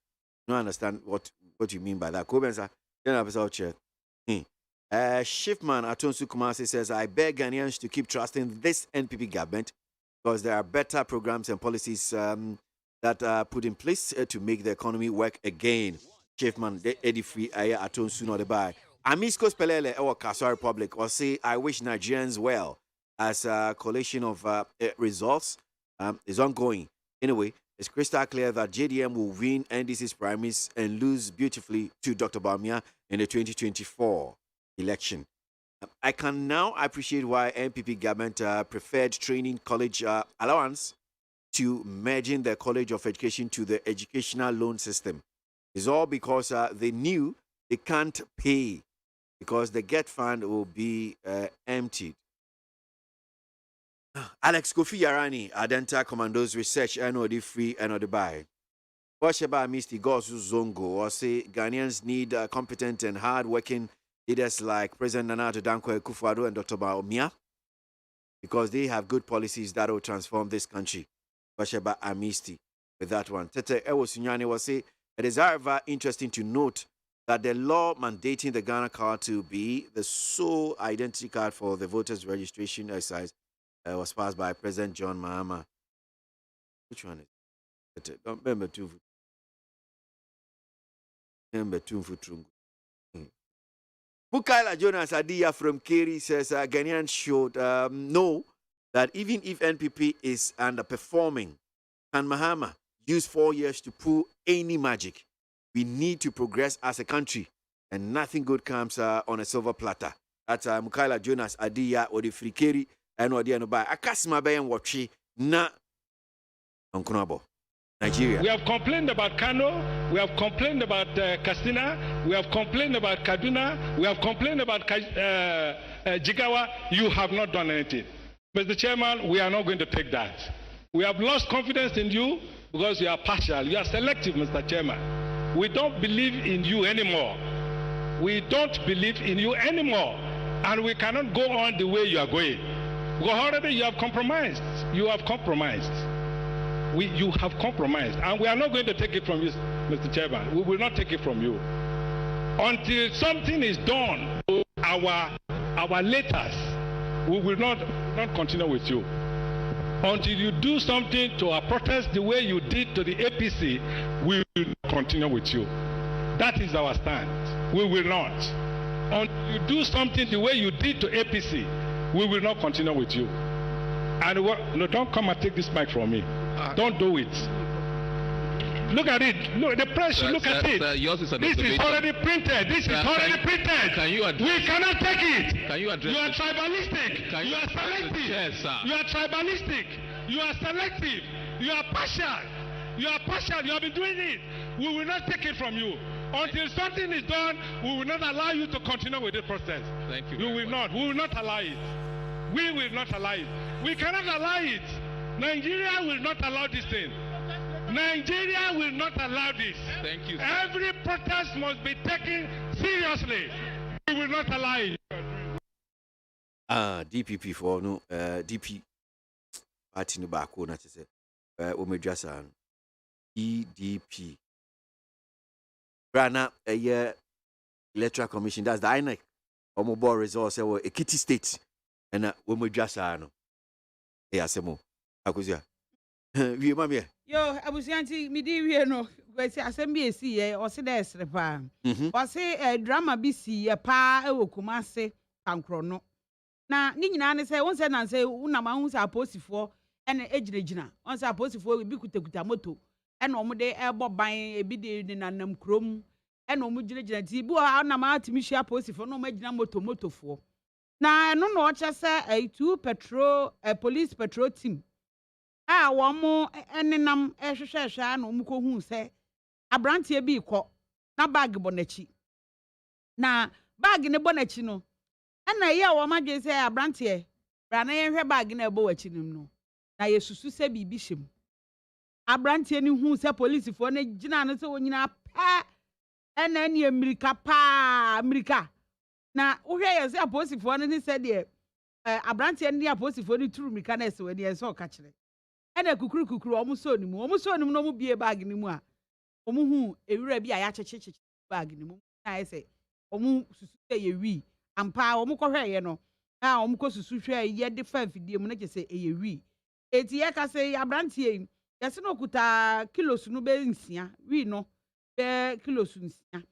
I don't understand what you mean by that. Kobensa, then episode chair. Shiftman Atonsu Kumasi says, I beg Ghanaians to keep trusting this NPP government because there are better programs and policies that are put in place to make the economy work again. Shiftman Eddie Free Atonsu no the buy. Amisco Spelele or Kasar Republic or say, I wish Nigerians well as a collation of results is ongoing. Anyway, it's crystal clear that JDM will win NDC's primaries and lose beautifully to Dr. Bamia in the 2024 election. I can now appreciate why NPP government preferred training college allowance to merging the College of Education to the educational loan system. It's all because they knew they can't pay because the GET fund will be emptied. Alex Kofi Yarani, Adenta Commandos Research, and the free and the buy. Washeba Misty Gosu Zongo or say Ghanaians need competent and hard-working leaders like President Nana Addo Dankwa Akufo-Addo and Dr. Baumia, because they have good policies that will transform this country. Washeba Amisti with that one. Tete Ewo Sunyani will say, it is however interesting to note that the law mandating the Ghana card to be the sole identity card for the voters registration exercise was passed by President John Mahama. Which one is it? Remember two. Number 2 for Trungu. Bukaila Jonas Adia from Keri says Ghanaians should know that even if NPP is underperforming, can Mahama use 4 years to pull any magic? We need to progress as a country, and nothing good comes on a silver platter. That's Mukaila Jonas Adia or the Frikeri and Odiano by Akasima Bay and Wachi na Onkunabo. Nigeria. We have complained about Kano, we have complained about Katsina, we have complained about Kaduna, we have complained about Jigawa. You have not done anything. Mr. Chairman, we are not going to take that. We have lost confidence in you because you are partial. You are selective, Mr. Chairman. We don't believe in you anymore. We don't believe in you anymore. And we cannot go on the way you are going. Because already you have compromised. You have compromised. You have compromised, and we are not going to take it from you, Mr. Chairman. We will not take it from you until something is done to our letters. We will not continue with you until you do something to our protest the way you did to the APC. We will not continue with you. That is our stand. We will not. Until you do something the way you did to APC, we will not continue with you. And no, don't come and take this mic from me. Don't do it. Look at it. Look, the press should look at it. Yours is this is already printed. This is already printed. Can you address? We cannot take it. Can you address? You are tribalistic. Can you are selective. Yes, sir. You are tribalistic. You are selective. You are partial. You are partial. You have been doing it. We will not take it from you. Until something is done, we will not allow you to continue with the process. Thank you. You will not. We will not allow it. We will not allow it. We cannot allow it. Nigeria will not allow this thing. Nigeria will not allow this. Thank you, sir. Every protest must be taken seriously. We will not allow it. DPP for no DP party no back on say Omedjasa EDP. Brana Electoral Commission, that's the INEC. Omobo results were Ekiti State and Omedjasa no. Asemo. Akuzia. Wie mama. Yo, abusianti midi wie no. Kwesi asem bi esi ye, o se da esre pa. O se drama bi si ye pa e wo Kumase pankro no. Na ni nyina ne se won se na se unama hu se aposifo ene ejinejina. On se aposifo bi kutakuta moto. Ene omo de ebo ban ebi de nanam krom. Ene omo ginejina ti bi o na ma atimi hia aposifo no omo ejina motofo. Na no no oche se two patrol police patrol team womo enenam ehwehwehwe na omuko hu se abrantie bi kọ na bag bonachi na bag ne bonachi no na ye wo madwe se abrantie bra na ye hwe bag na ebo wachi nim no na yesusu se bibi hyem abrantie ni hu se police fo na gina no se wonyina pa ena ni America na uhwe ye se aposifo no ni se de abrantie ni aposifo ni turu mika na se we de se o ka kire ena kukuru omu so ni mu no mu bie bag ni mu a omu hu ewura bi a ya checheche bag ni mu na ese omu susu se ye wi ampa omu ko hwe ye no na omu ko susu hwe ye de fa fidie mu na che se ye wi eti ye ka se abrantie ye se no kuta kilos no be nsia wi no be kilos nsia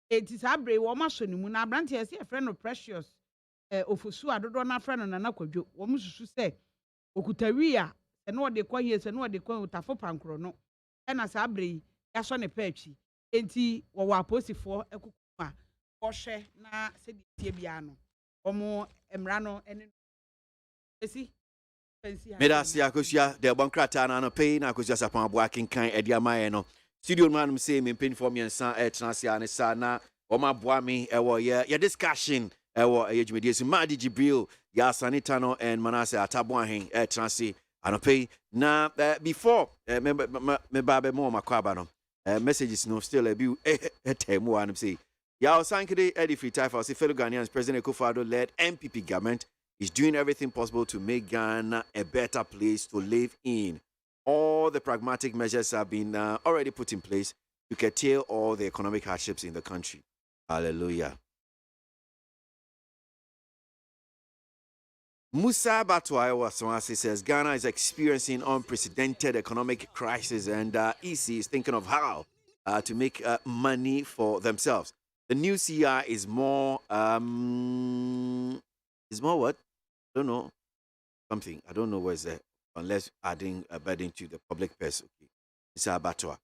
eti sabre wo ma so ni mu na abrantie se ye friend no precious ofosu adodo na friend no na kwadwo wo mu susu se okuta wi a no de kwa hiese no de kwa utafo pankro no na sabre ya so ne paatwi enti wo wa aposifo ekukuma wo hwe na se de tie bia no omo emra no ene esi Medasi akosia de bankrata na no pay na akosia sapan aboakin kan ediamaye no studio manum say me pen for me ensa etnasia ne sa na o ma boa me ewo ye discussion ewo yejumedie si Madi Jibril ya Sanitano and Manase Ataboahin etnasi anope na before me babe mo makwaba no messages no still a few time one say Yao Sankede Eddie Free Taifa say fellow Ghanaians President Akufo-Addo led MPP government is doing everything possible to make Ghana a better place to live in. All the pragmatic measures have been already put in place to curtail all the economic hardships in the country. Hallelujah. Musa Batwa says Ghana is experiencing unprecedented economic crisis and EC is thinking of how to make money for themselves. The new CR is more what? I don't know. Something. I don't know where's that. Unless adding a burden to the public purse. Okay. It's Batwa.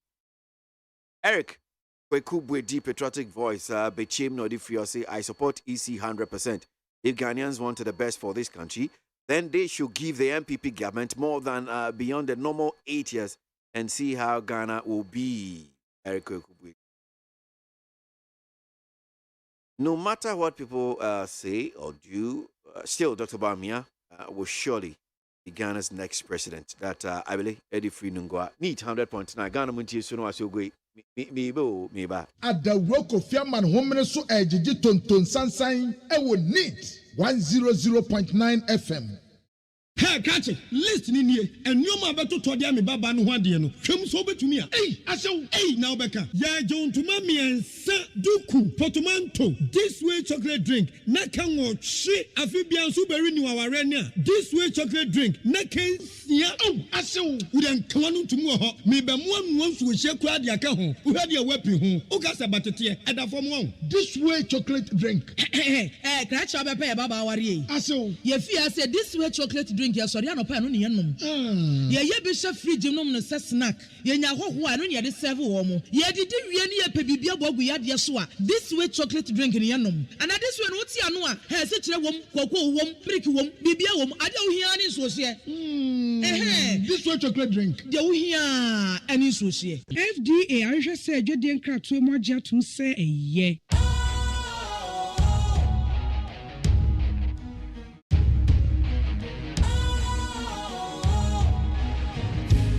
Eric, Kwekubwe deep patriotic voice, Bechim Nodi say I support EC 100%. If Ghanaians want the best for this country, then they should give the MPP government more than beyond the normal 8 years and see how Ghana will be. Eric Kwekubwe. No matter what people say or do, still Dr. Bamia will surely be Ghana's next president. That I believe Eddie Free Nungwa need 100.9 Ghana Muntie Suno Asogwe. Meba. At the Roko Fiaman Homene so ejiji tonton sansan ewo need 100.9 FM. Hey, catch it. Listen in here. And you ma beto to dia me baba no hwade no. Hwem so betumi a. Hey, asew. Hey, now beka. Ya jon to ma me duku portmanteau. This way chocolate drink. Na kan wo hwe afibian so beri ni waware ni a. This way chocolate drink. Na kan sia. Oh, asew. We den kan no tumu ho. Me be mo anu so hye kura de aka ho. Wo hwade e wapi ho. O ka se batete e da fom ho. This way chocolate drink. Catch up e baba ware. Asew. Ye fi say this way chocolate drink. Ya sorry anopa no ne yenom ye be hwe fridge nom no se snack ye nya hoho anu ne ye de serve wo mo ye didi wie ne ye pebibia bogu ya de so a this way chocolate drink ne yenom and this way no ti anu a he se kire wom kokko wom brick wom bibia wom ade wo hia ne so hye this way chocolate drink de wo hia ani so hye FDA ahwehwe se adwede nkrato mu agye atom se eye.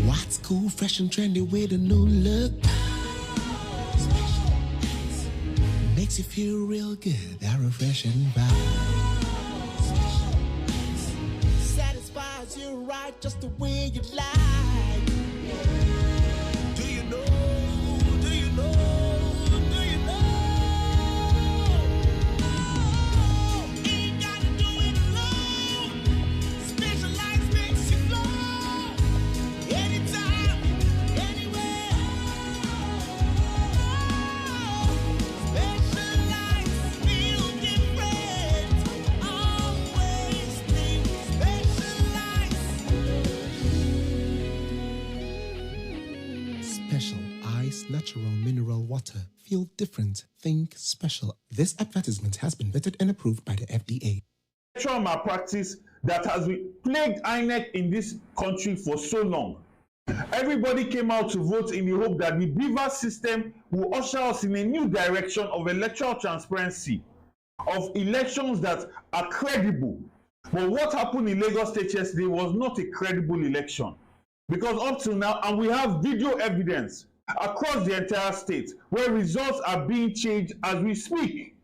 What's cool, fresh and trendy with a new look? Makes you feel real good, that refreshing vibe. Satisfies you right just the way you like. Do you know? Do you know? Do you know? Ain't gotta do it alone. Specialized makes you flow. Anytime, anywhere. Specialized, feel different. Always think specialized. Special Ice Natural Mineral Water. Feel different. Think special. This advertisement has been vetted and approved by the FDA. Electoral malpractice that has been plagued INEC in this country for so long. Everybody came out to vote in the hope that the Beaver system will usher us in a new direction of electoral transparency, of elections that are credible. But what happened in Lagos State yesterday was not a credible election. Because up till now, and we have video evidence across the entire state where results are being changed as we speak.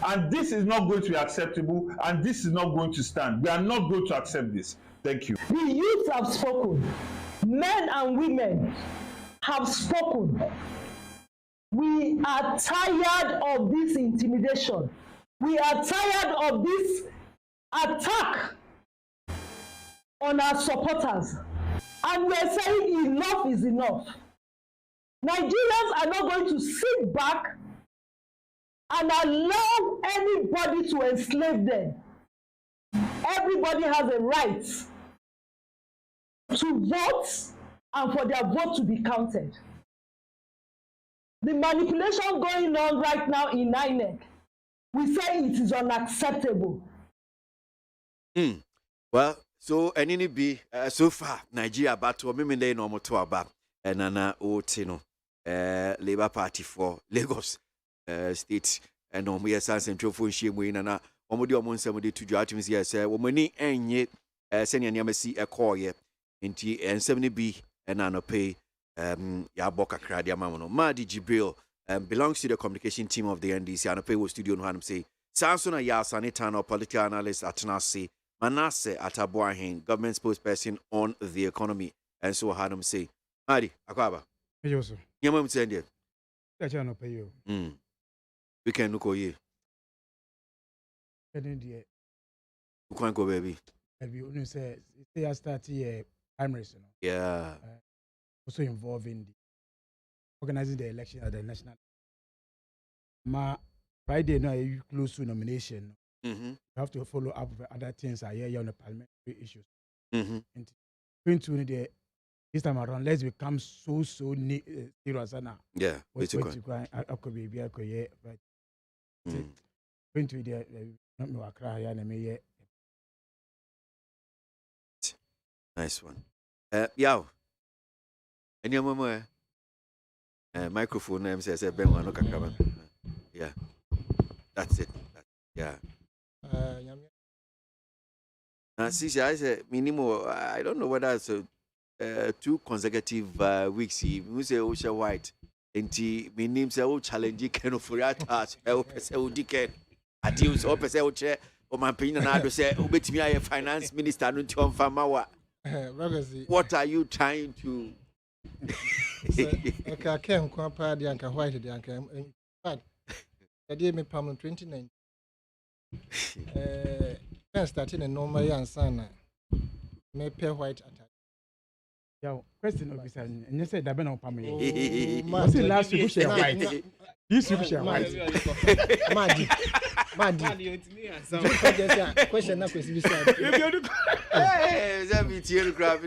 And this is not going to be acceptable, and this is not going to stand. We are not going to accept this. Thank you. The youth have spoken. Men and women have spoken. We are tired of this intimidation. We are tired of this attack on our supporters. And we are saying enough is enough. Nigerians are not going to sit back and allow anybody to enslave them. Everybody has a right to vote and for their vote to be counted. The manipulation going on right now in INEC, we say it is unacceptable. Well, so any be so far Nigeria battle me no more to about and Nana Otino Labour Party for Lagos State and on we are central for shame we nana omodi omon somebody to judge here say womani enye senior nyamasi e call ye nti ensem ne bi and ano pay Yaboka Kradia Mamono. Madi Jibril belongs to the communication team of the NDC and a studio no hanum say Samsona Yasanitano political analyst at Nasi Manasse at ABOAGYE government spokesperson on the economy and so hanum say Madi Akwaba. Yes, Yamam send it. I cannot pay you. We can look ye. And in the You can't go baby. have you only say I start here primaries, Yeah. Also involving the organizing the election at the national. Friday now you close to nomination. You have to follow up with other things I hear on the parliamentary issues. And going to the this time around, let's become so serious now. Yeah, what's going to go? I could be but going to the not me cry and me. Nice one. Yeah. Any more microphone name says Ben one look. Yeah. That's it. Yeah. See, I said minimum. I don't know whether it's 2 consecutive weeks. We say Osha White. And my name say oh challenge can of for us. I say oh dickhead. I deal so say oh chair. Or my opinion I say oh bet me I a finance minister no to farmer. What are you trying to? Okay, I can't compare the Uncle White the Uncle. But I did me Palm 29. Starting a normal and son. May pay white attack. Yo, question of this, and you said that Ben Opamay. Was it last week? Share white. This week, share white. Maddy. Question now, question beside. Hey, that be tear craft.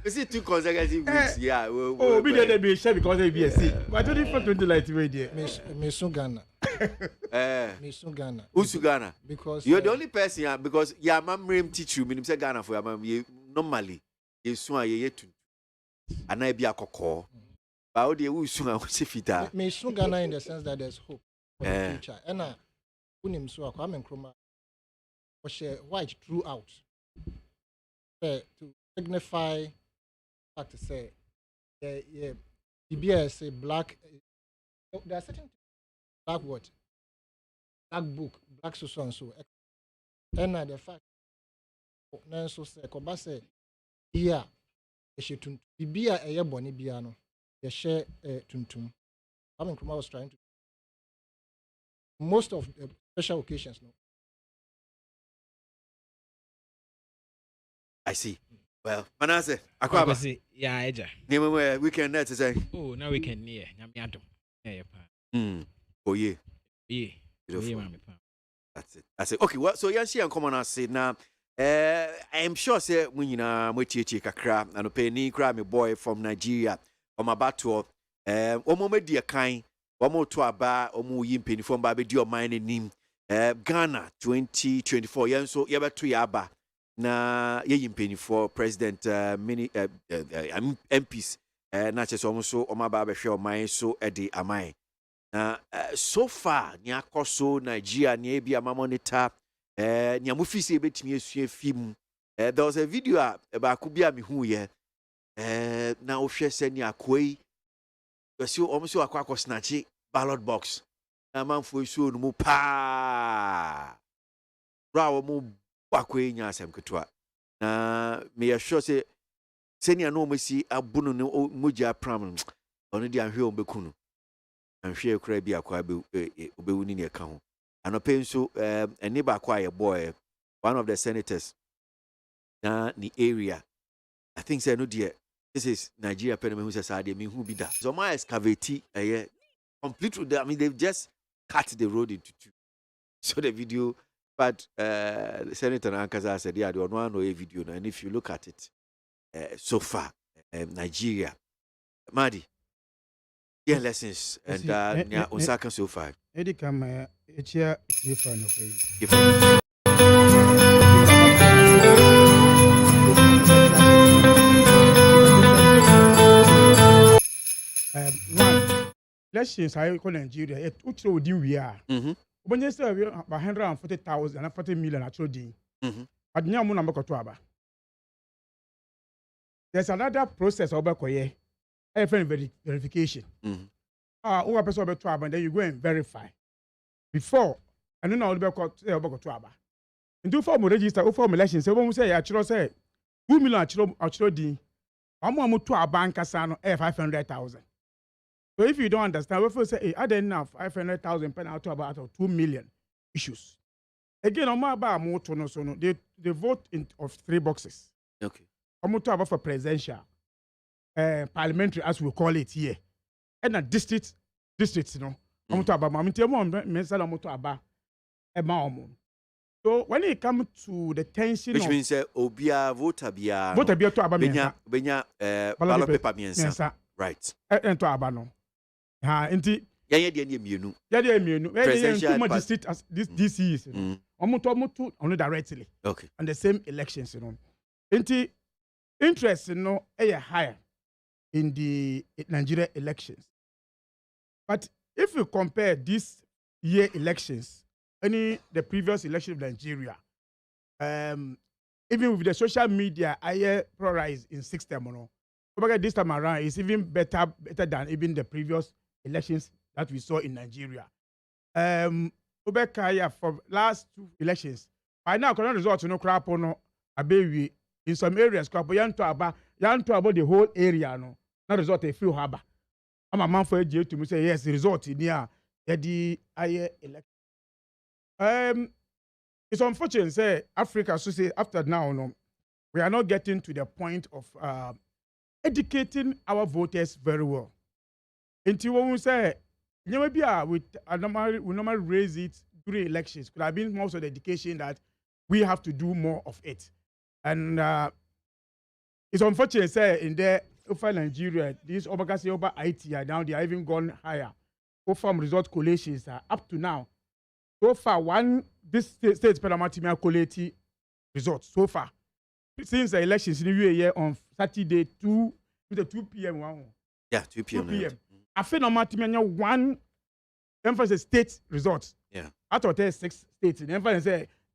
Is it 2 consecutive weeks? Yeah. Oh, we didn't be sure because they be a seat. But I didn't want to like to radio. Miss Ghana. Miss Ghana. Who's Ghana? Because you're the only person because your mom teach you. Meaning say Ghana for your mom. Normally, you soon ye to. And I be a cocoa. But how do you soon I was fita? Miss Ghana in the sense that there's hope for the future. And I, unim so I come and chroma. Was white throughout. To signify. Fact to say, yeah, PBS say black. There are certain black what, black book, black so and so. And the fact, now so say, Koba say, yeah, she tun PBS a year boni biano, they share tuntum. I mean, Kruma was trying to most of the special occasions, no. I see. Well, Manasseh, Akwaba. Yeah, Eja. Name weekend net to say. Oh, now we can near Yamiato. Oh, yeah. Yeah. Beautiful. That's it. I say, okay, well, so Yancy and Common I said now, I am sure, say, when you know, Motichi Kakra, and a penny crab, a boy from Nigeria, or my battle, moment dear kind, one more to a bar, or more yimping from Baby Dio mine in him, Ghana 2024, yan so yaba to yaba. Na ye yimpeni for president many MPs na chese omuso omaba be hwe oman so edi amai na so far ni akoso Nigeria ni ebi amamonitor ni amufisi ebetimi esua film there was a video ba akubia me hu ye na ohwe se ni akoi so omuso akwa snatch ballot box na manfo so no mu pa rawo mu wakwe nya asem ketwa na me sure say senia no mesi abunu ne moja pram ono di anhwe ombekunu anhwe ekura bi akwa be obewuni ne ka ho anope nso eni ba kwa ye boy one of the senators na the area I think say no dear this is Nigeria pen me who say say me who be that so my excavate complete with I mean they've just cut the road into 2 so the video. But Senator Ankaza said, yeah, there was no video. And if you look at it, so far, Nigeria, Madi, yeah, lessons, and Osaka so far. Eddie come here, lessons I call Nigeria, it would do we are. When you say 140,000 and 40 million actually, I didn't know number to aba. there's another process obekoye. Verification. One person obeto aba, then you go and verify before, and then all the obekoto aba. Into form register, form election. Say we say actually say 2 million actually din. Amu to a bank asano 500,000. So if you don't understand, we first say, hey, I didn't have 500,000 pen out about 2 million issues. Again, they vote of 3 boxes. Okay. I'm talking about for presidential, parliamentary, as we call it here, and a districts, you know. I'm talking about so when it comes to the tension, which means obia voter bia to aba benya ballot paper miensa, right? And to aba no. Ha inti ya de mienu presidential district as this DCs, you know. Only directly. Okay. And the same elections, you know. Inti interest, you know, higher in the Nigeria elections. But if you compare this year elections, the previous election of Nigeria, even with the social media, I polarized in 6 term, you know. This time around, it's even better than even the previous elections that we saw in Nigeria. For last 2 elections, by now, current results, you know, crap on a baby in some areas, crap, yan to about the whole area, no, not result a few harbor. I'm a man for a to me say, yes, the result in here, the election. It's unfortunate, say Africa, so say after now, no, we are not getting to the point of educating our voters very well. Until when we say, maybe we normally raise it during elections, could have been most of the education that we have to do more of it. And it's unfortunate, say in the over Nigeria, these over IT are now they are even gone higher. Over result collations are up to now. So far, this state parliamentary collate results so far. Since the elections in the year on Saturday 2 p.m. Yeah, 2 p.m. 2 p.m. I feel no one emphasis state results. Yeah. Out of 6 states, the emphasis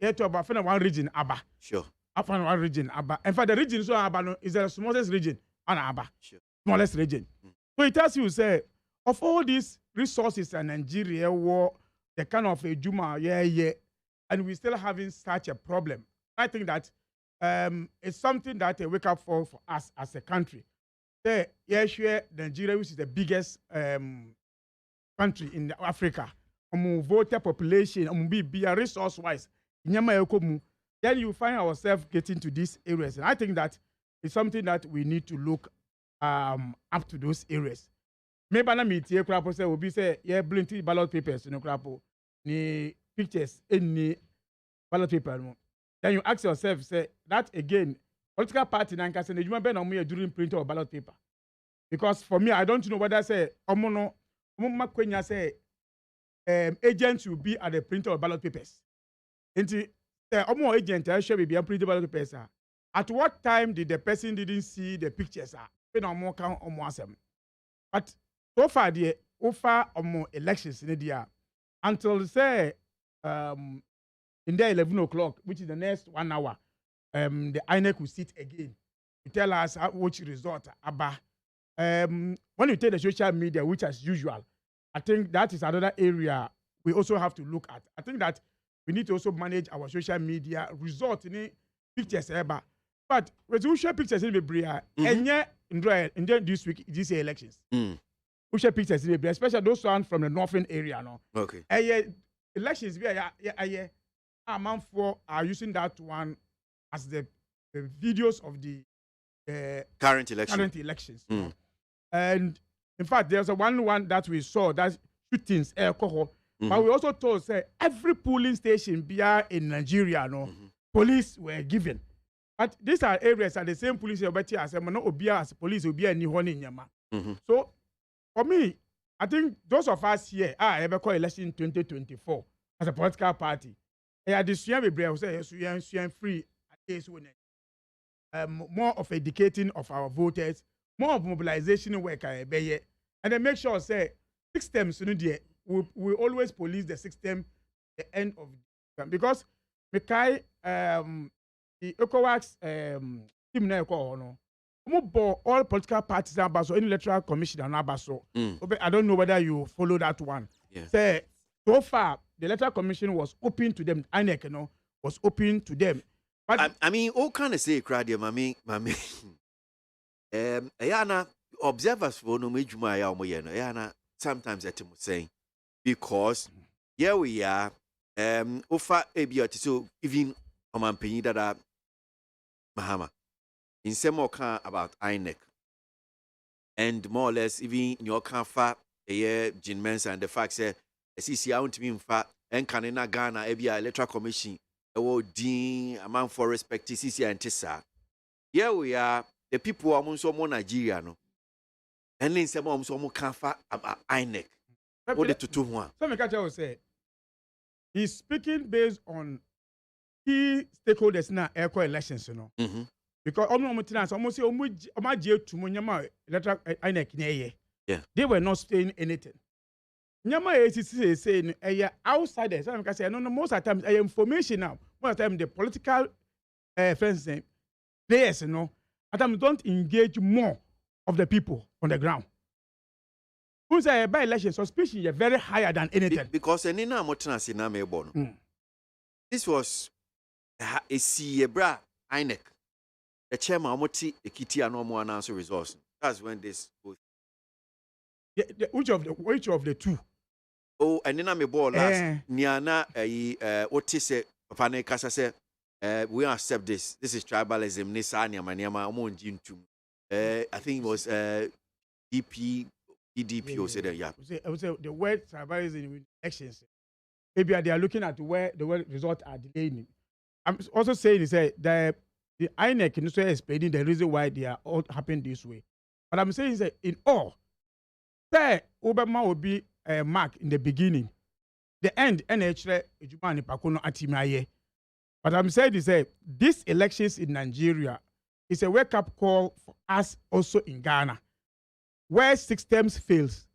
say to about one region Aba. Sure. After one region Aba. In fact, the region so Aba is the smallest region on Aba. Sure. Smallest region. So it tells you say of all these resources in Nigeria war the kind of a Juma, and we still having such a problem. I think that it's something that a wake up for us as a country. Sure, Nigeria, which is the biggest country in Africa, voter population, be a resource wise, then you find ourselves getting to these areas. And I think that it's something that we need to look up to those areas. Maybe I meet here, say, will be say, yeah, blinky ballot papers, you know, crapo, ni pictures, any ballot paper. Then you ask yourself, say, that again, political party, and say, you might be during printing of ballot paper. Because for me, I don't know whether say, say, agents will be at the printer of ballot papers. Agent, I shall be printing ballot papers. At what time did the person didn't see the pictures? But so far, the offer of elections in the year until say in the 11 o'clock, which is the next 1 hour, the INEC will sit again to tell us which result about. When you take the social media, which as usual, I think that is another area we also have to look at. I think that we need to also manage our social media result in pictures. But we share pictures in the Bria, and yet in this week, these elections. We share pictures in the Bria, especially those ones from the northern area. No? Okay. Elections, a month for are using that one as the videos of the current elections. And in fact, there's one that we saw that shootings, alcohol. But we also told say every polling station in Nigeria, police were given. But these are areas that the same police as police will be any honey in Yama. So for me, I think those of us here are ever call election 2024 as a political party. This year we say free more of educating of our voters, more of mobilization work, and then make sure say systems we always police the system the end of the time. Because the KWAS team now all political parties are so any electoral commission and abaso. I don't know whether you follow that one. Say so far the electoral commission was open to them. INEC, you know, was open to them. But I mean, all kind of say crowd, mami. Ayana observers for no major my Ayana sometimes at him saying because here we are. Ofa ebiot so even Omampini that Mahama in some more about INEC and more or less even in your canfa a year Jin Mensa and the fact say CC out to me in fact and Canada Ghana Ebia Electoral Commission Dean amount for respect CC and Tessa. Here we are, the people are almost more Nigerian and then some more canfa about INEC. What the two one? Some catcher will say he's speaking based on key stakeholders now airco elections, you know. Because almost they were not saying anything. Nyama is saying outsiders. Some can say no, most of the time information now. Most of the time the political friends players, you know, at times don't engage more of the people on the ground. Who say by election suspicion is very higher than anything. Because this was a Siebra INEC. The chairman Omoti Ekiti and no more announce results. That's when this goes. Which of the two? Oh, and then I'm a ball last. Niana Otise Pane Kasa said, we accept this. This is tribalism. Nisania Maniama Omonjintum. I think it was EDP or said that, yeah. I would say the word tribalism in elections. Maybe they are looking at where the results are delaying. I'm also saying is that the INEC can also explaining the reason why they are all happening this way. But I'm saying is that in all, say Obama will be a mark in the beginning, the end NHR Ejumani Pakono Atimaye. But I'm saying is that these elections in Nigeria is a wake-up call for us also in Ghana, where systems fails.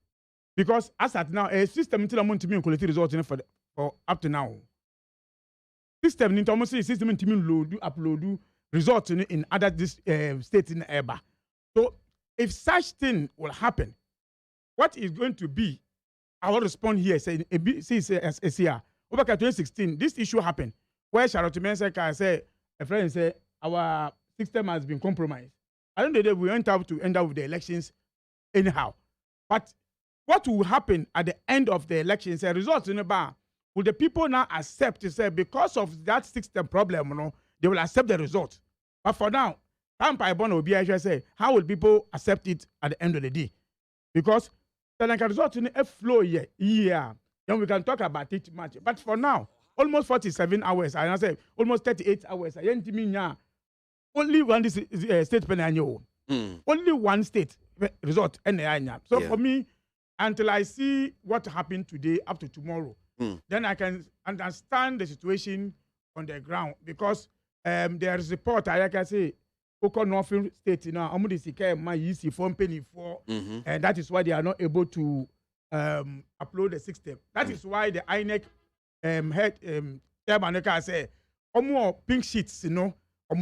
Because as at now, a system until I'm to me quality results for up to now. System in terms of system in load, upload results in other states in EBA. So if such thing will happen, what is going to be our response here? Say, over 2016, this issue happened where Charlotte Mensah say a friend say our system has been compromised. I don't know we went out to end up with the elections anyhow. But what will happen at the end of the elections? A result in the bar. Will the people now accept to say because of that system problem, you know, they will accept the result? But for now, will be actually say, how will people accept it at the end of the day? Because the result in a flow here, then we can talk about it much. But for now, almost 47 hours, I say almost 38 hours. Only one state penal. Only one state result. So for me, until I see what happened today up to tomorrow, then I can understand the situation on the ground. Because there is a report, I can say, Oko Northern State, you know, and that is why they are not able to upload the system. That is why the INEC head chairman say, more pink sheets, you know,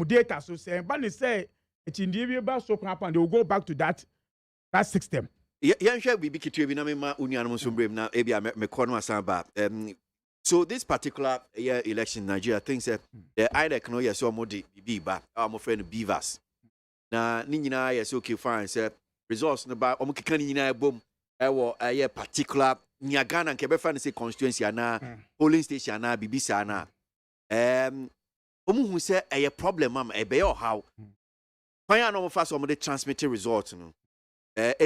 data. So say, but they say, it's in the area, so happen, they will go back to that system. So this particular election in Nigeria thinks that the INEC no yes so modi biba our friend beavers. Na ni nyina yes okay fine say results no ba omo keka ni nyina bom e particular Nyagana nke be fan say constituency na polling station na bibisa na omo hu say e problem am e be how kwan no mo fa so mo dey transmit results no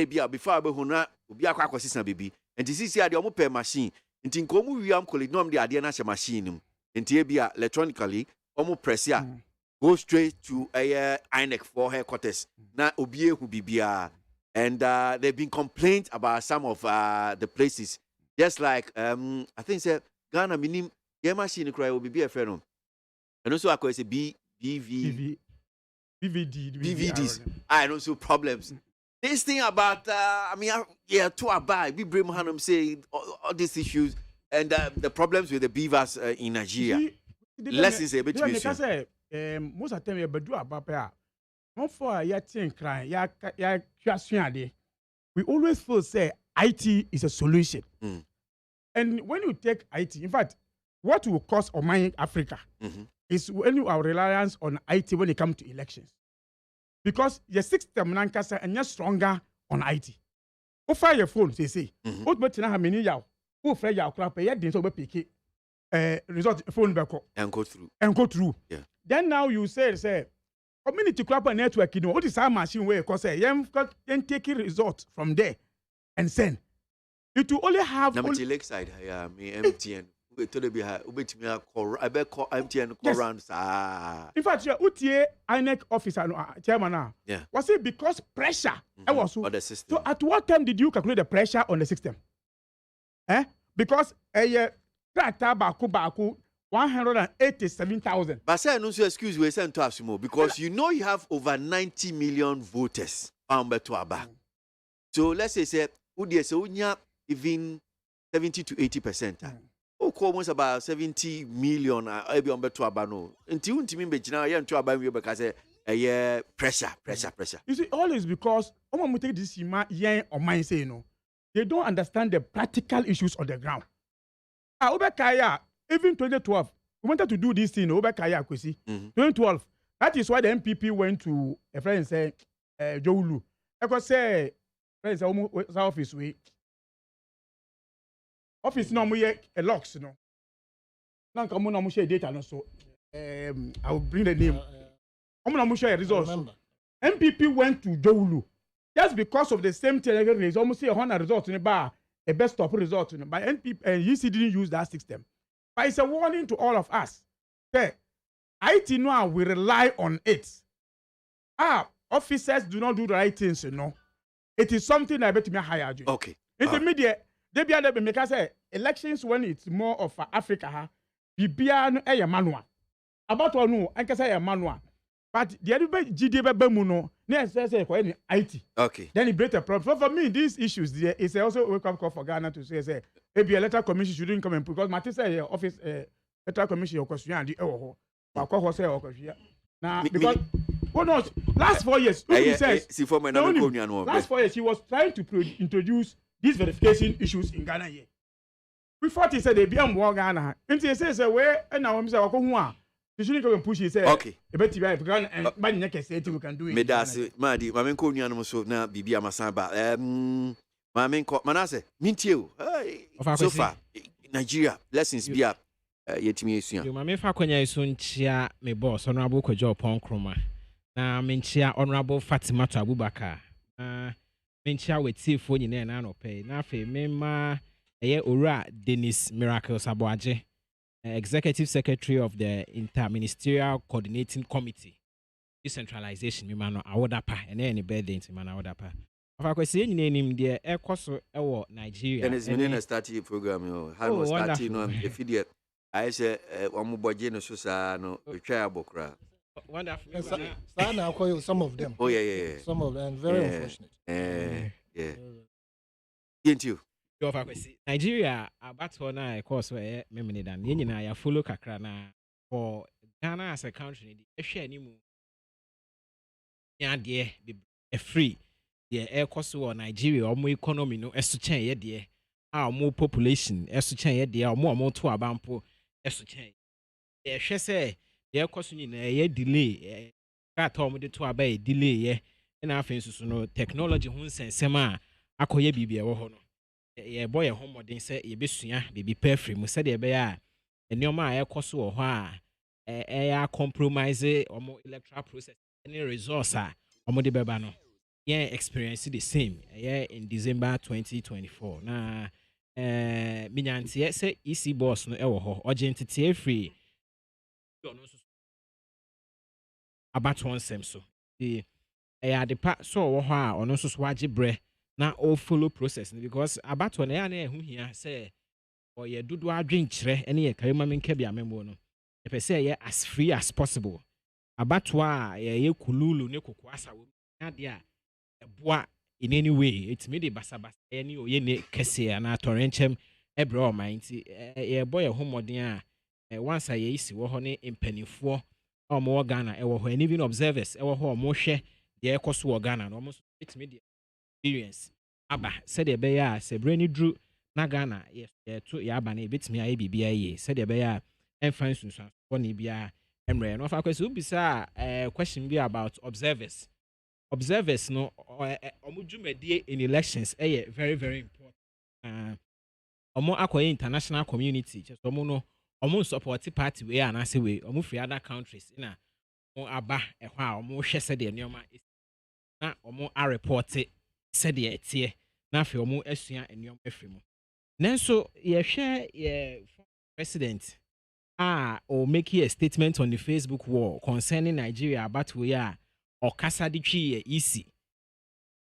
bia before be hu na obi akwa akwasisa bibi and this is here the omo per machine nti nkomu wiam college nom de ade na hye machine nim nti bia electronically omo press ya go straight to INEC for headquarters na obi ehu bibia and they've been complained about some of the places just like I think say Ghana minim your machine cry will be a friend and also I say BVDs I know so problems. This thing about, to abide, we bring Hanum say all these issues and the problems with the beavers in Nigeria. Lessons a bit most of the time, you do about Not for a yatin crying, we always feel say IT is a solution. And when you take IT, in fact, what will cost Oman Africa is when you are reliance on IT when it comes to elections. Because the system nankasa and you're stronger on IT. Offer your phone, say. What better how many yaw? Who fly yaw crap? Yet didn't over pick result phone back and go through. Yeah. Then now you say community crap network. You know what is our machine way? Cause you can take a result from there and send. It will only have. Only lakeside, me MTN. We told me I bet call MTN call rounds. In fact, your UTA INEC officer chairman now. Yeah. Was it because pressure? Was on the system. So at what time did you calculate the pressure on the system? Because baku 187,000. But say no excuse we send to Asumo because you know you have over 90 million voters on Betuaba. So let's say udia even 70 to 80%. Almost about 70 million on Betuaba no. Until me now you to about because pressure. You see, all is because take this or mine say they don't understand the practical issues on the ground. Even 2012, we wanted to do this thing. 2012. That is why the MPP went to a friend and said, Joulu. I could say, friends, office we. Office no more a locks, no. Now come on, share data, no so. I will bring the name. I'm not share results. MPP went to Joulu just because of the same telegram. There's almost 100 results in the bar, a best top result. But MPP and UC didn't use that system. But it's a warning to all of us. Say, IT now we rely on it. Officers do not do the right things, It is something I bet me hire you. Okay. In the media, they be able to make us say elections when it's more of Africa. Bibia no manual. About one no, I can say a manual. But the other GDP bemuno, ne say IT. Okay. Then it breaks a problem. For me, these issues there is also a wake-up call for Ghana to say maybe Electoral Commission shouldn't come in because Martin said office Electoral Commission your question and the now because what knows last 4 years last 4 years he was trying to introduce these verification issues in Ghana here. We thought he said they be more Ghana. And he says where and now I'm saying you shouldn't come and push it. Say okay. A bit and but you can say we can do it. Medasi Madi Mamen ko nuanom so na bibia masamba. Mamen ko manase mintie so far Nigeria lessons be up yetimi esua. You mamen fa kwanya iso nchia me boss honorable Kwadwo Ponkroma. Na menchia honorable Fatima Abubakar. Menchia wetifo nyine na anope. Na afi memma Ora Dennis Miracles ABOAGYE, Executive Secretary of the Interministerial Coordinating Committee, Decentralization, Mimano Awodapa, and any birthday into Mana Awodapa. Of our question, name the air course or Nigeria. And it's been a starting program. How was starting on the video? I say, Omubojino Susano, Bokra. Wonderful. I'll call you some of them. Oh, yeah. Some of them, very unfortunate. Yeah. Didn't you? Nigeria about one course where memory than Yenina ya follow kakrana for Ghana as a country the share any more dear be free the air course or Nigeria or more economy no as to change ye dear our more population as to change ye dear or more to a bampo as to change the share say the air course in a delay got home the to obey delay ye and our fences no technology hunts and sema akoye bibi a ye boy a home modern say ye besua baby perfree mu said ye be a enioma a ekoso wo ho a compromise omo electoral process any resource a omo de beba no ye experience the same in December 2024 na minyantie say EC boss no e wo ho ogentete free about one sem so the adepa so wo ho a ono so wage bre na all follow process because about one na ehu hia say or ye dodo adwen kire ene ye karema menka bia membo no e pe say ye as free as possible about wa ye kululu ne KWASA wo na de a eboa in any way it me de basabasa any o ye ne kese na torenchem ebre o mind ye boy homoden a once ye isi wo ho ne impanifo more Ghana, and even observers, more share the air cost war Ghana, almost 8 media experience. Abba said the bear, say Brainy Drew, na Ghana, yes, to Yabane, bits me a BBA, said the bear, and Francis, Bonnie Bia, and Ray. No, of course, would be a question be about observers. Observers, no, Omujume in elections, very, very important. Omo akwaye international community, just omo no, omo support party we and say we, omo free other countries, na omo aba ehwa omo hwe se de nneoma na omo a report se de etie na afi omo asua nneoma afri mu. Nanso ye hwe ye president or making a statement on the Facebook wall concerning Nigeria about we are or kasa di twi ye easy.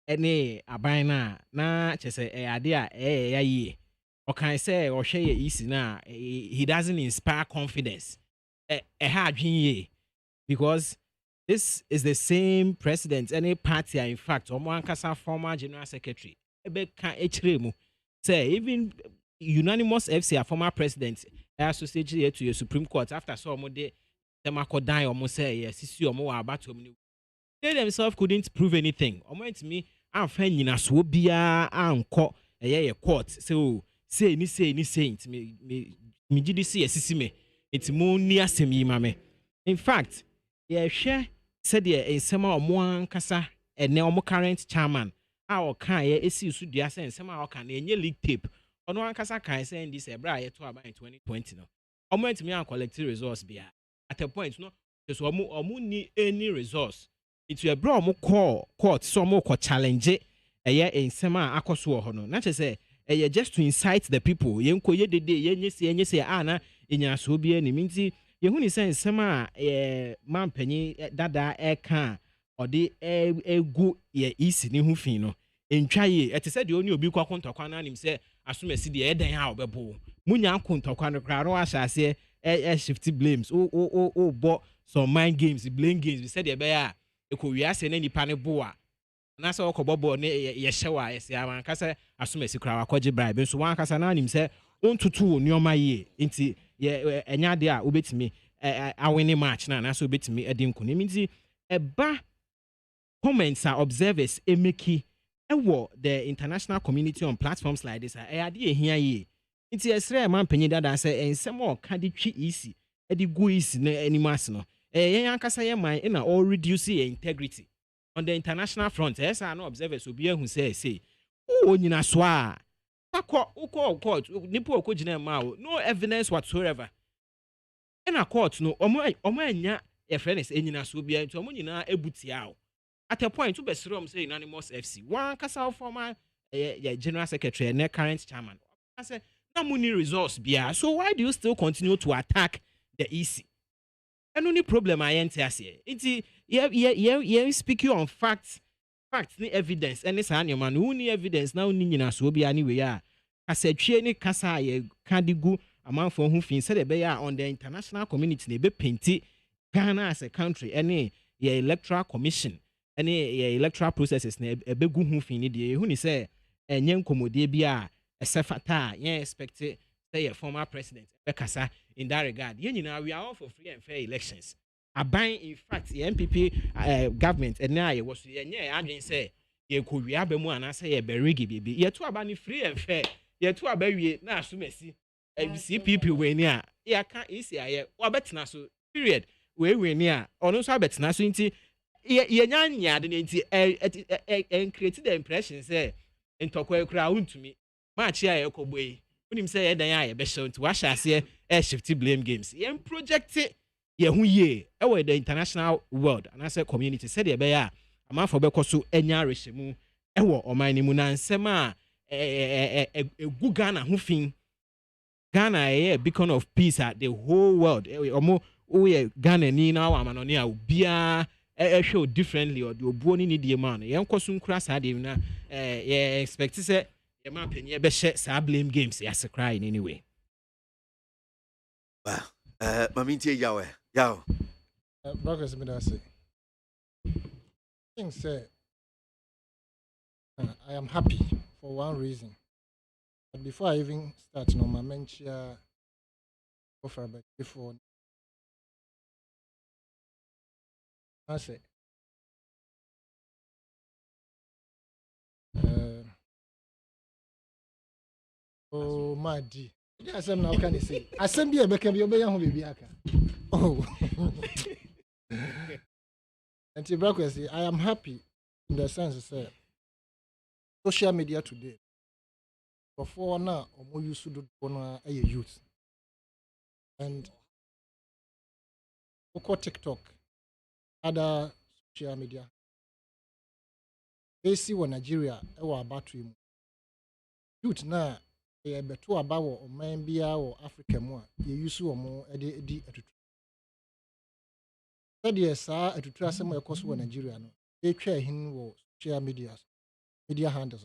Ene aban na chese ade a ye or can I say or share easy na he doesn't inspire confidence. Hard because this is the same president any party in fact or kasa former general secretary ebe kan echiremu say even unanimous FC a former president associated to your Supreme Court after so mo de them akodan omo say yes sisi omo wa abatom ni they themselves couldn't prove anything omo ent me amfa nyina so bia anko ye court so say ni saint me gidi see sisi me it mo ni asem yi ma me in fact ye hwe said ye ensema omo ankasa ene omo current chairman a o kan ye esi su dua say ensema o kan na enye league tape ono ankasa kan say this ebra ye to aba in 2020 no omo entimi an collective resource bia at a point no so omo ni any resource it you bra omo court so omo ko challenge eye ensema akoso ho no na che say eye just to incite the people yenko ye dede yenye se ana enya so bia ni minti yehuni say ensema mampanyi dada eka ode egu ye isi ni hu fin no entwa ye ete say de oni obi kwa kontokwa na nim say asumasi de eden ha obebo munya kontokwa no kra no asase shift blames bo some mind games blame games we said de be ya ekowi ase na nipa ne bo a na say okobobo ne ye hyewa ese aman kasa asumasi kra wakoje bribe so wan kasa na nim say ontutu onioma ye nti ye enya de a obetimi awini match na so obetimi edin ko ne minti eba comments are observers emeki ewo the international community on platforms like this ade ehia ye nti esre man panyin dada say ensem o ka de twi easy ade go easy na animals no yen ankasa ye man na all reduce your integrity on the international front esa no observers obi ehun say o nyina so a akọ court nipo okogina ma o no evidence whatsoever na court no omo anya e friends enyina so obi nti omo nyina ebutia o at a point to be say unanimous FC one kasa former general secretary and current chairman I said na money resource bia so why do you still continue to attack the EC and only problem I enter here it yeah speaking on facts ni evidence and this man who ni evidence now ni nyina so bia anyway ya kasatwie ni kasa ye kadigu amanfo hu fin said be ya on the international community ne be painti Ghana as a country any electoral commission any electoral processes na ebegu hu fin ni de hu ni say enye nkomodie bia esefata ye expect say a former president be kasa in that regard ye nyina we are all for free and fair elections aban in fact the MPP government and now ye was ye adwen say ye kowi abamu ana say ye berigi bibi ye to aba ni free and fair ye to aba wie na asumasi CPP we ni a ye ka isi aye obetena so period we ni a ono so abetena so nti ye nyanya de nti create the impression say ntokwa ekura untumi match ya ekogboyi unim say ye dan ya be show nti wa hyase shift blame games ye project ye hu ye e the international world and as a community said ye be ya amanfo be koso enya rehemu e wo oman ni mu na nsem a egu Ghana hu fin Ghana a beacon of peace at the whole world omo we Ghana ni na wa manoni a obia show differently or the obuoni ni die man yen koso nkura sa de na ye expect say ye man penye be share sa blame games yes cry in anyway Mamintie yawe yao Marcus Midase thing say I am happy for one reason. But before I even start, my mention offer before answer. Oh, my dear. Yes, I'm now can say. I send you a back of your baby home, baby. Oh, and to I am happy in the sense that social media today, before now, or more used to do a youth. And Oko TikTok, other social media, they see what Nigeria about to youth now. Beto about or man bia or Africa more, you use more at the said yes, sir, at the trust some of course Nigeria. They care him or share media handles.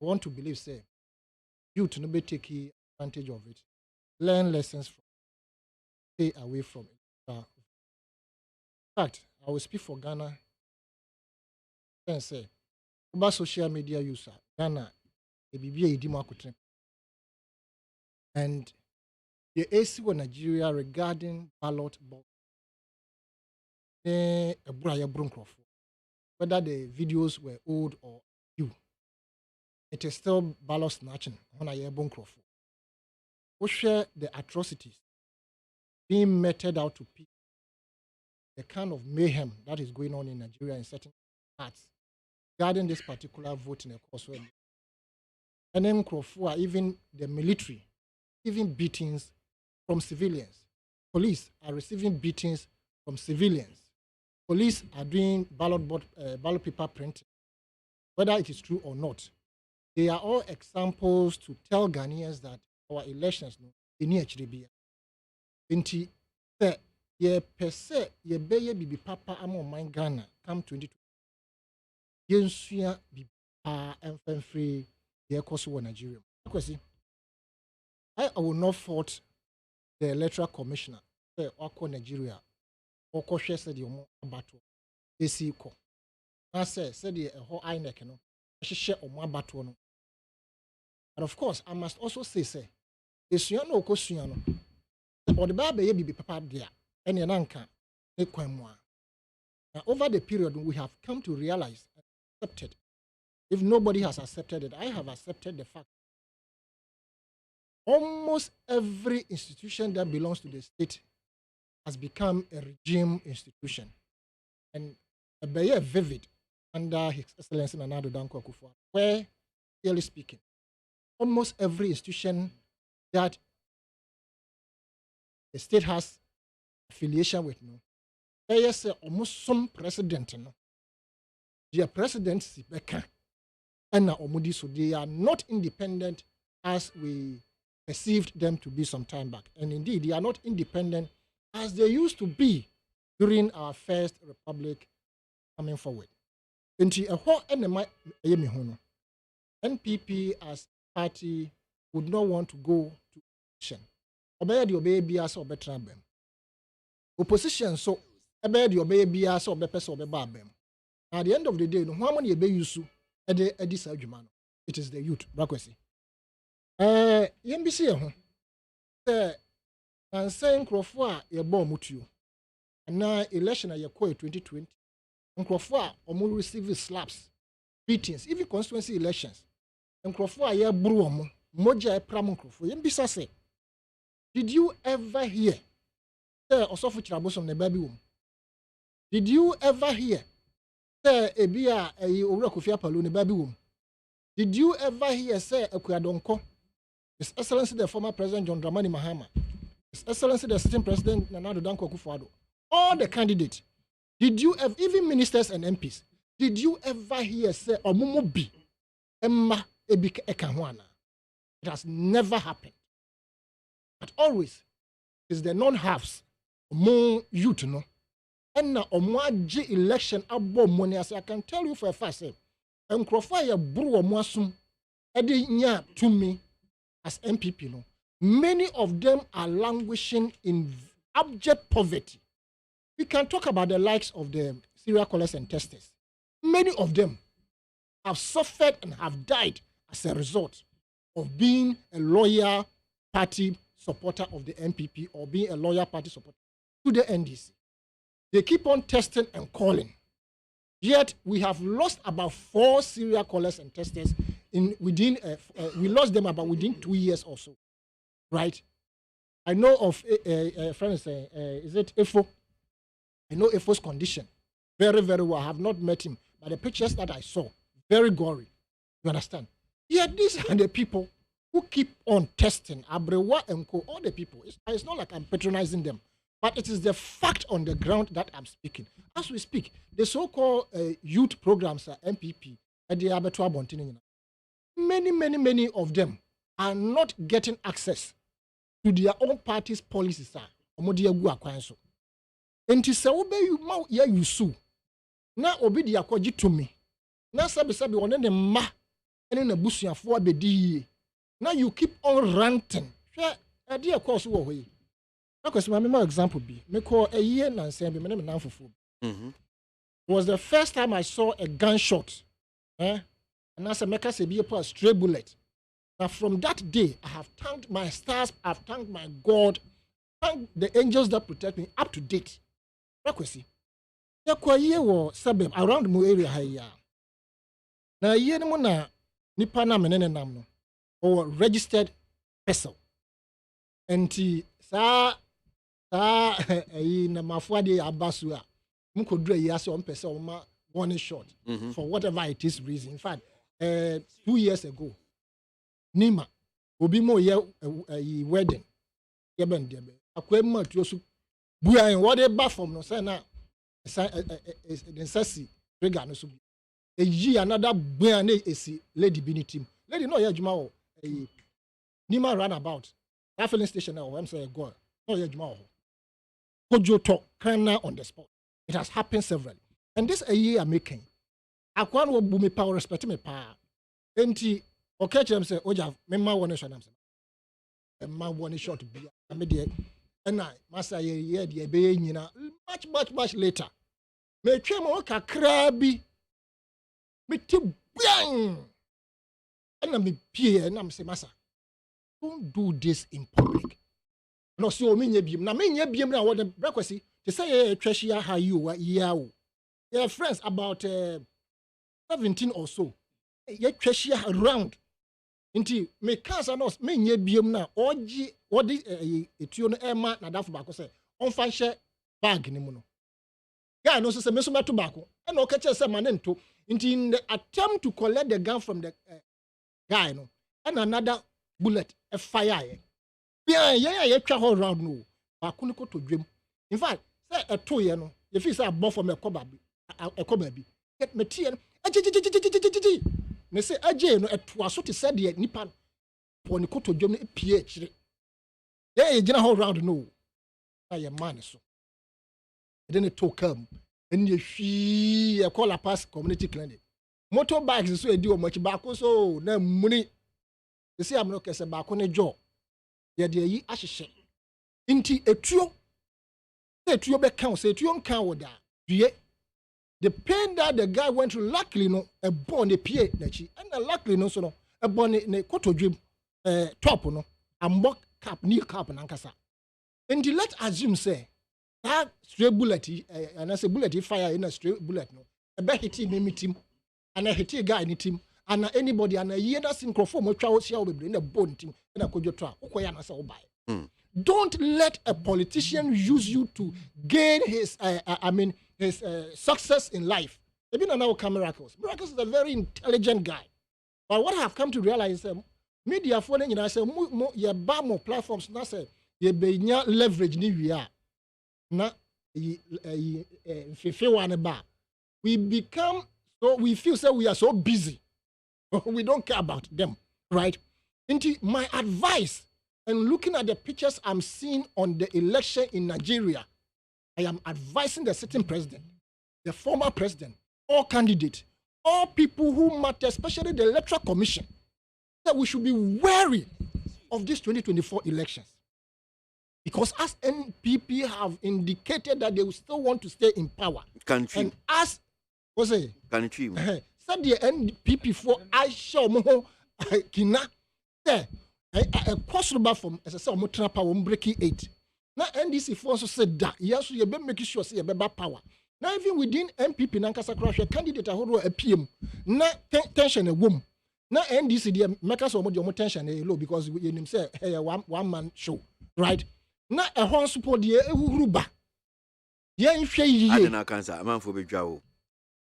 I want to believe, say, youth no be take advantage of it. Learn lessons from, stay away from it. In fact, I will speak for Ghana and say, about social media user, Ghana, and the AC of Nigeria regarding ballot box. Whether the videos were old or new, it is still ballot snatching on a bunkroff. We share the atrocities being meted out to people, the kind of mayhem that is going on in Nigeria in certain parts regarding this particular vote in a course. And then even the military, even beatings from civilians. Police are receiving beatings from civilians. Police are doing ballot paper printing, whether it is true or not. They are all examples to tell Ghanaians that our elections no need to be. Inti ye per se ye beye bibi papa amo man Ghana come 2020. Yensuya bibi pa enfree ye koso Nigeria. Kwesi, I will not fault the electoral commissioner oko Nigeria oko hwe said the abato esi ko na said the ho INEC no hye omo abato no. And of course I must also say esua no okosua no or the Bible ye bibi papa dia ene na nka e kwan mu a. Now over the period we have come to realize and accepted, if nobody has accepted it, I have accepted the fact almost every institution that belongs to the state has become a regime institution. And a very vivid under His Excellency Nana Danko Akufo, where, clearly speaking, almost every institution that the state has affiliation with, no, there is almost some president, no, their presidency, and so they are not independent as we perceived them to be some time back. And indeed, they are not independent as they used to be during our first republic coming forward. NPP as party would not want to go to election. Opposition so at the end of the day, no how many it is the youth. Yembisi and saying Crawford a bomb mutuo. And now election a 2020. And Crawford or receive slaps, beatings, even constituency elections. And Crawford a broom, moja pram Crawford. Yembisa say, did you ever hear? Also for troubles on the baby womb. Did you ever hear? Say a beer a Urakufia Paluni baby womb. Did you ever hear say a Kwadonko? His Excellency the former President John Dramani Mahama, His Excellency the sitting President Nana Danko Akufo-Addo, all the candidates, did you ever, even ministers and MPs, did you ever hear say Omumobi Emma Ebike Ekahwana? It has never happened. But always is the non-halves among youth, no. And now Omwaji election abo money as I can tell you for a fact, say, Crawford ya buru omwasum edi nya to me. As MPP, no, many of them are languishing in abject poverty. We can talk about the likes of the serial killers and testers. Many of them have suffered and have died as a result of being a loyal party supporter of the MPP or being a loyal party supporter to the NDC. They keep on testing and calling. Yet we have lost about 4 serial callers and testers within. We lost them about within 2 years or so, right? I know of a friend is it Efo? I know Efo's condition very, very well. I have not met him, but the pictures that I saw, very gory. You understand? Yet these are the people who keep on testing. Abrewa and Co. All the people. It's not like I'm patronizing them, but it is the fact on the ground that I'm speaking. As we speak, the so-called youth programs, MPP, at the Abattoir Bontini, many of them are not getting access to their own party's policies. Enti se obe yu ma ya yusu na obi di akwaji to me na sabi one ne ma ene na busuafo abedi na you keep on ranting hwe e de course wo hoyi na kwesi ma me example bi me call a year na nsen bi me na nanfofo was the first time I saw a gunshot and as a meka se bi a stray bullet. Now from that day I have thanked my stars, I've thanked my God, thanked the angels that protect me up to date. Kwesi yakwa ye wo sabem around mu area ha ya na ye no na nipa na menene nam no or registered vessel enti sa na mafuade abasu a mkodura yi ase on pese o ma warning shot for whatever it is reason. In fact 2 years ago nima obi mo ye wedding ye ben de akwa ma tuosu buan what they back from no say na the sasi trigger no so a year another buan esi lady binitim lady no ya juma o nima roundabout that filling station now I'm say go no ya juma o kojo talk criminal on the spot. It has happened severally, and this a year making akwan wo bu me power respect me pa enti okay chem say oja me ma won shot am say e ma won shot bi am de and I masa ye de be nyina much later me twem o kakra bi me ti bang and me pie and am say masa don't do this in public no so me nya biem na me nya biem na what the breakfast to say twahia ha you ya o your friends about 17 or so ye twahia around nti me cancer no me nya biem na oji odi etuo no ema na dafo bako say on fa hye bag ni mu no guy no say me so meto bako e na o ka che say manento nti in the attempt to collect the gun from the guy no and another bullet a fire ye twa ho round no bako ni ko to dwem. In fact say eto ye no ye fi say abon from ekoba bi get me tie no me say aje no eto aso te say de nipa po ni ko to dwem no pie kire ye gina ho round no na ye man so e dey to come and ye hwi e call a pass community clinic motorbikes so e di o machi bako so na muni you see am no kese bako ne jo ye de yi ahyehye nti etuo be count say etuo nkan woda due the pain that the guy went through luckily no e born e pie na chi and luckily no so no e born ne kotodwem top no ambok cap knee cap na nkasa and let assume say that stray bullet and as a bullet fire in a stray bullet no e be hit me team and a hit guy in team and anybody and a year that syncrophone mo twa wo sia wo bebre na bone team na kodwo to a ukoya na say wo buy. Don't let a politician use you to gain his his success in life. Even now Miracles is a very intelligent guy, but what I have come to realize is media for you say you buy more platforms now say you be leverage ni we are na we become so we feel say we are so busy we don't care about them, right? Into my advice and looking at the pictures I'm seeing on the election in Nigeria, I am advising the sitting president, the former president, all candidates, all people who matter, especially the Electoral Commission, that we should be wary of these 2024 elections. Because as NPP have indicated that they will still want to stay in power. Country. And as, what's it? Country. Said the NPP for I show more kina there. A possible from as I said, power breaking 8. Now NDC for also said that yes, you be making sure say you be power. Now even within MPP nankasa crash candidate ahoro a PM na tension a womb. Now NDC the makers of more tension a low because you him say hey one man show, right? Now a horn support the ehuru yeah, if you I don't cancer, man for Bejaw.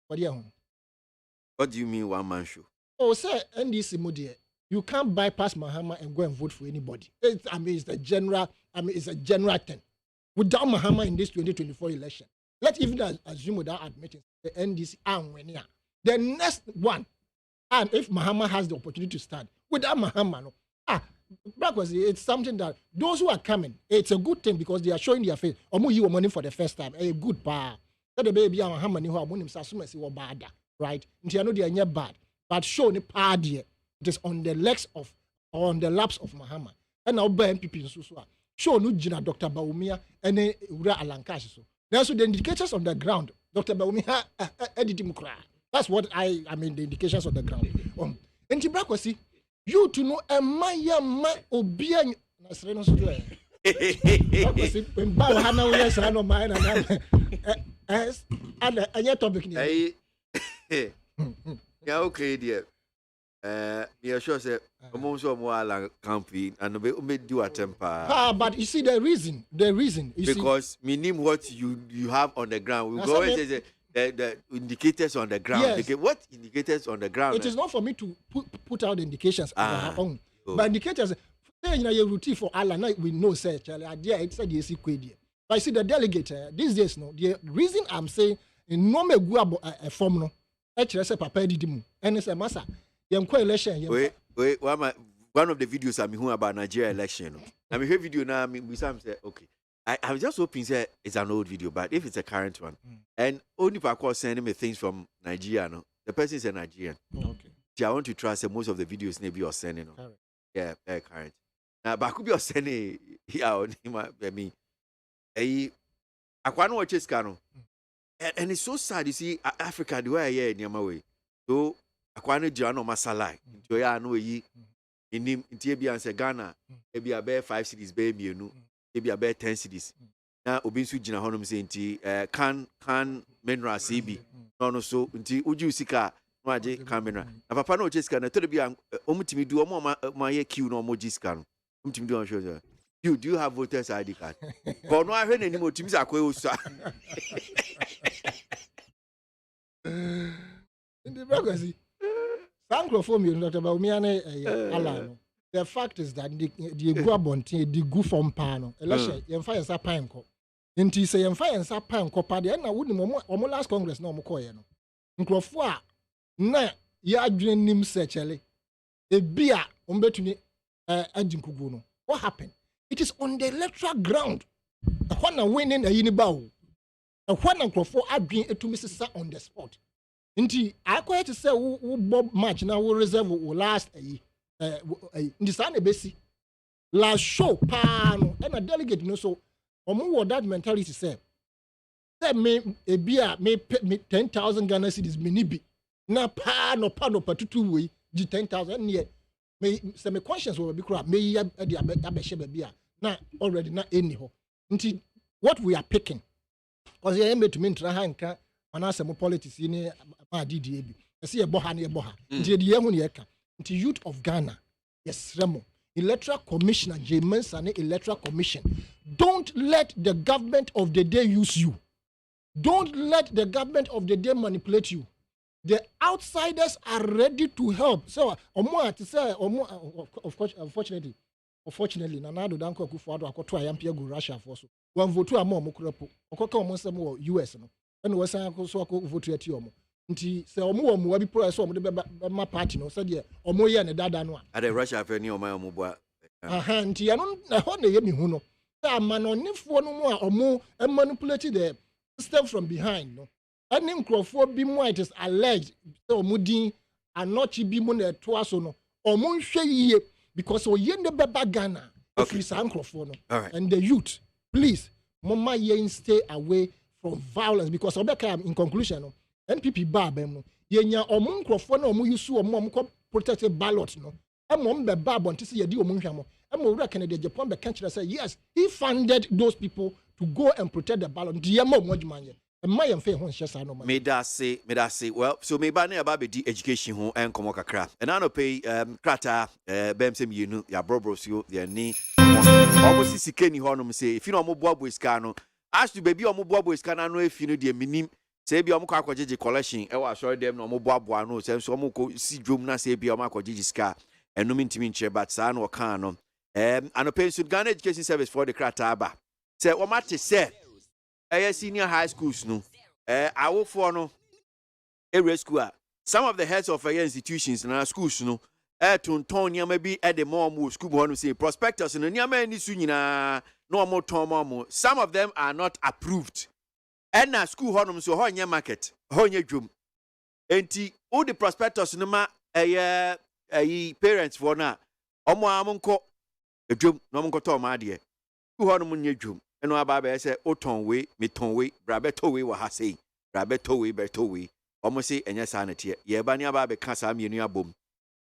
What do you mean one man show? Oh, sir, NDC Modi, you can't bypass Mahama and go and vote for anybody. It's a general thing. Without Mahama in this 2024 election, let's even assume without admitting the NDC and when the next one, and if Mahama has the opportunity to stand, without Mahama, no. Because it's something that those who are coming, it's a good thing because they are showing their face. Omu you money for the first time, a good power. That the baby and Mahama ni ho amu nimsa sumesi wo bad, right? Nti ano they are bad, but show ni power there. It is on the legs of or on the laps of Mahama. And now by MPP so show no Jina Dr. Baumia and Ura Alankash so. Now so the indicators on the ground, Dr. Baumia edit. That's what I mean the indications on the ground. And Tibrakwasi. You to know a maya ma obia na sreno so do e when ba ha na we sra no mai na anya topic ni yeah okay dear yeah sure say omo mo ala campaign and be do attempt but you see the reason you because meaning what you have on the ground we go always say the indicators on the ground. Yes. What indicators on the ground? It is not for me to put out the indications on our own. But indicators, you routine for Allah, we know, say, it's a DSC quid. But I see the delegate these days, no, the reason I'm saying, in no me go a form, no, actually, say, Papa Didimu, and it's a massa. Young coalition. Wait, one of the videos I'm hearing about Nigeria election. I mean, hear video now, we say, okay. I was just hoping that it's an old video, but if it's a current one, and only if I call sending me things from Nigeria, no, the person is a Nigerian. Okay. So I want to trust that most of the videos maybe you're sending. No? Yeah, current. Now, but I could be sending here on him. I mean, I can't watch this cano, and it's so sad. You see, Africa the way I hear in my way. So I can't do no masala. So I know ye in him in Tibia and Ghana, maybe a bear 5 cities, baby, you know. Maybe about 10 cities. Now, Obinsu Jina Honum saying, can Menra CB. No, so, until Uju Sika, Maji, Camera. A papa no Jessica, and I told you, Omutimi do my queue no more Jiscan. Umtim do show. Do you have voters ID card? For no, I heard any more teams are close. In the Bragosi, Sankro for me, Dr. Baumiane, Alano. The fact is that the Guabonti, the Gufon Pano, election, you fire sa panko. Inti say you fire sa panko party, and I wouldn't more last Congress no more. Nkrofoa na ya adwene nim sechele e bia ombetuni adinkugu no. What happened? It is on the electoral ground. When winning a yiniba o. When nkrofoa adwene etumi sisa on the spot. Inti I quite to say wo bob match na wo reserve wo last Ndisane besi last show pano and a delegate no so omo that mentality say me a beer me 10,000 Ghana cedis minibi na pa no patutu we di 10,000 near me say me conscience will be crap me ya de abehye bia na already na any ho nti what we are picking because you me to me ntra hanka anase mo politics ni ma didi ebi say e boha na e boha nti de yehu ne eka the youth of Ghana, yes, Remo, Electoral Commissioner, J. Mensane Electoral Commission. Don't let the government of the day use you. Don't let the government of the day manipulate you. The outsiders are ready to help. So, unfortunately, Nanado Danko Kufuado, Akotua Yampia go Russia for so. One vote to a more Mokurapo, Okoka Monsamo, US, and was a vote to a Tiomo. Nti se omo omo bi pro so omo de be party no so de omo ye ne dada no a the Russia fa ni omo boa nti ano na ho na ye mi hu no say amanonifo no mo a omo manipulate the system from behind no any nkrofo bi mo it is alleged say omo din anochi bi mo na to aso no omo nhwe yiye because oye ne beba Ghana free san nkrofo no and the youth please mama ye stay away from violence because obeka in conclusion no NPP babem no yenya omo nkrofo na omo yusu omo ko protected ballot no Emom be bab to see a deal Munjamo. Emo reckon the Japan be country say yes, he funded those people to go and protect the ballot. Diamo Mojmanje. And my and fair one just I know. May that say, well, so maybe about the education home and Komokakra. And I don't pay Krata, Bemsem, you know, your brobros, you, their knee. Almost see Kenny Hornum say, if you know more Bob Wiscano, ask to baby or more Bob Wiscano, know if you know the minim, say be a Mokako collection, I was sorry them no more Bob Wano, so Moko see Drumna say be a Mako Gigiska, and no mean to mean chair, but San or Cano. And a pension Ghana education service for the Krataba. Say, what matter say? Senior high schools no. I will for no. Every school. Some of the heads of institutions in our schools no. Tontonia maybe at the more school one say prospectors and nyama ni sunyina no more tomo. Some of them are not approved. And na school honum so honya market, honya drum. Enti all the prospectors no ma parents for na. Omo amonko drum no monko to ma de. School honum nya drum. And no Baba say, O tonwe, me tonwe, brabetowe wa hase, brabetowe, bertowe, almost say, and yes, sanity, ye banya babe cancer, me near boom.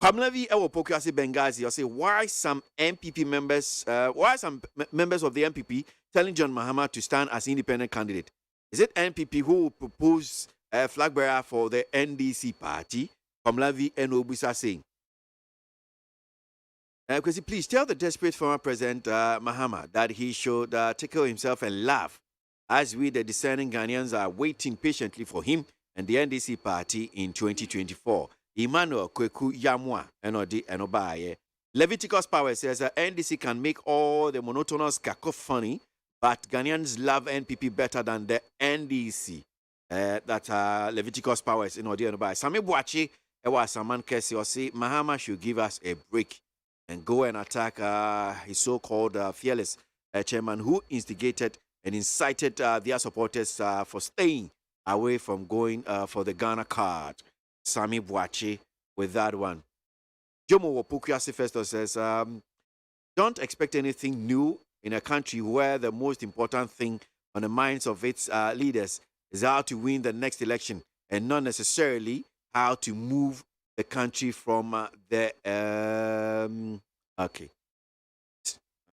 Pamelavi, I will poke us Benghazi, or say, why some MPP members, why some members of the MPP telling John Mahama to stand as independent candidate? Is it MPP who will propose a flag bearer for the NDC party? Pamelavi and Obusa saying. Because please tell the desperate former President Mahama that he should tickle himself and laugh as we, the discerning Ghanaians, are waiting patiently for him and the NDC party in 2024. Emmanuel Kweku Yamwa, Enodi Enobaye. Leviticus Power says that NDC can make all the monotonous cacophony, but Ghanaians love NPP better than the NDC. That Leviticus Power is Enodi Enobaye. Sami Buachi, Ewa Saman Kesi, or say Mahama should give us a break and go and attack his so-called fearless chairman who instigated and incited their supporters for staying away from going for the Ghana card. Sami Buachi with that one. Jomo Wopukiasi Festo says, don't expect anything new in a country where the most important thing on the minds of its leaders is how to win the next election and not necessarily how to move the country from the okay.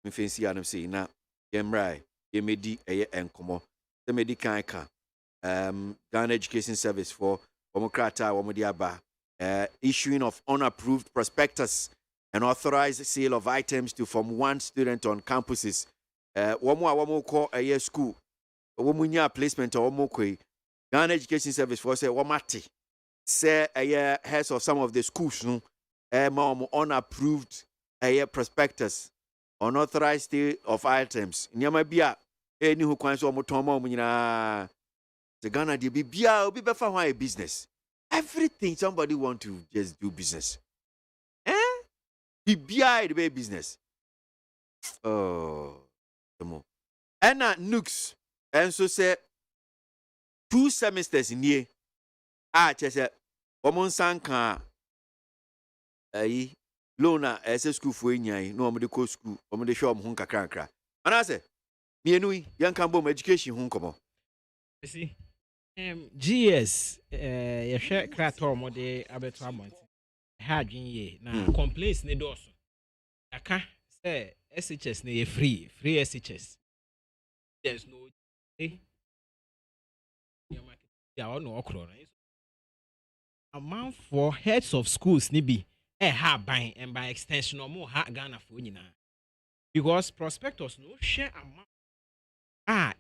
Me fancy I'm saying now. Yemrai, Yemedi enkomo. The medical Ghana Education Service for Omokrata Womodiaba issuing of unapproved prospectus and authorized sale of items to Form 1 student on campuses. Womo call a year school. Womunya placement or Womokwe. Ghana Education Service for say Womati. Say a year heads of some of the schools no unapproved a year prospectus unauthorized sale of items nyama bia any who kwans o motomo munyina the Ghana dey bia obi befa ho a business everything somebody want to just do business bia the business oh tomo and nukes and so say 2 semesters in here chese omon sanka loan as school for nyai no omde ko school omde show om hun kakra ana say mienu yan kan bom education hun komo see GS ye hwe krato omde abeto amont ha adwen ye na complaints ne doso aka say SHS ne ye free SHS there's no ya no okro amount for heads of schools ni bi ha ban and by extension or more ha Ghana for nyina because prospectors no share amount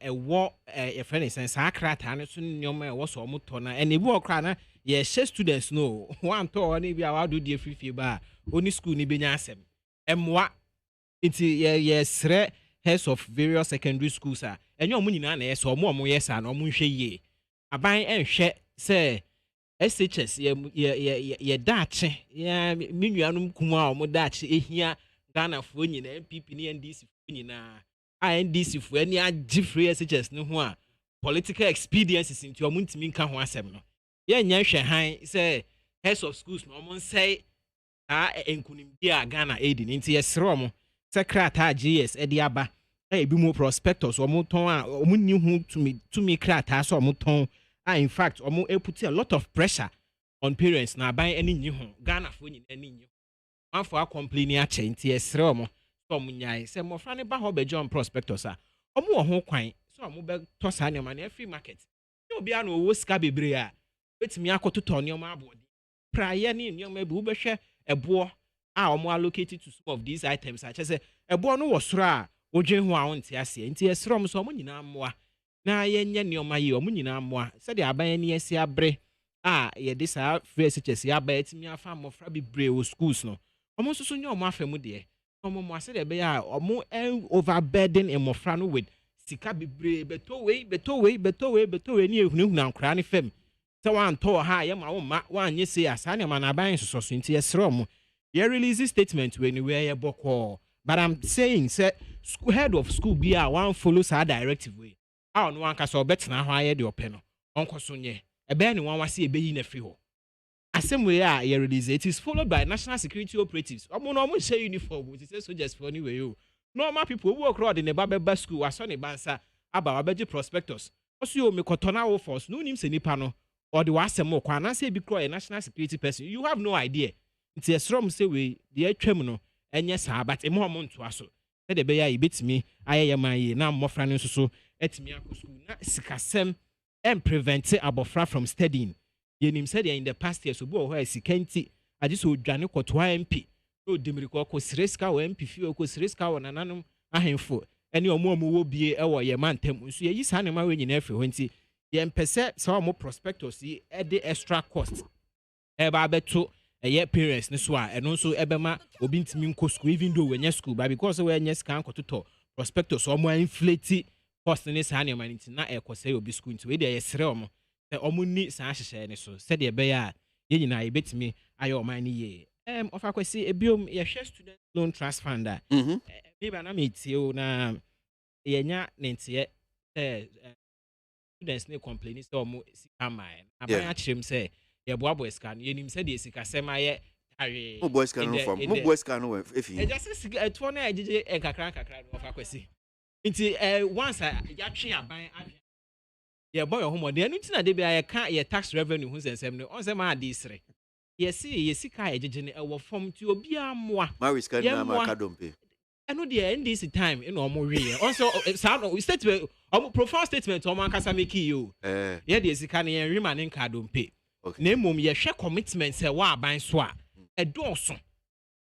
a war a friend sense akrata ne so nyoma e wo so omoto na and e bi okra na ye share students no one to oni bi awa do die free ba oni school ni benya asem emwa nti ye sre heads of various secondary schools enyo omo nyina na ye so omo yes na omo hwe ye aban enhwe say SHS ye dache ya minuanum kuma omo dache ehia Ghana fo nyina MPP ni NDC fo nyina NDC fo ani agi free SHS ne ho a political expediences into omo ntimi nka ho asem no ye nya hwe han say heads of schools no omo say enkunim dia Ghana aid ni nti ye sere omo secretary GS edi aba ebi mo prospectors omo ton a omo ni hu tumi krata so omo ton in fact put a lot of pressure on parents na ban any nyi ho Ghana fo nyina ni nyi one for complaining a chain ts romo some nyai say mo fra ne ba ho be John prospectors a omo wo ho kwan so omo be to sa ne man free market no bia no wo sika bebre a betimi akototo ne omo abodi praye ne ne omo be wo be hwe ebo a omo allocated to some of these items a say ebo no wo soro a odwen ho a wonte ase nti esrom so omo nyina moa na yenye ne omo yi omo nyina moa se de aban ne ase abre a ye de sa free SHS ya ba etimi afa mofra bebre wo schools no omo so nye omo afemu de omo mo ase de be ya omo overburden emofra no with sika bebre beto we ni ehunu ankra ne fam se wan to ha ye ma wo ma wan nye se asa ne ma na ban so so nti esre omo ye release statement when we ye boko but I'm saying say school head of school be a one follows our directive way a no wan ka so betina ho aye de ope no onko so nye ebe ni wan wase ebe yi na free ho asem we a ye release it is followed by national security operatives omo no omo share uniform it say soldiers for anyway o normal people who work road in the baba school aso ne bansa aba wabeji prospectors oso yo me kotona wo force no nim se nipa no or the wasem o kwa na say bi crow a national security person you have no idea nti esrom say we the atwam no enye sa but emo omo nto aso e de be ya ibetimi ayeye man yi na mmofra ne nso so etimi akọ school na sikasem and prevent abofra from studying yenim said in the past years obo ho asikanti age so dwane kwoto MP no demiri ko sreska wo MP fi ko sreska wo nananom ahemfo ene omo wo bie e wo ye mantem nso ye yisa ne ma we nyina afi ho nti ye mpese so omo prospectors yi e de extra cost e ba beto ye parents ne so a eno nso ebema obi ntimi nko school even though we nya school but because we nya scan kototo prospectors omo inflate cost ne sa ne man nti na e kwose obi school nti we de ye sere omo omo ni sa hyehye ne so said ye be ya ye nyina ye betimi ayo man ni ye of akwesi ebiom ye hwe student loan trust fund a me ba na metio na ye nya ne ntie students ne complain say omo sika man aban a kirem say ye boabo scan ye nim say de sika sema ye tare mo boys can no from mo boys can no efi e just sika eto na ejeje enkakran of akwesi nti once ya twe aban ye boy homo de anu tina de bia ye ka ye tax revenue hu sensem ne on se ma ade sere ye si ka ejeje ne ewo form ti obi amoa maris kan na ma kadompe enu de ndc time eno omo we also statement omo profile statement omo ankasa make you ye de sika ne ye rema ne kadompe na emom ye hwe commitments e wa aban so a edoso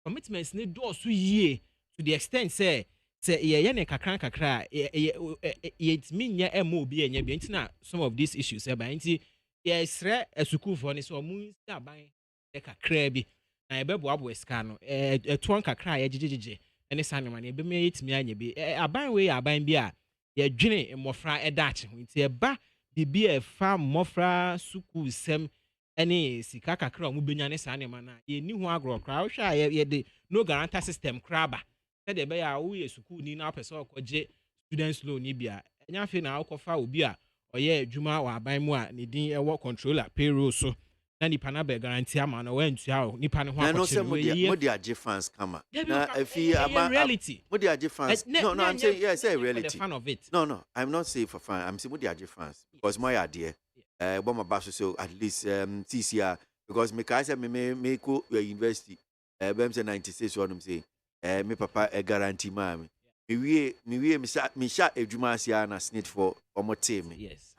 commitments ne doso yie to the extent say ye ne kakra ye minya emo obi enya bi ntina some of these issues eba nti ye sre school for ne so mu aban e kakra bi na ye bebo abo esika no etuon kakra ye jejeje ene sanema ne be me yetimi anya bi aban we aban bi a ye dwene mmofra edache nti eba bibi e fa mmofra school sem ene sika kakra mu benya ne sanema na ye ni ho agro kra wo hwa ye de no guarantor system kraba de be ya wo ye school ni na person okoje students loan ni bia enya fe na akofa obi a oye adwuma wa aban mu a ne din ewo controller payroll so na nipa na be guarantee ama na wantu a nipa ne ho akoche mo de age fans kama na afi aban reality mo de age fans no I'm saying yes say reality fan of it. No I'm not saying for fun I'm saying mo de age fans because my idea bo my baso so at least TCR because me ka say me go university bem say 96 one say me papa a guarantee mami me sha edwuma asia na snitch for omo team yes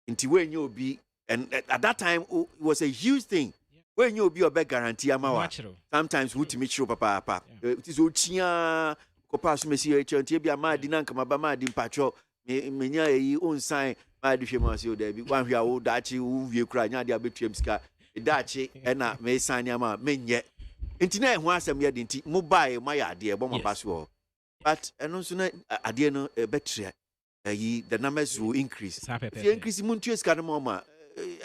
inti when you be and at that time it was a huge thing when you be a guarantee amawa sometimes we to meet you papa it is ochia ko pass me see enti bia ma di na nkama ba ma di patro me nya yi on sign ma di hwema so da bi wan hwa wo dachi wo wie kura nya di abetuam sika dachi na me sign ama menye enti na ho asem ye de enti mobile ma ya ade e bo ma paso but eno so na ade no betre yi the numbers will increase if you increase montie sika no ma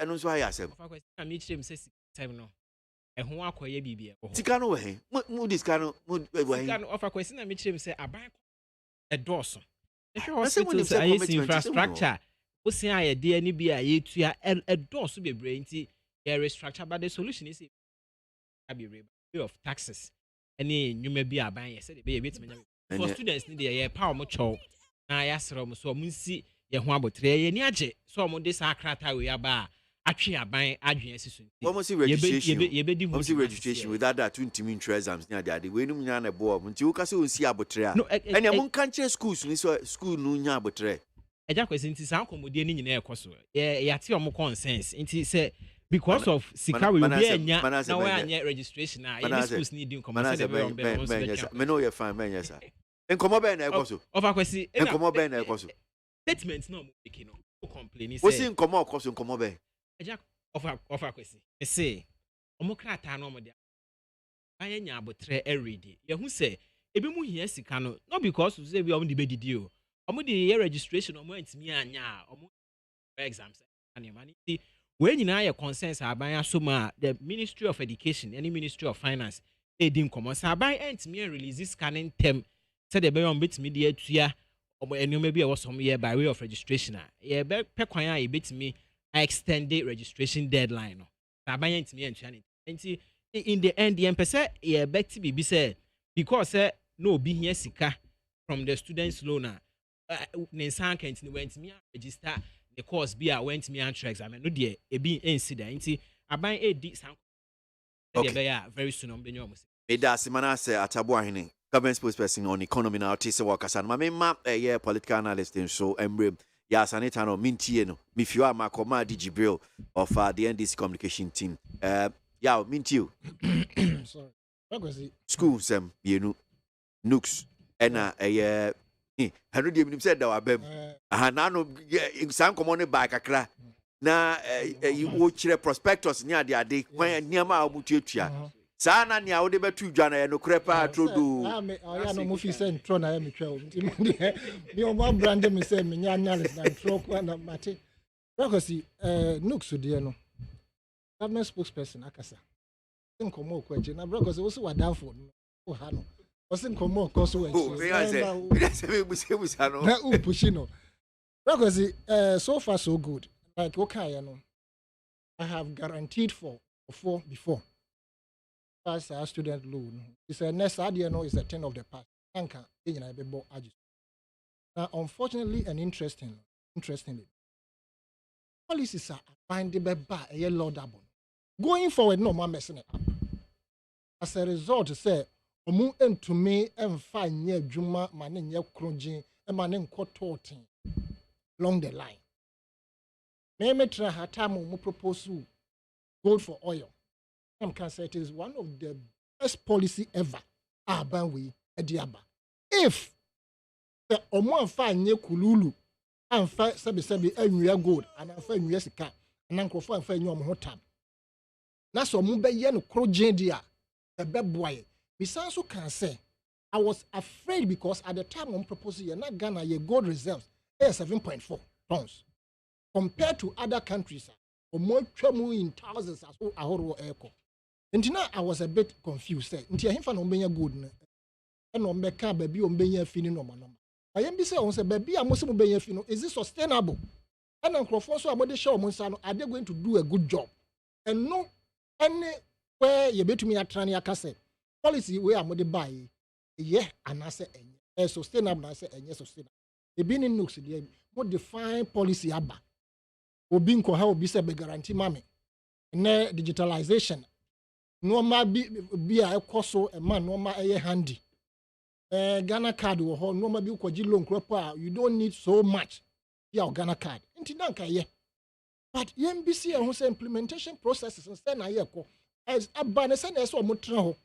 eno so high asem na me chirem se time no e ho akoye bibia sika no we mu disika no mu we sika no ofa kwesi na me chirem se aban e doso e hwe hospitals ayi infrastructure osin ayede ani bia ye tua e doso bebre enti e restructure but the solution is be of taxes any nyuma bi aban ye said be betime for students need ye pa omo chow na ya sere omo so omo nsi ye ho abotre ye ni age so omo de sa krata we aba atwe aban adwen asiso almost registration without that to intro exams near the way no nya na bo nti wo ka se onsi abotre a enya mun kan che schools ni so school no nya abotre eja kwesi nti san komodie ni nyina ekoso ya te omo consens nti se because of sikawe obi enya na we anya registration na any schools need in commerce de me no you fine man yes enkomo be na ekoso of kwesi enkomo be na ekoso statement no mo make no complain say o si enkomo okoso enkomo be eja of kwesi me say omo krata no mo de anya nya abotre everyday ye hu say ebi mu hia sika no not because say we omo de be didi o omo de year registration omo antimi anya omo exams and money when you know concerns aban asoma the Ministry of Education any Ministry of Finance edim commerce aban antimi release this scanning term said the be on betimi de atua omo enuma bi e was some year by way of registration ye be pekwan a betimi extend the registration deadline no aban antimi antua nti in the end the empese ye beti bibi say because no be here sika from the students loan ne san kan ni went me register the course be a went me answer exam no de e bi incident nti aban edi san de be ya very soon on benyo mo me da simana se atabo ahene government spokesperson on economy now tese workers and ma yeah political analyst and so embrem ya sanita no mintie no me fiwa makoma digibril of the NDC communication team ya mintie sorry what school sem bienu nooks ena hanu de minim said da wabem na no san komo ne ba kakra na wo kire prospectus ni ade kwan niam a omutuatua saa na nia wo de betu dwa na no krepa trodo ya no mu fi se ntro na ya metwa o mi o ma brand me se me nya analysis na ntro kwa na mate because nooks de no government spokesperson akasa nkomo okwaje na because wo se wadanfo no ha no osin komo koso we na upushi no because so far so good like okay no I have guaranteed for before as a student loan it's a next idea no is a 10 of the past anka enyina be bo agi now unfortunately and interestingly policies are find the ba a laudable going forward no more messing it up as a result say omu entumi emfa nye adwuma ma ne nye kronjin e ma ne nkototin along the line me tra hata mu propose gold for oil I can say it is one of the best policy ever aban we ediaba if the omu amfa nye kululu amfa sebi anwia gold and amfa anwia sika na nkrofo amfa anwia omo hotam na so omu be ye no kronjin dia e be boy. Bisanso can say, I was afraid because at the time I'm proposing not Ghana, your gold reserves is 7.4 tons. Compared to other countries, or more in thousands as a horror echo. And now I was a bit confused. Until I found Ombenya good and Ombeka baby Ombenya fini no man. I am say on say baby I must Ombenya fino. Is this sustainable? And Uncle Fonso about the show Monsano, are they going to do a good job? And no any where you bet me at Trania cassette. Policy we are made by and I say sustainable, I say sustainable. The being nooks more define policy aba. Obin ko how be say guarantee mame. Ne digitalization. No ma be a coso a man no ma handy. Ghana card wo ho no ma be ko loan crop you don't need so much. Yeah, Ghana card. Inti danka ye. But MBC who say implementation processes and say na ye ko as aba ne say na so mo tra ho.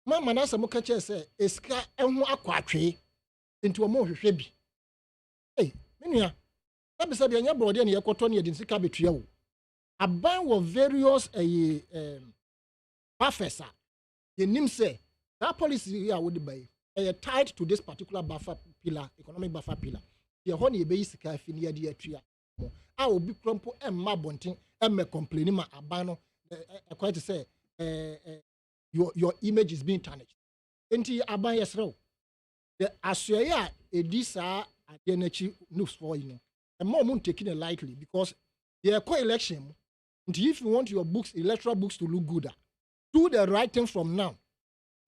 Mama na se mo ka che se eska ehu akwatwe nti o mo hwehwe bi menua na be se bi anya brode na yekoto na yedin sika betua wo aban wo various buffers ye nim say that policy here would be tied to this particular buffer pillar economic buffer pillar ye ho na ye be sika afi na ye de atua mo a obi krompo emma bonten emme complain ma aban no quite say your image is being tarnished. Enti aban yesrew. The aswaya edisa adenachi news for you know. And more taking it lightly because the co-election. If you want your books, electoral books to look good, do the right thing from now.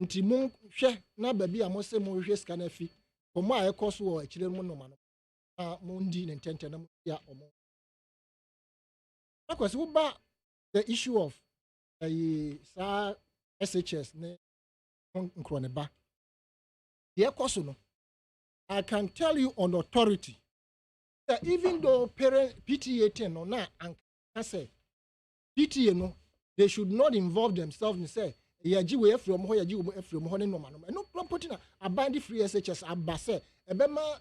Nti mon hwe na baby amose mo hwe scanner fi. Komo a ekoso wo akire mo no ma no. Mo ndi ne ntente na mo ya omo Because the issue of SHS ne nkroneba. I can tell you on authority that even though parent PTA 10 or not, and I say PTA no, they should not involve themselves in say yaji from where yaji from no man. No putting a bandy free SHS abase ebema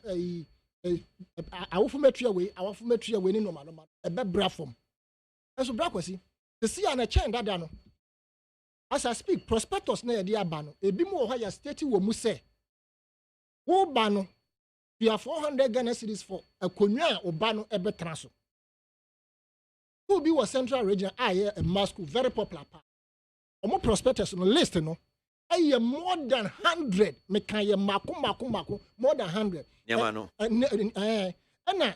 awufumetria we awufumetria we no man ebe bra from. Eso bra kwasi. The see an a chain that no. As I speak, prospectors na yedi abano. Ebi mu ho ya state wo mu say wo ba no you have 400 Ghana cedis for a konwa oba no ebe transo. Who be was central region a Moscow very popular part. Omo prospectors no list no aye more than 100 me kan ye mako more than 100. Nyama no. Na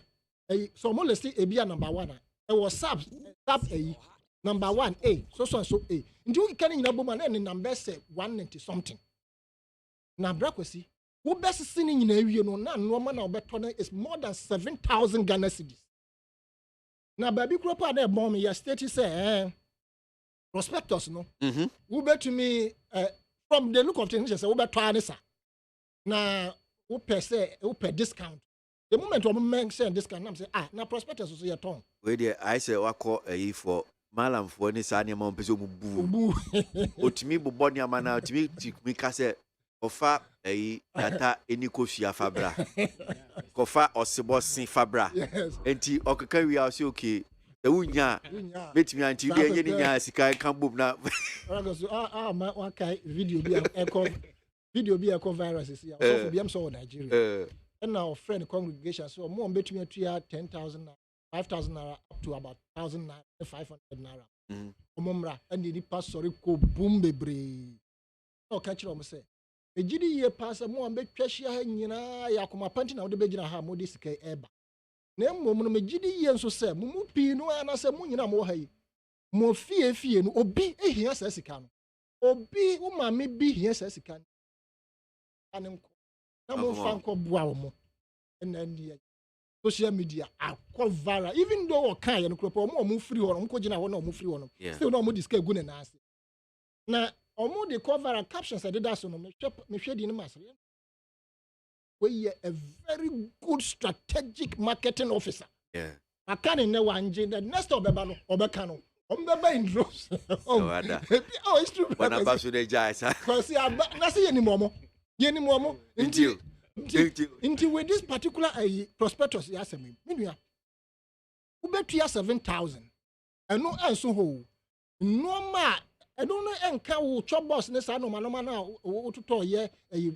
so mo list e bia number 1 e was sub a number 1A so A. Ndi you can in aboma na number say 190 something. Na brakwasi wo best sinning in area no na no man na obeto is more than 7,000 Ghana cedis. Na baby crop na bomb ya state say prospectors no. Wo bet to me from the look of things say wo beto anisa. Na wo per discount. The moment we mention discount na say na prospectors so your tongue. We there I say wako for malam for ni sa niam pese obubu. Otimi bobɔ niam na otimi mi ka say ofa data eni kofia fabra. Kofa osebo sin fabra. Enti okeka wi a say okay. Ewunya betimi anti bi enye ni nya sika kan bob na. Ma wa kai video bi echo virus is here. So bi am so Nigeria. And our friend congregation so more between 10,000 5,000 naira up to about 1,500 naira. Omomra and the pastor ko boom bebre. No catch them say. E gidi ye pastor mo ambe twahia ha nyina ya koma panti na wo de begina ha mo de sika eba. Na mmom no me gidi ye nso say mumu pi no ana say mo nyina mo ha yi. Mo fie no obi ehia sa sika no. Obi wo ma me bi hia sa sika no. Anenko. Na mo fan ko bua wo and then social media are called viral even though kan no crop mo free one ko gina one mo free one still no mo discuss go na ase na omo dey cover and captions I did that so no me hwe di no mas we a very good strategic marketing officer akane ne wanje the next obeba no obeka no ombeba in droves it's true when about to the jazz cause na say yeni momo Into with this particular prospectus, yes, me, who bet you 7,000 and no answer ho. No ma, I don't know, and cow chop boss, no man now, to toy, yeah,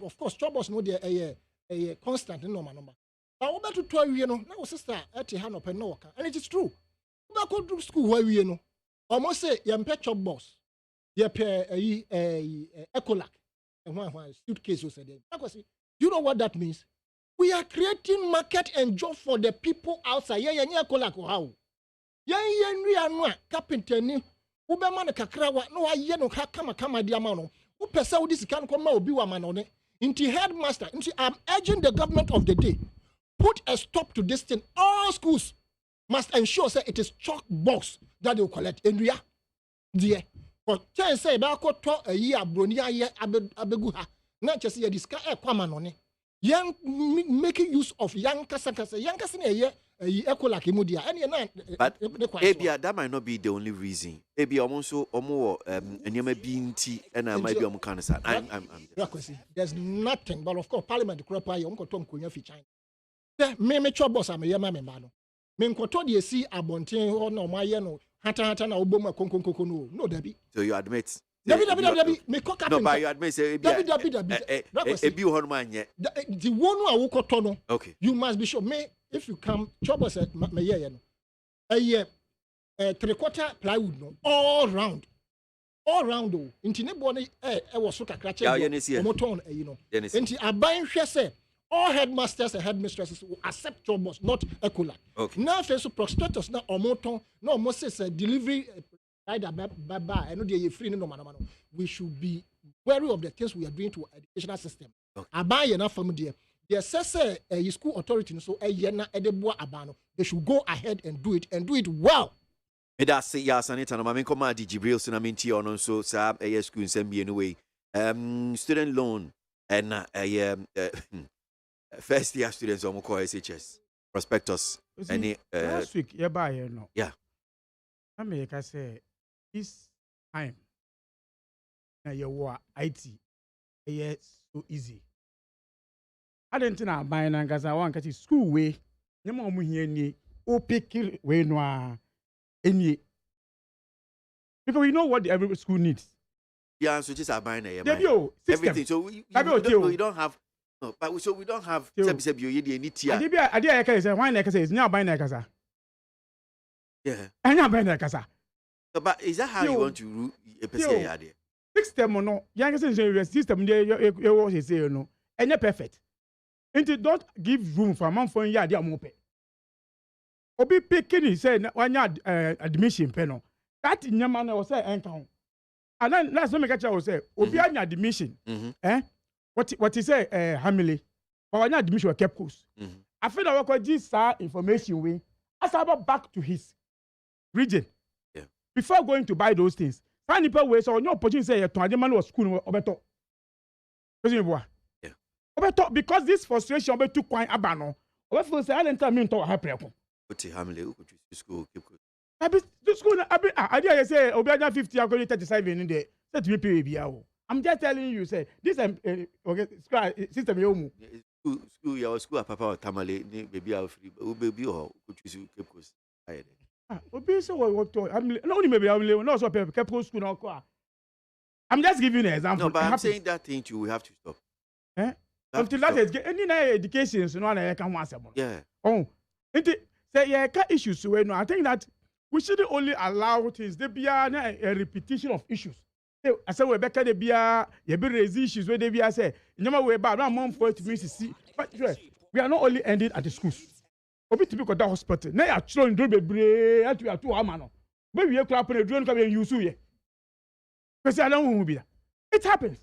of course, chop boss no dear a constant no man. I will bet to toy, you know, now sister at the hand of a no, and it is true. I go to school where we know. Almost say, yam pet chop boss, ye pair a ecolac, and one suitcase was said. You know what that means? We are creating market and job for the people outside. Yeah, how? Yeah, carpenter ni. Ube man kakrawa no aye no kama diamano. Upe sa udisi kan koma obi wa manone. Inti headmaster, I'm urging the government of the day. Put a stop to this thing. All schools must ensure say it is chalk box that they will collect. And we are there. But ten say ba ko to a year broni aye abegu ha. Not just here, this guy young making use of young kasa na ye equal imudia but ebia that might not be the only reason ebia omo enema binti and I might be omo kanasa there's nothing but of course parliament crop aye omo to nkonya fi China me chop boss am ye ma me ba no me nkoto de si abonten ho na omo aye no hata na obom akonkoko no dabi so you admit David, me cock up. No, but you admit, David. The one who will no. Okay. You must be sure. Me, if you come, trouble said, me yeah, no. A year, 3/4 plywood, no. All round. Oh. Into nebony, I was so cratching. Moton, you know. Into a buying share say. All headmasters and headmistresses will accept job boss, not equal. Okay. Now, face prospectors, now, or moton, no, Moses delivery. We should be wary of the things we are doing to our educational system. Aban enough from there. The assessor school authority so they should go ahead and do it well. That's it, yes, and it's an American commodity Jibril Sunaminti on so Sab a school in Sembi anyway. Student loan and first year students on Moko SHS prospectus. Any last week, yeah, by no. Yeah. I mean, I say this time now you were IT. Yes, so easy. I didn't know buying and because I want to get school way. You know, we here ni o pick way no any because we know what every school needs. Yeah, so just buying everything. So we don't have no, but so we don't have idea say why na say is now buying na kasa. Yeah. And now buying na kasa. But is that how you want to rule a person idea? System no, young system you say no. And you're perfect. And don't give room for a man for ya dia mo pe. Obi picking say one admission penal. That nyama na was say encounter. And then last time I catch say obi anya admission. What he say Hamile. But anya admission was kept close. I feel that we could just information we as about back to his region. Yeah. Before going to buy those things. Find people way so no opportunity say to adman was school obeto. Because this frustration be too quite abano. Obeto say I didn't tell me to happen. But Hamile who could school keep good. School idea say obi 50 are going 37 in there. Say to me pay biya. I'm just telling you say this okay system you school your school papa tamale ni baby are free baby or could you keep good. Obi say what I'm no only maybe I'm no so kept school now. I'm just giving you an example. No, but I'm saying that thing too we have to stop. Until that is any education so no na can want some. Yeah. Oh. Say yeah issues we no I think that we shouldn't only allow things there be a repetition of issues. I say we better there be raise issues where they be say nyama we ba no mom for it means see but we are not only ending at the schools. Obi to be go that hospital na ya children do bebre at we are too amano. Maybe we clap on the drone come use you. Because I don't want to be there. It happens.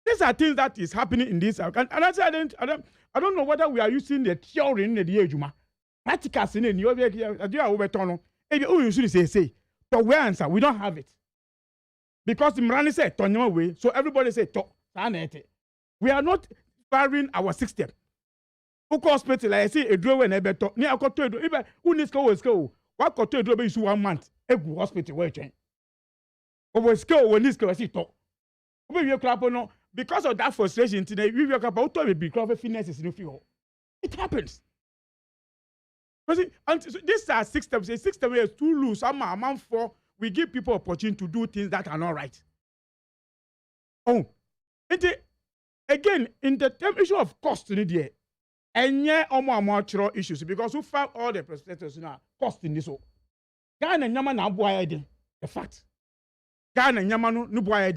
These are things that is happening in this and I say I don't know whether we are using the theory in the ejuma. Practicals in the new idea over tono. You should say, but we answer, we don't have it. Because the Mrani said, turn your way, so everybody say, we are not firing our system. Who hospital, I say, a drawer and a better, near a cotton, even who needs go, what cotton do is 1 month, a good hospital, waiting. Over school when this goes, talk. Because of that frustration today, we work about to be crowd finances in the field. It happens. And this are systems. A system is too loose. Amount for we give people opportunity to do things that are not right. Oh, again, in the issue of cost in the and yeah, natural issues because we found all the prospectors now cost in this. Ghana nyama na boy the fact. Ghana nyama no boy.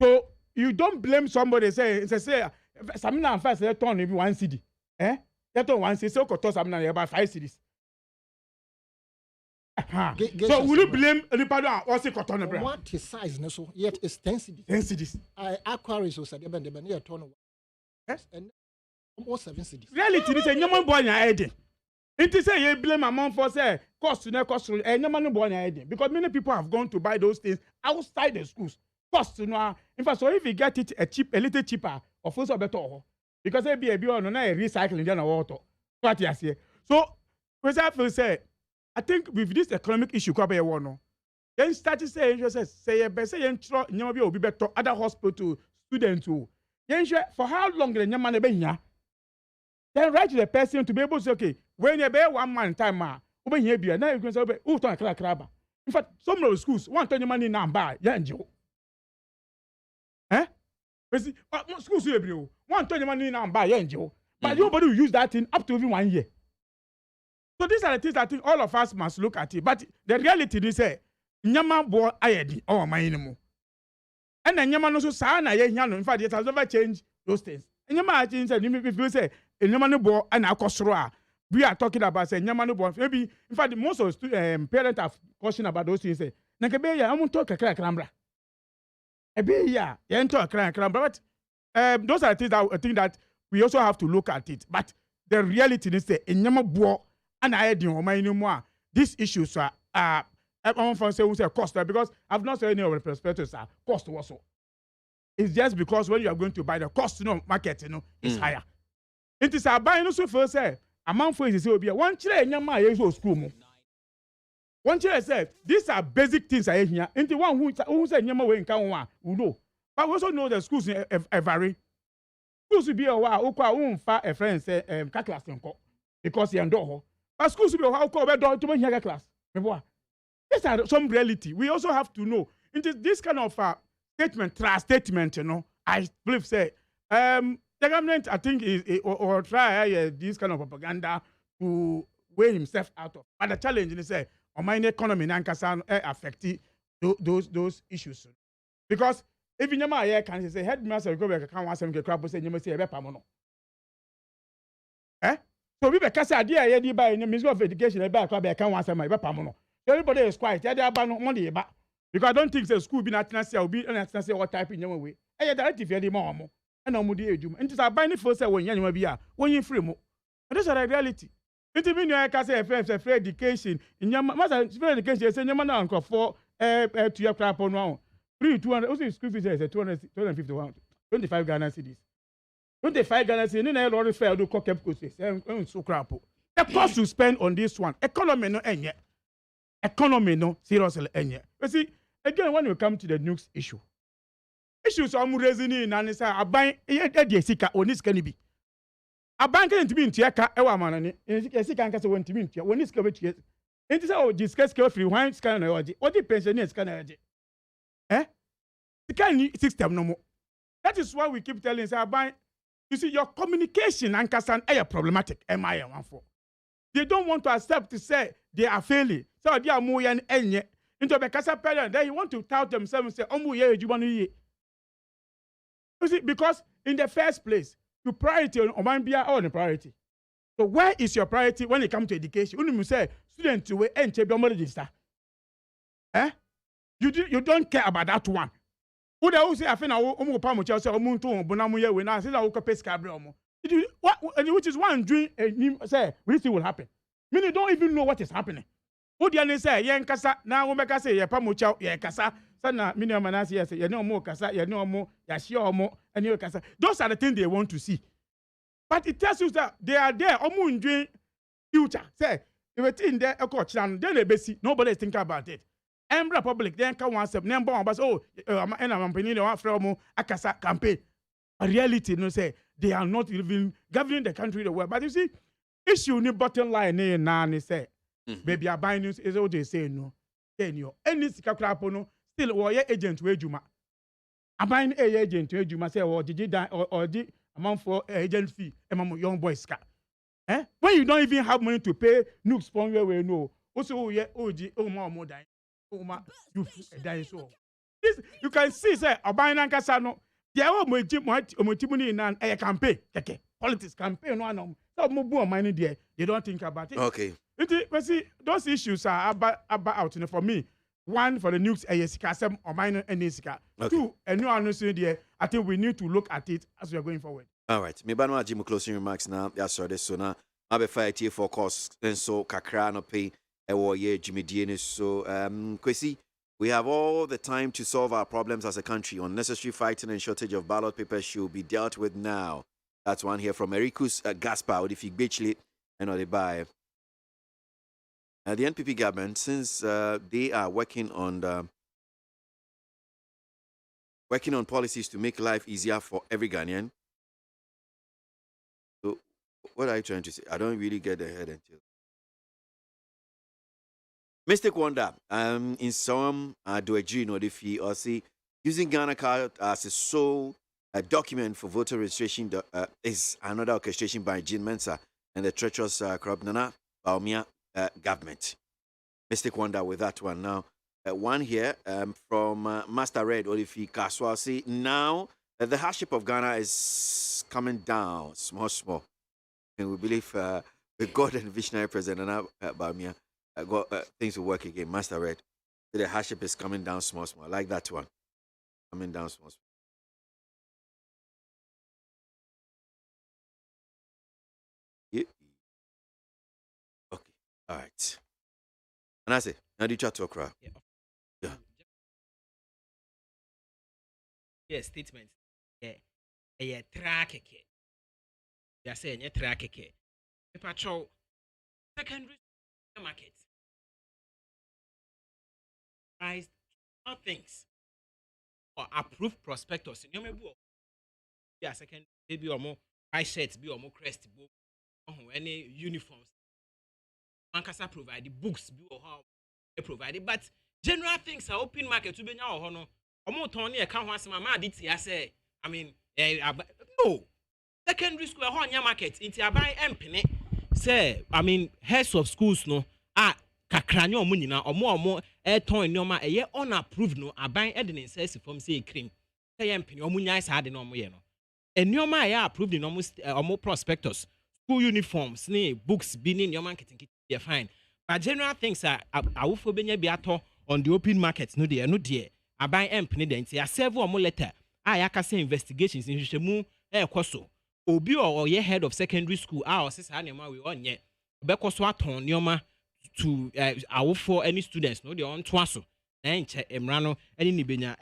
So you don't blame somebody say Samina first they turn maybe 1 cedi. That one says so cost Samina about 5 cedis. So will you blame anybody or say cotton? What is size no so yet is 10 cedis. 10 cedis. I acquire so said the near turn. Yes, and almost 7 cedis. Reality is a human boy in head. It is a blame amount for say cost no cost and no man boy in head because many people have gone to buy those things outside the schools. Cost no. In fact, so if you get it a little cheaper, of course better because they be on no recycling than water. What you say? So, what I say. I think with this economic issue, then started saying, say, you be better other hospital students who. For how long the man be here? Then write to the person to be able to say, okay, when you be 1 month time, over here be now you can say, oh, to a crab. In fact, some of the schools want to money now buy, yeah, Joe. Schools every want to money now buy, yeah, Joe. But nobody will use that thing up to even 1 year. So these are the things I think all of us must look at it. But the reality is that nyama bo ayedi or my anymore. And then nyama no so sana ye nyano. In fact, it has never changed those things. And nyama I think if you say nyama no bo and akosroa, we are talking about say nyama no bo. Maybe in fact most of parents have cautioned about those things. Say nakebe ya amu talk akra krambra. Ebe ya ento akra krambra. But those are the things that I think that we also have to look at it. But the reality is that nyama bo and I didn't know these issues are I'm from say cost because I've not said any of the perspectives are cost also. It's just because when you are going to buy the cost, market, is higher. It is a buying also first say amount for is be one chile in your school. One chile say these are basic things I hear. Into one who said Yama way in Kawa, who know. But we also know the schools vary. Schools will be a while, who far a friend say class because he and but schools will be a while to make class. These are some reality. We also have to know. Into this kind of statement, I believe say the government, I think, or try this kind of propaganda to weigh himself out of. But the challenge is say, on my economy, Nankasan affect those issues. Because if you know can say headmaster go back can want some crap say you say a pamono. So we can say idea you buy in the Ministry of Education about can want some pamono. Everybody is quiet. They are money back. Because I don't think the school be national will be national what type in your way. I directive the more. And I'm with you. And it's a binding for say when you be when you free more. And that's a reality. It means you can say free education in your master free education. Say your man uncle for to your crap on now. Free 200. Also school fees is 251. 25 Ghana cedis. 25 Ghana cedis. Then I already failed to cock up courses. So crap. The cost you spend on this one, economy no any. Economy no seriously any. But see again when we come to the nukes issue. Issues are raising in and say aban e sika onis can be aban can be ntia ka e wa manane e sika nka se won timi ntia onis ka betie enti say o discuss ka free wine scan na oje o di pensioner scan na oje sika ni system no mo. That is why we keep telling say aban you see your communication and kasan e problematic mi one for they don't want to accept to say they are failing so they are mo yan enye into be kasa parent then you want to tout themselves say omo ye ejuma no ye. You see, because in the first place, your priority on Omambia or the priority. So where is your priority when it comes to education? When you say students to register, you don't care about that one. Who they say I think which is one dream say we see will happen. Meaning don't even know what is happening. Who they say yen kasa na wo meka say ye pamocha ye kasa. Sana minimum manasi yes, you know more kasa, you know more, you share more, and you kasa. Those are the things they want to see. But it tells you that they are there, doing future. Say, if it's in there, a coach, then they be see, nobody is thinking about it. Embra public, then can one step, then bomb, but I'm penny one from Akasa campaign. A reality, no say, they are not even governing the country the way. But you see, issue ni bottom line, na say, baby, I buy news is all they say, no. Then you, any sikakrapono. Still, or agent to Ejuma. I buy an agent to Ejuma say, or did you die or did amount for agent fee among young boys? When you don't even have money to pay, no sponsor will know. Also, more dying. You die so. This you can see, say, a buying an casano. They are money in a campaign. Politics campaign one. So, more money there. They don't think about it. Okay. But see, those issues are about for me. One for the nukes, some or minor and Nisika. Two, a new announcement there. I think we need to look at it as we are going forward. All right. Me banwa Jim closing remarks now. Yes, sir. This so now. I be fight here for cost and so kakra no pay. Ye Jimmy DNS. So KWASI, we have all the time to solve our problems as a country. Unnecessary fighting and shortage of ballot papers should be dealt with now. That's one here from Ericus Gaspar. If you bitchly and or they buy. The NPP government, since they are working on policies to make life easier for every Ghanaian. So, what are you trying to say? I don't really get the head until. Mistake wonder. In some ABOAGYE no defi or see using Ghana card as a sole document for voter registration is another orchestration by Jean Mensa and the treacherous Crop Nana Baumia. Government. Mistake wonder with that one now. One here from Master Red Olifi Kaswasi. Now the hardship of Ghana is coming down small. And we believe with God and visionary president Bamia things will work again. Master Red. The hardship is coming down small. I like that one. Coming down small. Yeah. Okay. All right. And I say Now the chat okra. Yeah. Yeah, statement. Yeah, track. They are saying yeah, track. Patrol secondary market. Price all things or approved prospectus. You may be yeah, second maybe or more price shirts be or more crest book any uniforms. Mancasa provide the books be or how they provide but general things are open market to be now or no. Omo Tony account once my mad it say I mean no secondary school ho market into abai empene say I mean heads of schools no kakra nye omo nyina omo ton nneoma eye unapproved no aban evidence says from say cream say empene omo nyai sa de no omo ye no nneoma eye approved no omo prospectus school uniforms ne books bi ne nneoma nketenkete they fine but general things are awofo benya bi ato on the open market no de aban empene de ntia serve omo letter yaka say investigations in hwehwemu ekoso obi or ye head of secondary school or sisa nneoma we onye bekoso aton nneoma to awofo any students no they on twaso na enche emra no any nibenya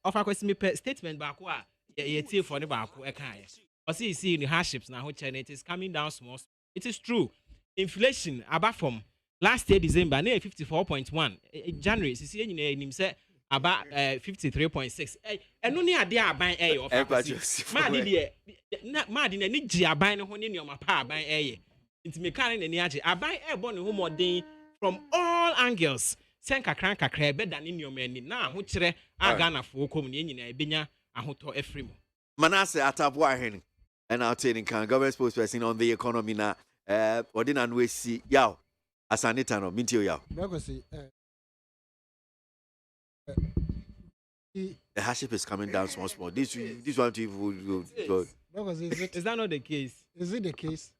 offer kwesi me statement ba ko a ye tie for ne ba ko e kan ye o see the hardships na ho chen it is coming down small. It is true inflation about from last year December na 54.1 January see nyina enim say about 53.6 eno ne ade aban offer ma de ni gi aban ne ho ne nneoma pa aban nti me kan ne ni age aban ebo ne ho modern from all angles sen kakra be da ne nneoma ni na ho kire aga na fo kom ne nyina ebenya ahoto efrem Manasseh Atabuahen and our training can government spokesperson on the economy na odina no esi yaw asanita no mintio yaw the hardship is coming down small. This one to is that not the case? Is it the case?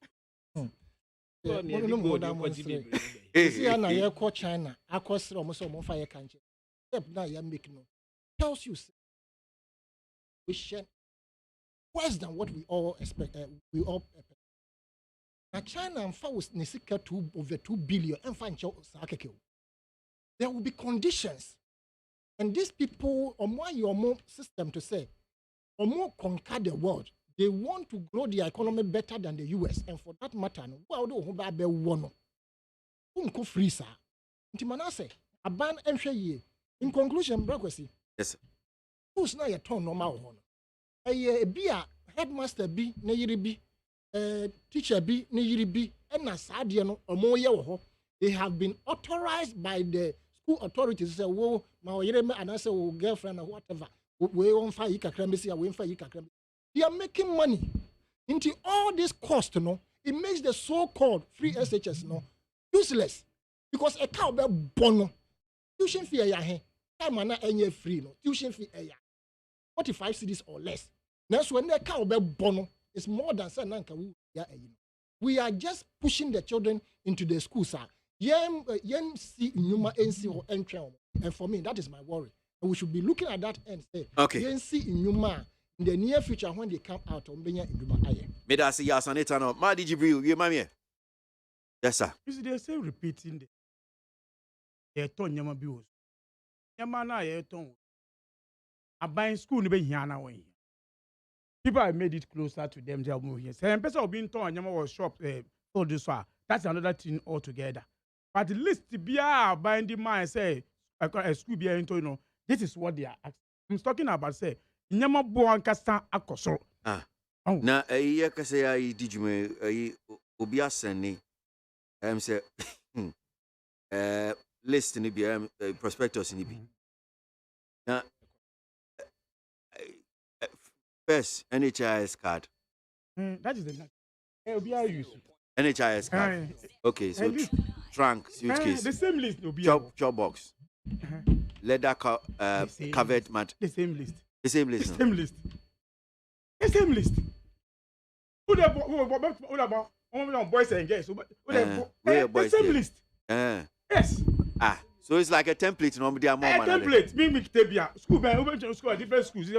See, I now call China. I call almost on fire country. Now you make no tells you we share worse than what we all expect. We all now China and was nesika over 2 billion and find there will be conditions. And these people, or more system to say, or more conquer the world, they want to grow the economy better than the US. And for that matter, well, do one. Free, sir. Intimanase, a ban entry year. In conclusion, bureaucracy. Yes. Who's now a ton normal honor? A beer, headmaster B, Nayiri B, teacher B, Nayiri B, and a Sadiano, or more year. They have been authorized by the school authorities say, "Whoa, my and I say, girlfriend or whatever, we won't fight Yikakremisi, we won't fight Yikakremisi." They are making money into all this cost, it makes the so-called free SHS useless because a cow be bono tuition fee time na any free tuition fee 45 cedis or less. Next when the cow be bono is more than we are just pushing the children into the school, sir. Yen see Numa NC or Electoral. And for me, that is my worry. And we should be looking at that and say, Yen see Numa in the near future when they come out on Benya in Numa Aye. Medasi Yasanetano, Madi Jibril, you mammy. Yes, sir. You see, they say repeating the ton Yama bills. Yamana, a ton. I buy school, never Yana way. People have made it closer to them. They are moving. Say, and person being torn, Yama was shop, told this far. That's another thing altogether. But at least to be buying the mind say a school be into this is what they are asking. I'm talking about say Nyama Boankasa Akoso. Na yakase did you Obia Seni say list in the prospectus in the now first NHIS card. That is the use. NHIS card. Okay, so trunk, suitcase. The same list no be. Job box. Leather covered mat. The same list. The same list. The same list. The same list. Who the boys and girls? The same list. Yes. So it's like a template. No, they are more. A template. Me Tebia. School, different schools.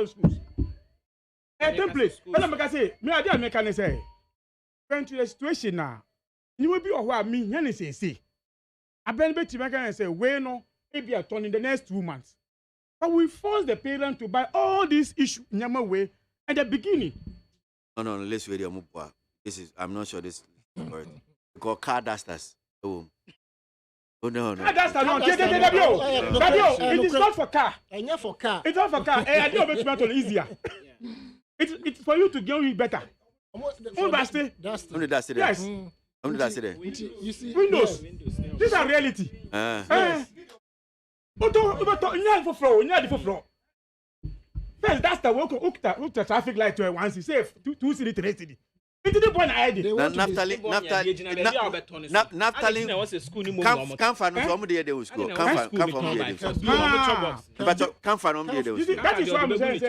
A template. When I say, me I make say. To the situation now, you will be a while me, say. Aben beti make say we no e be a turn in the next 2 months. But we force the parents to buy all these issue nyama way at the beginning. No, let's wait. This is. I'm not sure this is correct. Because car dusters. Oh no. Car duster no. It is not for car. It's not for car. I think it's better easier. It's for you to get it better. Only that's it. Yes. Only that's it. You see, Windows. These are reality. Yes. First, that's the work of the traffic light to once. You say 2 city, 3 city. Into the point I did. Naftali, come from the day was school. Come from the day. That is why I'm saying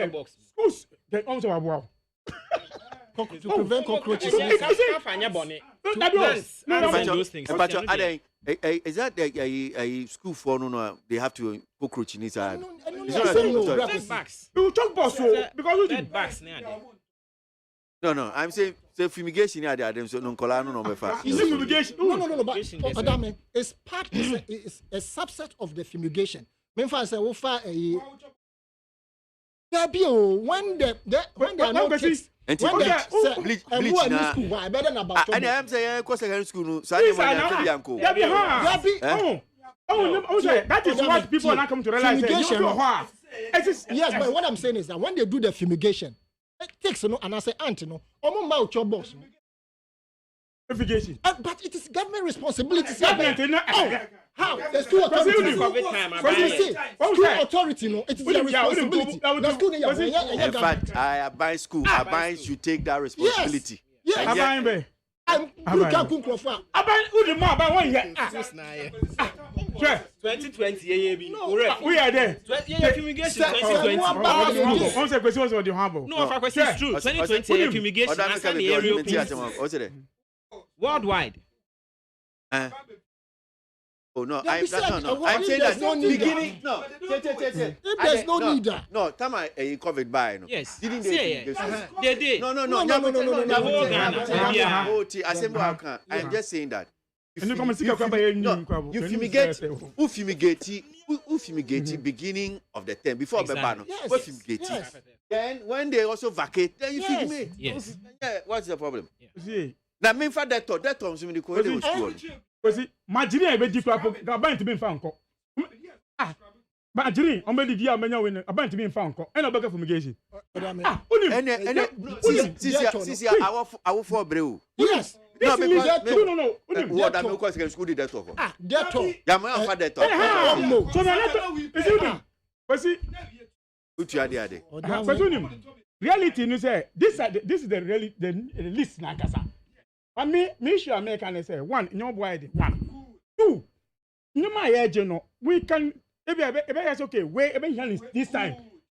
schools get on to a wall. To prevent cockroaches. Is that a school for no? They have to cockroach inside. Dead bags. You talk about because dead bags. No. I'm saying fumigation here. They are them so no colano no be fast. Is it fumigation? No. But Adame, it's part. It's a subset of the fumigation. Memphis say we far a. When they are not kids. Bleach na. And I'm saying because secondary school no. So that is what people are not coming to realize. Yes, but what I'm saying is that when they do the fumigation, it takes and I say auntie no, mouth your boss. Fumigation. But it is government responsibility. How? The school authority. School authority, no, it is their responsibility. In fact, I buy school. I buy should take that responsibility. Yes. I'm who the more about 1 year. 2020 we are there. Fumigation 2020. No, for question is true. 2020 fumigation worldwide. Oh no, I'm saying that no beginning. No, there's no need. No, time I COVID by no. Yes. Didn't they did. No. I'm just saying that. You fumigate beginning of the term before Bebano. Yes. Then when they also vacate, then you fumigate. Yes. Yeah, what's the problem? See. Now, me for that time, so many school. Because Nigerian be different. About to be found. But Nigerian, I'm ready to be about to be found. And about fumigation. Our four brew. Yes. No. What I'm going to school did that talk. Deto. Yama for that talk. So now, is it? What you are there? Reality, you say this is the reality, the list na kasa. But me sure American say 1, no boy 1. 2, no my agent no. We can it's okay. Wait, this time.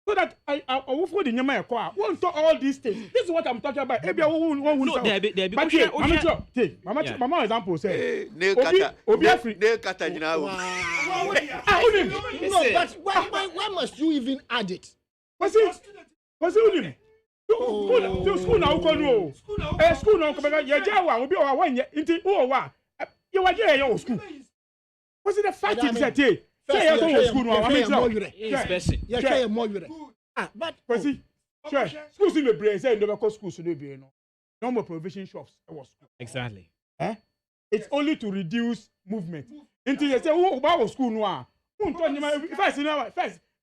So that I will for the Nyama Kwa. Won't talk all these things. This is what I'm talking about. Maybe I won't. No, Mama example say. No kata jina. No, but why must you even add it? Was it school now go school now come back. Yajawa will be our 1 year. Inti wa. You are here school. Was it a fact that say you go school now? I mean, but sure. Schools in the brain say no because schools no be no more provision shops. Exactly. It's only to reduce movement. Until you say oh about school now. First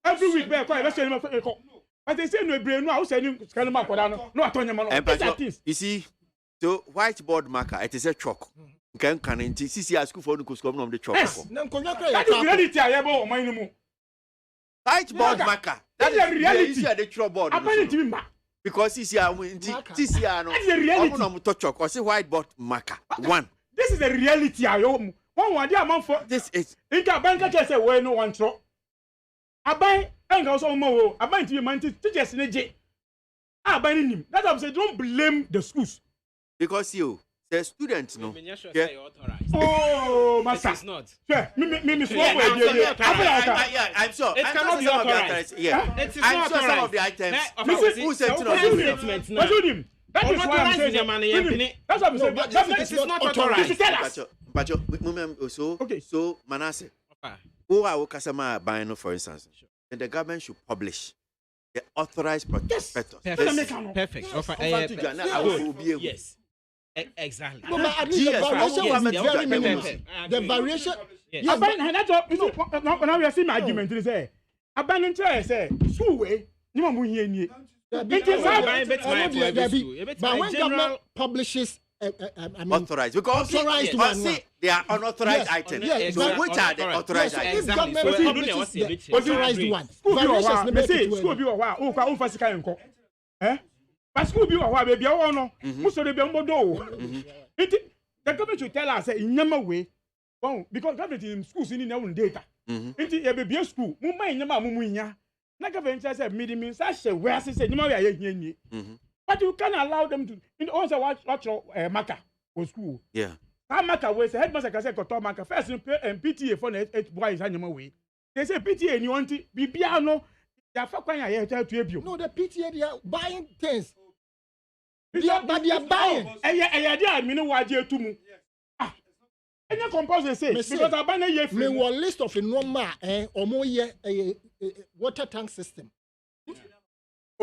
every week be call. But they say no brain no say no scan mark no atonyama. You see, so whiteboard marker it is a chalk. Can CCR school for the school of the chalk. Yes. That is reality I have on my whiteboard marker. That is the reality. The chalkboard. Because CCR no. That is the reality. I'm to chalk or say whiteboard marker. 1. This is the reality I own. One day amount for this is. Think a bank just say well no one throw. I buy and also more. I buy to your man teachers in a J. I buy him. That's what I'm saying. Don't blame the schools. Because you the students no. Yeah. Oh, master. It's not. Sure. Me I'm sure. It cannot be authorized. Yeah. It is I'm not sure some of the items. Who said to statement now? That is why I'm saying. That's what I'm saying. It is not authorized. But so Manasseh. Who are Kasama buying, for instance? Then the government should publish the authorized prospectus. Perfect. Yes. Exactly. No, but at least the variation is very minimal. The variation. Yes. That's what. Now we are seeing my argument. They say, "Abandon say school way." You want to But when government publishes authorized, because authorized one, they are unauthorized items. Yes, so which are the authorized items? If government publishes the authorized one, variations limit to school be wa o ka o fa sika enko. But school be wa baby o no. Muso de be mbodo. The government should tell us in number way. Because government in schools in their own data. Inti e be school, mu man nyama mu nya. Na government say midi means say where say nyama we aye. But you can allow them to in also watch marker for school. Yeah. That marker we say headmaster can say koto marker first in PTA for 8 boys anyama we. They say PTA ni want bibia no they fa kwan aye to ebio. No, the PTA they are buying things. They are buying. Eye dey admin waje etumu. Any compulsory say because abana ye free. Me one list of a normal omo ye water tank system.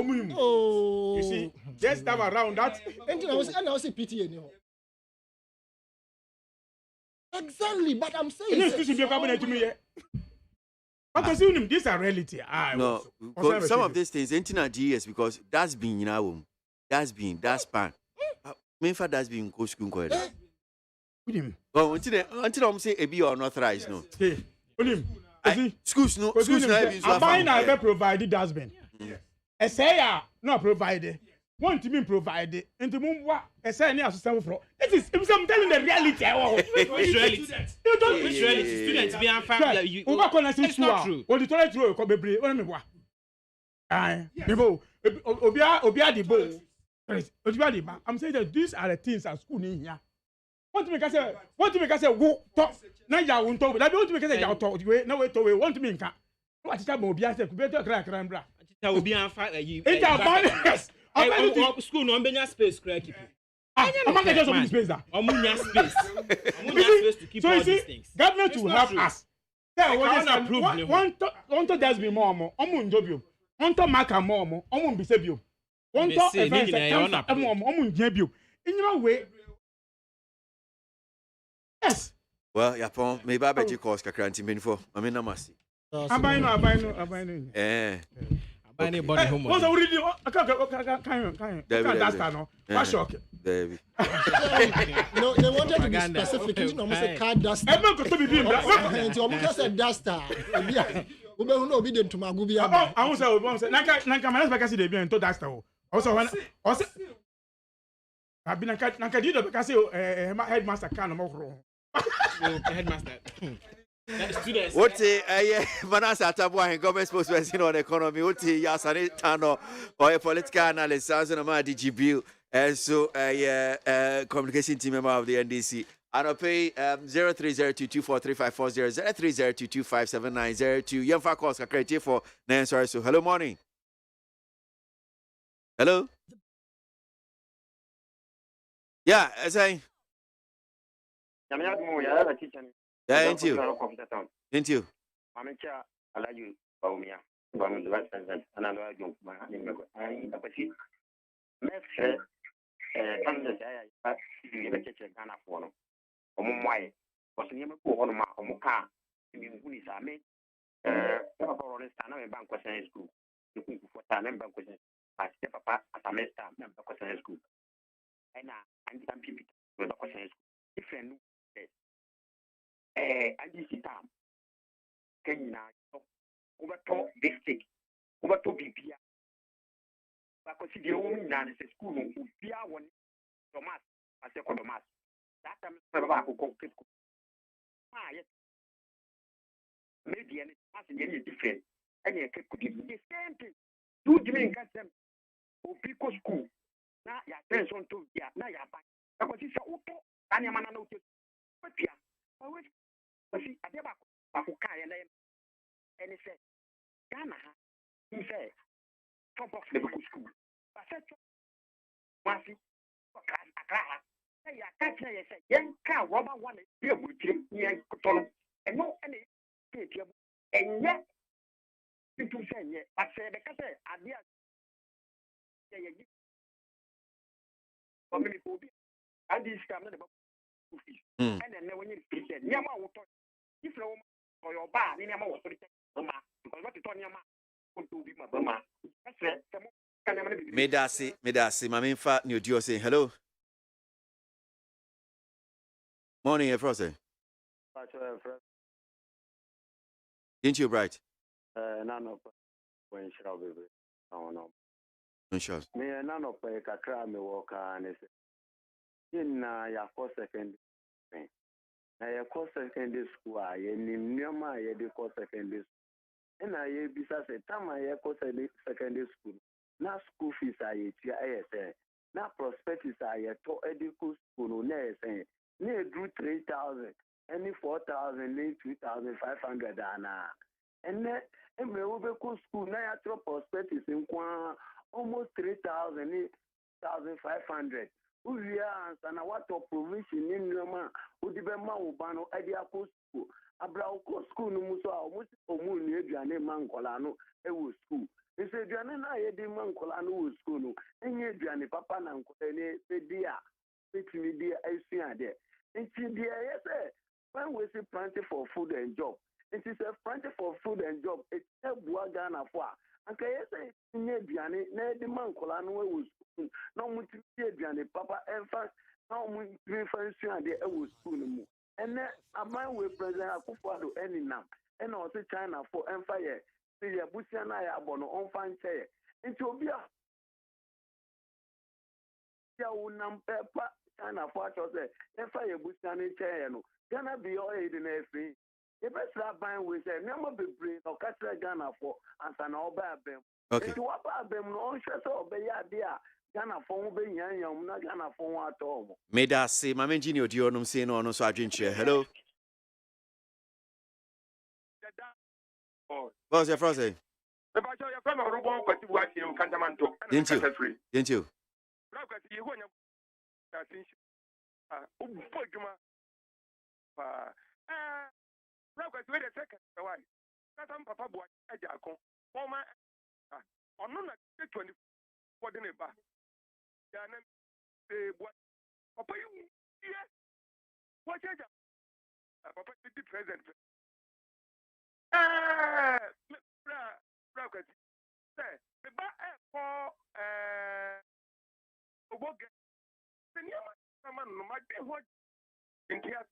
Oh, you see, just time around that. And I was PTA anymore. Exactly, but I'm saying. These are reality. No, some of these things, ain't GS because that's been that's pan. Main for that's been go school go there. Oh, until I'm saying a be unauthorized no. Schools no. I'm buying a provided dustbin. I say not provided. Want to be provided into Mumwa, I say any assistant for it is if I'm telling the reality. Which reality? You don't which reality? Students be unfair. You it's not true. What the toilet roll come be what me wa. Aye. Obia the bow. I'm saying that these are the things at school in here. Want to make us say go talk. Now you won't talk. That want to make us say you talk. No way to want to make. What is that Obia say? Better crack rambra. That will be unfair. It's a bonus. School no ambenya space crack keep. I'm not just open space there. Amunya space. Amunya space to keep all these things. Government will help us. There want to just be more. Omun jobio. Want to mark a more. Omun be sebio. Want to events. Omun jebio. In your way. Yes. Well, Yapon, maybe I bet you cost kakranti minfo. I mean, namasi. Abino. Bani body home. What's already? I can't understand. No, what's shock? David. No, they wanted to be specific. You know, say car duster. I'm not going to be doing that. So I'm just a duster. We don't know obedient to my gubi. I was say, Nanka, my husband can see the being to duster. Also, when also, I've been Nanka did because headmaster can't more. Headmaster. What Manasseh Atabwa government spokesperson on economy, what Yasani Tano or a political analyst, Sanson Amadi GBU, and so communication team member of the NDC. And I'll pay 0302243540, 0302257902. Young Fakos are for Nan sorry. So hello morning. Hello? Yeah, I say. Thank you. Thank you. And this is time. Kenya, over to district, over to BPA. Because the woman is a school who be one Thomas as a Thomas. That time, Papa go. Yes. Maybe any different. Any could be the same thing. Do you mean them? Who pick school? Now, your attention to now you're back. Because it's a auto, and your man notice. But yeah, but see, I never and he said, Ghana, he said, top of the school. But said, Masi, ya catch ya say yen ka rubber one here with you yen kotono and no any and yet people say yeah but say the case idea yeah for me to be and this come na the fees and then when you say nyama wo to if no for your bar ni nyama wo to ma because what to nyama to be my mama Medasi, Maminfa, New Dio saying hello. Morning, Efrose. Didn't you, Bright? None of when shall be. No. Sure. Me none of a cacra me walk and in your course second. Now your course secondary school, I am near my course secondary school. And I besides a time I course secondary school. Now school fees are a now prospectus are a to educal school, no, saying near drew 3,000, any 4,000, any 2,500 and then and we will go school now prospectus in almost 3,000, 8,500. Who are and what of provision in Roma, who depend Maubano, Adiaco school, Abrauco school, no muso, almost a moon near Gianni Mancolano, a school. They said, Gianni, I had Mancolano school, and yet Gianni Papa and said, dear, fix me, dear, I see there. And she, dear, yes, when we say plenty for food and job, it is a plenty for food and job, it's a Buagana for. And I say, Gianni, the Mancolano was. No multi-Gianni, Papa, and fast, no multi-fancy, the school. And then a man will present a Kupado any now, and also China for Empire. See, a Busian I abono on fan chair. It will be a Pepper China for say, Empire Busian chair. Gonna be all aid in every. The best rabbi will say, never be brave or catch a Ghana for and an obey. Okay. If you want them, no, shut up, be idea. Ghana phone be young, not Ghana phone at all. Medasi, my engineer, Dionum saying on so I drink chair. Hello. What's your Frose? Didn't you? Didn't you? Papa, you what is Papa the present? The bar for the new man, no matter what in here.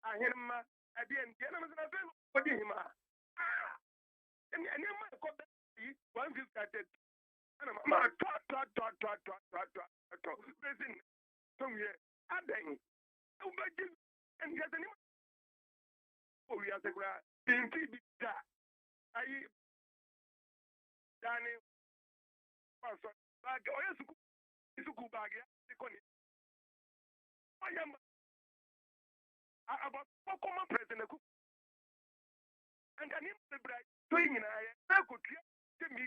I hear him at the end, what him. And you might got one view that and I'm resin somewhere. Adding. And get any. Oh, we are the grass. In Tibita. I Danny. Bag. Oh, yes, it's a good bag. I am about common president. And I need the bright doing in I could get me.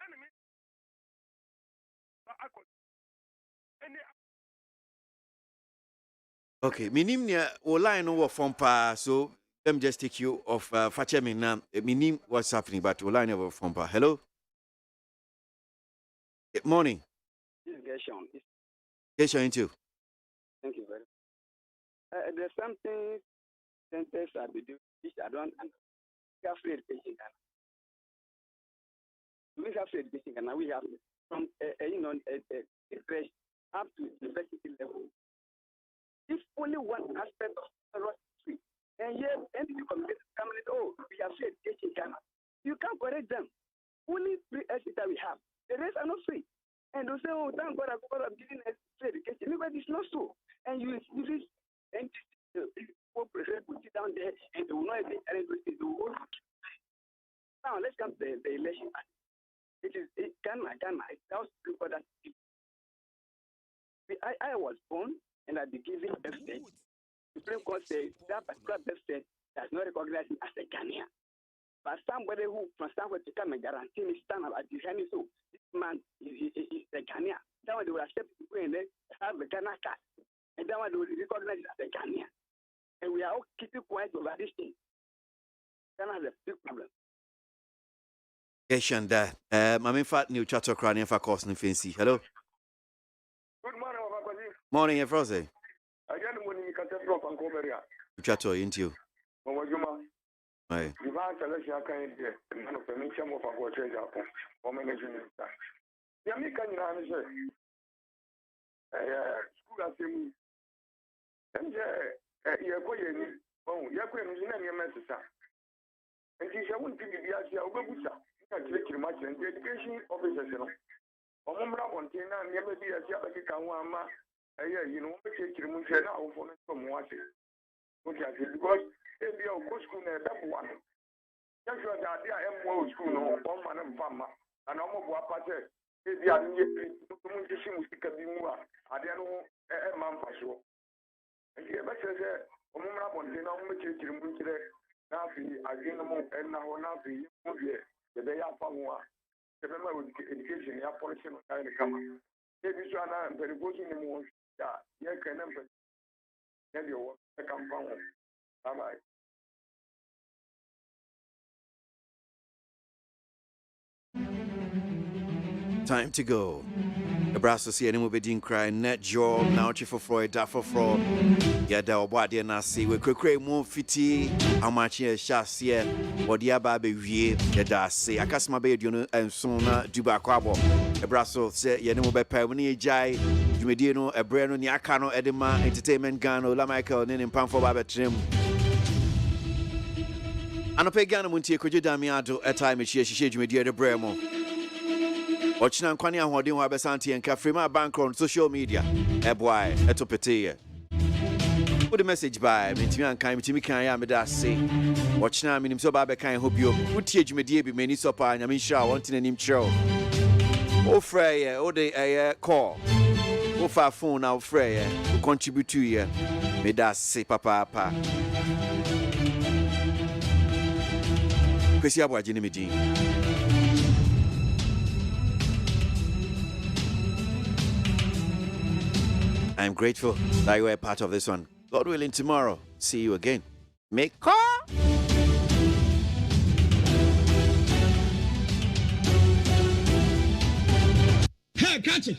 Enemy. I could. Okay, minim near or line over from pa, so let me just take you off Fachemi now. Minim what's happening, but or line over from pa. Hello. Good morning. This is Gershon. Gershon into. Thank you very much. There's something centers are doing which I don't understand. We have free education in Ghana. We have free education in Ghana. We have from fresh up to university level. If only one aspect of the road is free, and yet any community coming, oh, we have free education in Ghana. You can't correct them. Only free education that we have. The rest are not free. And they say, oh, thank God, I'm giving us free education. But it's not so. And you see, and people put it down there, and they will not even anything. Now, let's come to the election. It is Ghana. It was for that. I was born and I'll be given birth state. The Supreme Court says that particular birth state does not recognize me as a Ghanaian. but somebody who from somewhere to come and guarantee me stand up at the hand, so this man is the Ghanaian. That one they will accept to go and have a Ghana card, and that one they will recognize as a Ghanaian. And we are all keeping quiet over this thing. Ghana has a big problem. Keshanda, I'm in fact new chat crane for course no fancy. Hello. Good morning, Obakosi. Morning, Efrose. Again, when you can tell from Comeria. Chat into you. Owajuma. Aye. You want to let you kind of man of the mission of our change up or managing minister. Yamika, you know, school assembly. And you're going, oh, you're going to name your message. And she won't give you the idea of Babusa. Much and the education officers, you know. Omra Montina, never be a Jabaka, you know, take your munchen out from what because if you're good school, that one. Just what I am more school, one man and farmer, and I'm a wapate. If you are Mushim Musika, I don't know a man for sure. And here, but says, Omra Montina, take your munchen. Nafi, again, and now Nafi, the day after one. Remember with education, you have policy on the camera. If you are not very good in the moon, you can never tell you what the compound. Bye bye. Time to go. The brass see any movie didn't cry, net jaw, now chief for Freud, that for fraud. Yeah, the body and I see we could create more fitty. How much here shas here, or the ababe we, the da say. I cast my bed, you know, and sooner Duba Quabo. The brass say, you know, by Pavani Jai, you may know a brand on Yakano Edema, Entertainment Gano, La Michael, and in Pamfo Babet Trim. And a pagano Montie, could you damiado a time she shade me dear the Bremo. Ochina kwani ahode ho abesanti enka frema bank on social media boy etopete put the message by mentimi ankan mentimi kan ya me da se ochina minim so ba be kan ho bio utie dwumedie bi mani so pa nyame nhira won tenanim kyerɛw o frɛ o de call o fa phone na o frɛ o contribute to ye me da se papa kwesi aboagye ne medin. I'm grateful that you were part of this one. God willing, tomorrow, see you again. Make call. Hey, catch it.